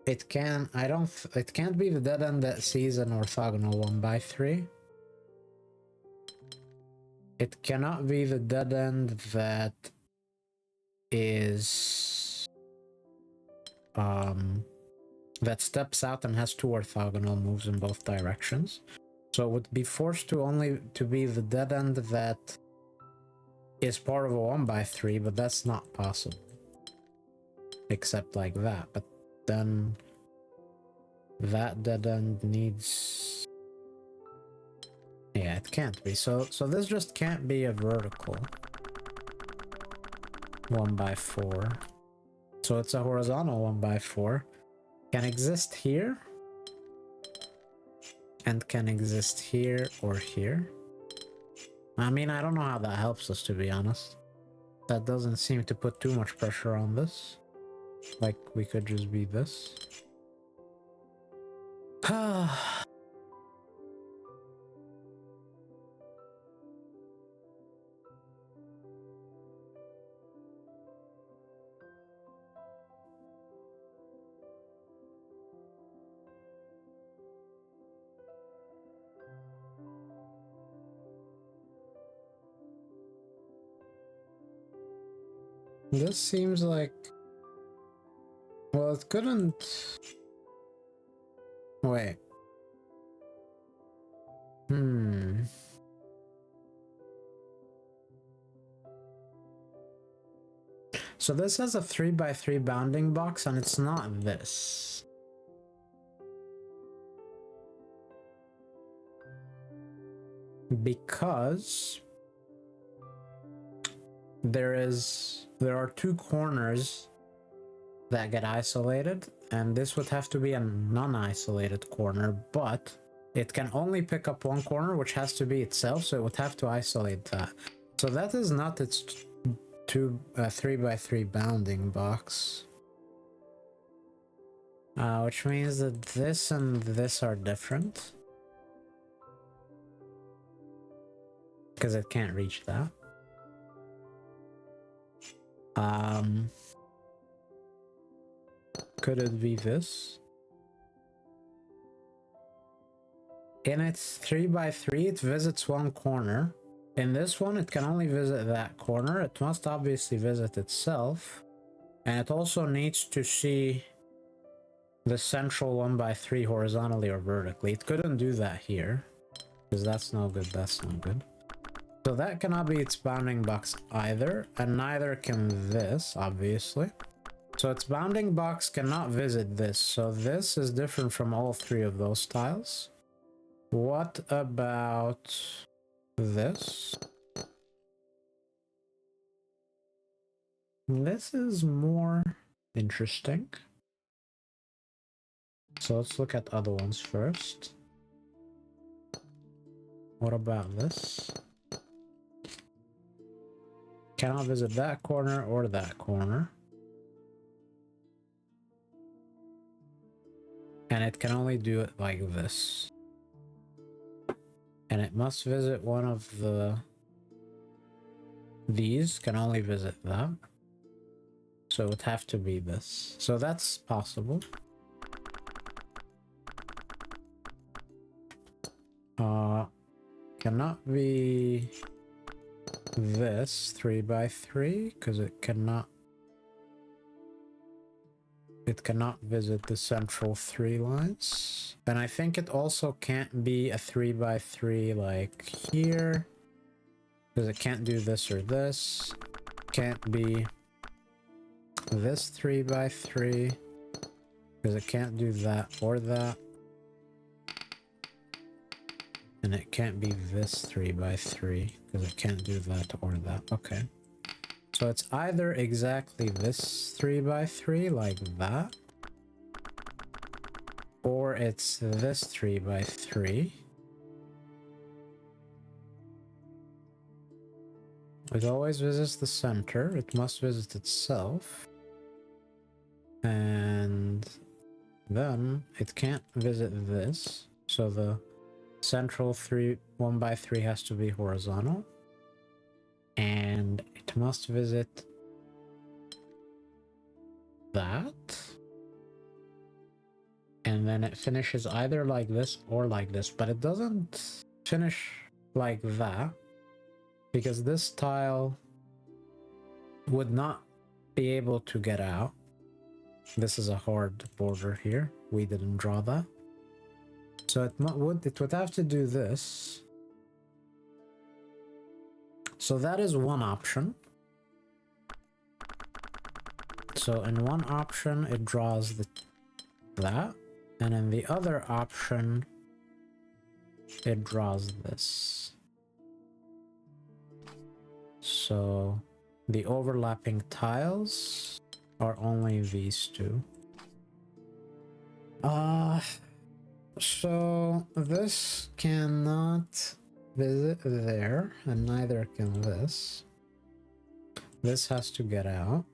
it can't be the dead end that sees an orthogonal 1x3. It cannot be the dead end that is that steps out and has 2 orthogonal moves in both directions. So it would be forced to only to be the dead end that is part of a 1x3, but that's not possible. Except like that. But then that dead end needs... Yeah, it can't be. So this just can't be a vertical 1x4. So it's a horizontal 1x4. Can exist here. And can exist here or here. I mean, I don't know how that helps us, to be honest. That doesn't seem to put too much pressure on this. Like, we could just be this. This seems like... Well, it couldn't... Wait. So this has a 3x3 bounding box, and it's not this. Because there are two corners that get isolated, and this would have to be a non-isolated corner, but it can only pick up one corner, which has to be itself, so it would have to isolate that. So that is not its 3x3 bounding box. Which means that this and this are different. Because it can't reach that. Could it be this? In its 3x3, it visits one corner. In this one, it can only visit that corner. It must obviously visit itself. And it also needs to see the central 1x3 horizontally or vertically. It couldn't do that here. Because that's no good, that's no good. So that cannot be its bounding box either. And neither can this, obviously. So its bounding box cannot visit this. So this is different from all three of those tiles. What about this? This is more interesting. So let's look at other ones first. What about this? Cannot visit that corner or that corner. And it can only do it like this. And it must visit one of these, can only visit that. So it would have to be this. So that's possible. Cannot be this 3x3 because it cannot visit the central 3 lines. And I think it also can't be a 3x3 like here because it can't do this or this. Can't be this 3x3 because it can't do that or that. And it can't be this 3x3 because it can't do that or that. Okay. So it's either exactly this 3x3 like that, or it's this 3x3. It always visits the center. It must visit itself. And then it can't visit this. So the central 1x3 has to be horizontal. And it must visit that. And then it finishes either like this or like this, but it doesn't finish like that because this tile would not be able to get out. This is a hard border here. We didn't draw that. So it would have to do this. So that is one option. So in one option it draws that, and in the other option it draws this. So the overlapping tiles are only these two. So this cannot visit there, and neither can this. This has to get out.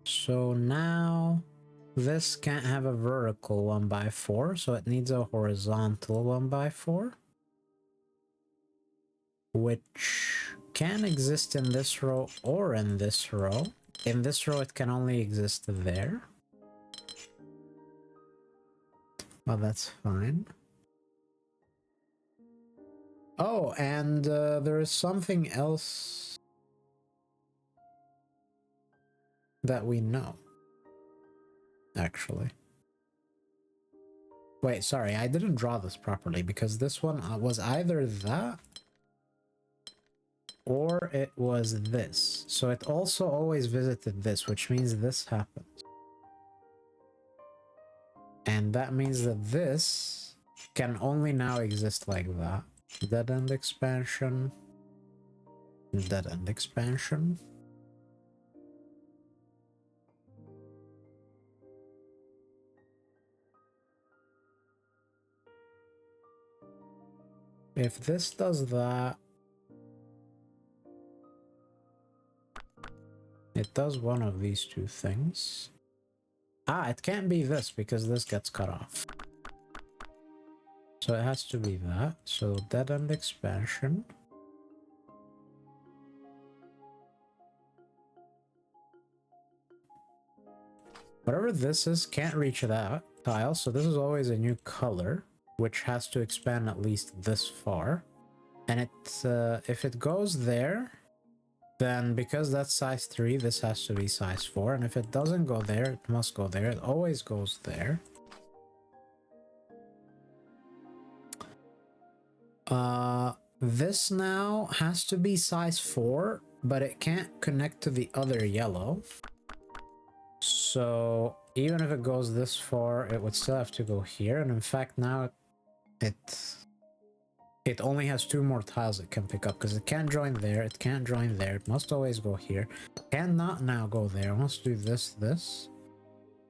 So now this can't have a vertical 1x4, so it needs a horizontal 1x4, which can exist in this row or in this row. In this row it can only exist there. Well, that's fine. Oh, and there is something else that we know, actually. Wait, sorry, I didn't draw this properly because this one was either that or it was this. So it also always visited this, which means this happens. And that means that this can only now exist like that. Dead end expansion. Dead end expansion. If this does that, it does one of these two things. Ah, it can't be this because this gets cut off. So it has to be that. So dead end expansion. Whatever this is can't reach that tile, so this is always a new color, which has to expand at least this far. And it, if it goes there, then because that's size 3, this has to be size 4. And if it doesn't go there, it must go there. It always goes there. This now has to be size 4, but it can't connect to the other yellow. So even if it goes this far, it would still have to go here. And in fact, now it only has 2 more tiles it can pick up because it can't join there, it can't join there, it must always go here. Cannot now go there, it must do this.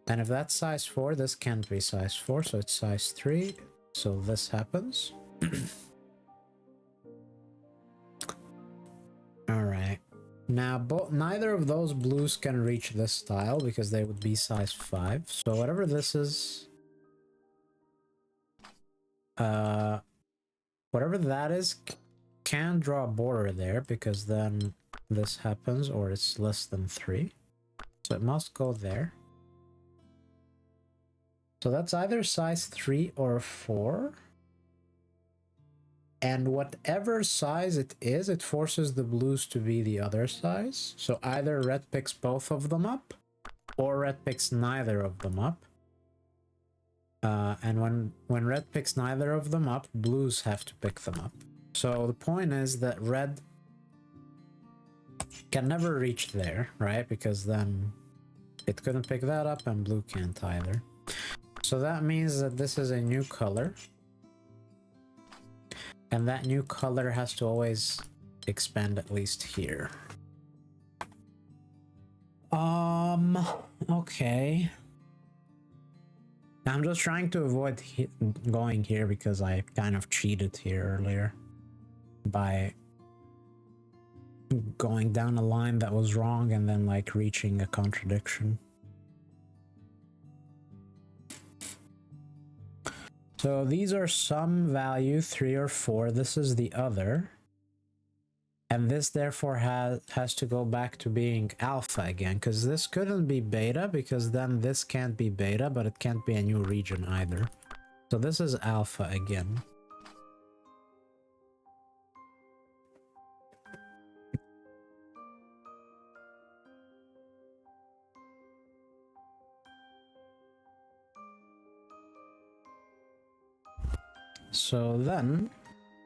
And if that's size 4, this can't be size 4, so it's size 3. So this happens. Alright. Now, neither of those blues can reach this tile because they would be size 5. So whatever this is... whatever that is, can draw a border there because then this happens or it's less than 3. So it must go there. So that's either size 3 or 4. And whatever size it is, it forces the blues to be the other size. So either red picks both of them up, or red picks neither of them up. And when red picks neither of them up, blues have to pick them up. So the point is that red can never reach there, right? Because then it couldn't pick that up and blue can't either. So that means that this is a new color. And that new color has to always expand at least here. Okay. I'm just trying to avoid going here because I kind of cheated here earlier by going down a line that was wrong and then like reaching a contradiction. So these are some value 3 or 4. This is the other. And this therefore has to go back to being alpha again, because this couldn't be beta, because then this can't be beta, but it can't be a new region either. So this is alpha again. So then,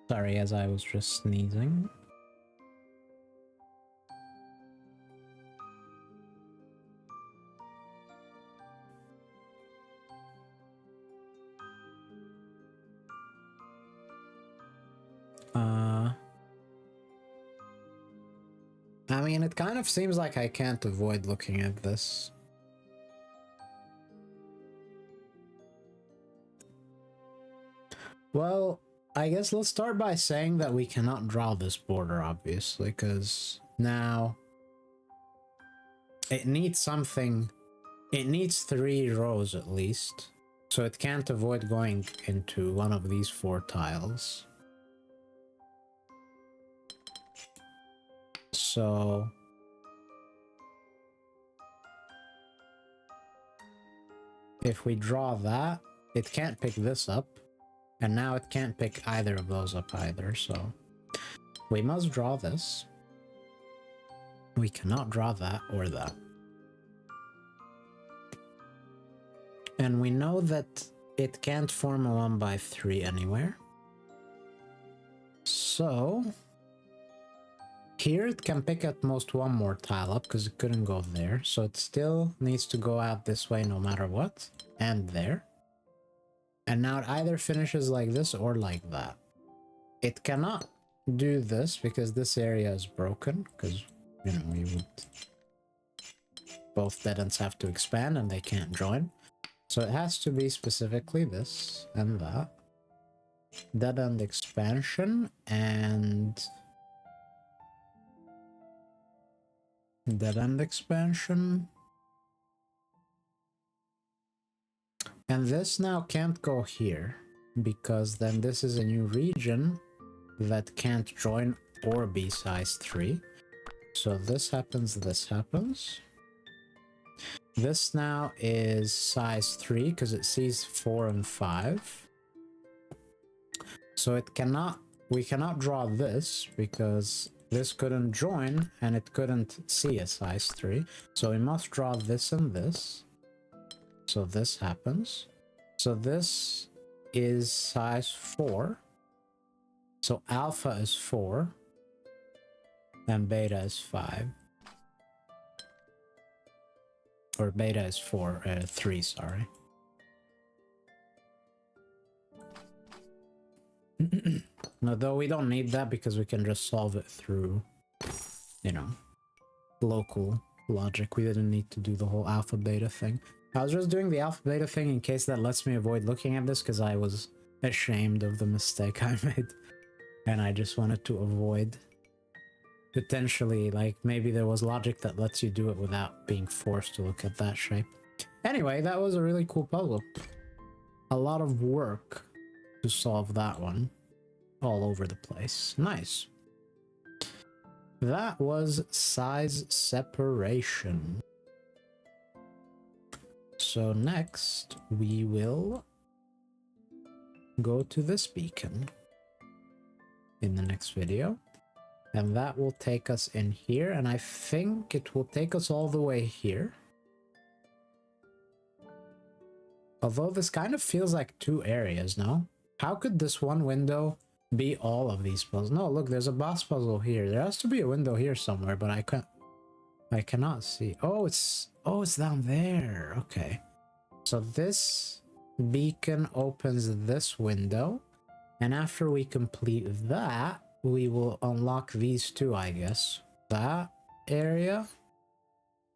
sorry, as I was just sneezing. I mean, it kind of seems like I can't avoid looking at this. Well, I guess let's start by saying that we cannot draw this border, obviously, because now it needs something. It needs 3 rows at least, so it can't avoid going into one of these 4 tiles. So if we draw that, it can't pick this up. And now it can't pick either of those up either, so we must draw this. We cannot draw that or that. And we know that it can't form a 1x3 anywhere. So here it can pick at most one more tile up because it couldn't go there. So it still needs to go out this way no matter what. And there. And now it either finishes like this or like that. It cannot do this because this area is broken because, you know, we would... both dead ends have to expand and they can't join. So it has to be specifically this and that. Dead end expansion and... dead end expansion. And this now can't go here, because then this is a new region that can't join or be size 3. So this happens, this happens. This now is size 3, because it sees 4 and 5. So it cannot, we cannot draw this, because this couldn't join, and it couldn't see a size 3. So we must draw this and this. So this happens. So this is size 4. So alpha is 4. And beta is 5. Or beta is 3, sorry. No, though we don't need that because we can just solve it through, you know, local logic. We didn't need to do the whole alpha beta thing. I was just doing the alpha beta thing in case that lets me avoid looking at this because I was ashamed of the mistake I made. And I just wanted to avoid potentially, like, maybe there was logic that lets you do it without being forced to look at that shape. Anyway, that was a really cool puzzle. A lot of work to solve that one. All over the place. Nice. That was size separation. So next we will go to this beacon in the next video, and that will take us in here, and I think it will take us all the way here. Although this kind of feels like 2 areas, no? How could this one window be all of these puzzles? No, look, there's a boss puzzle here. There has to be a window here somewhere, but I cannot see. Oh, it's down there. Okay. So this beacon opens this window, and after we complete that, we will unlock these 2, I guess. That area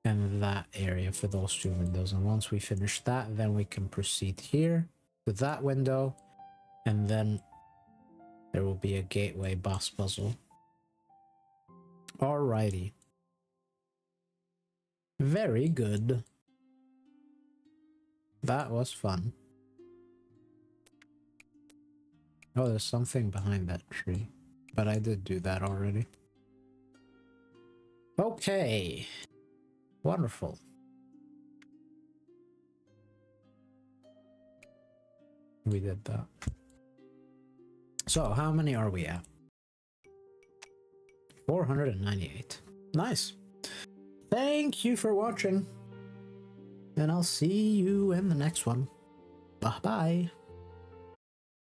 and that area for those 2 windows. And once we finish that, then we can proceed here to that window, and then there will be a gateway boss puzzle. Alrighty. Very good. That was fun. Oh, there's something behind that tree. But I did do that already. Okay. Wonderful. We did that. So, how many are we at? 498. Nice. Thank you for watching. And I'll see you in the next one. Bye-bye.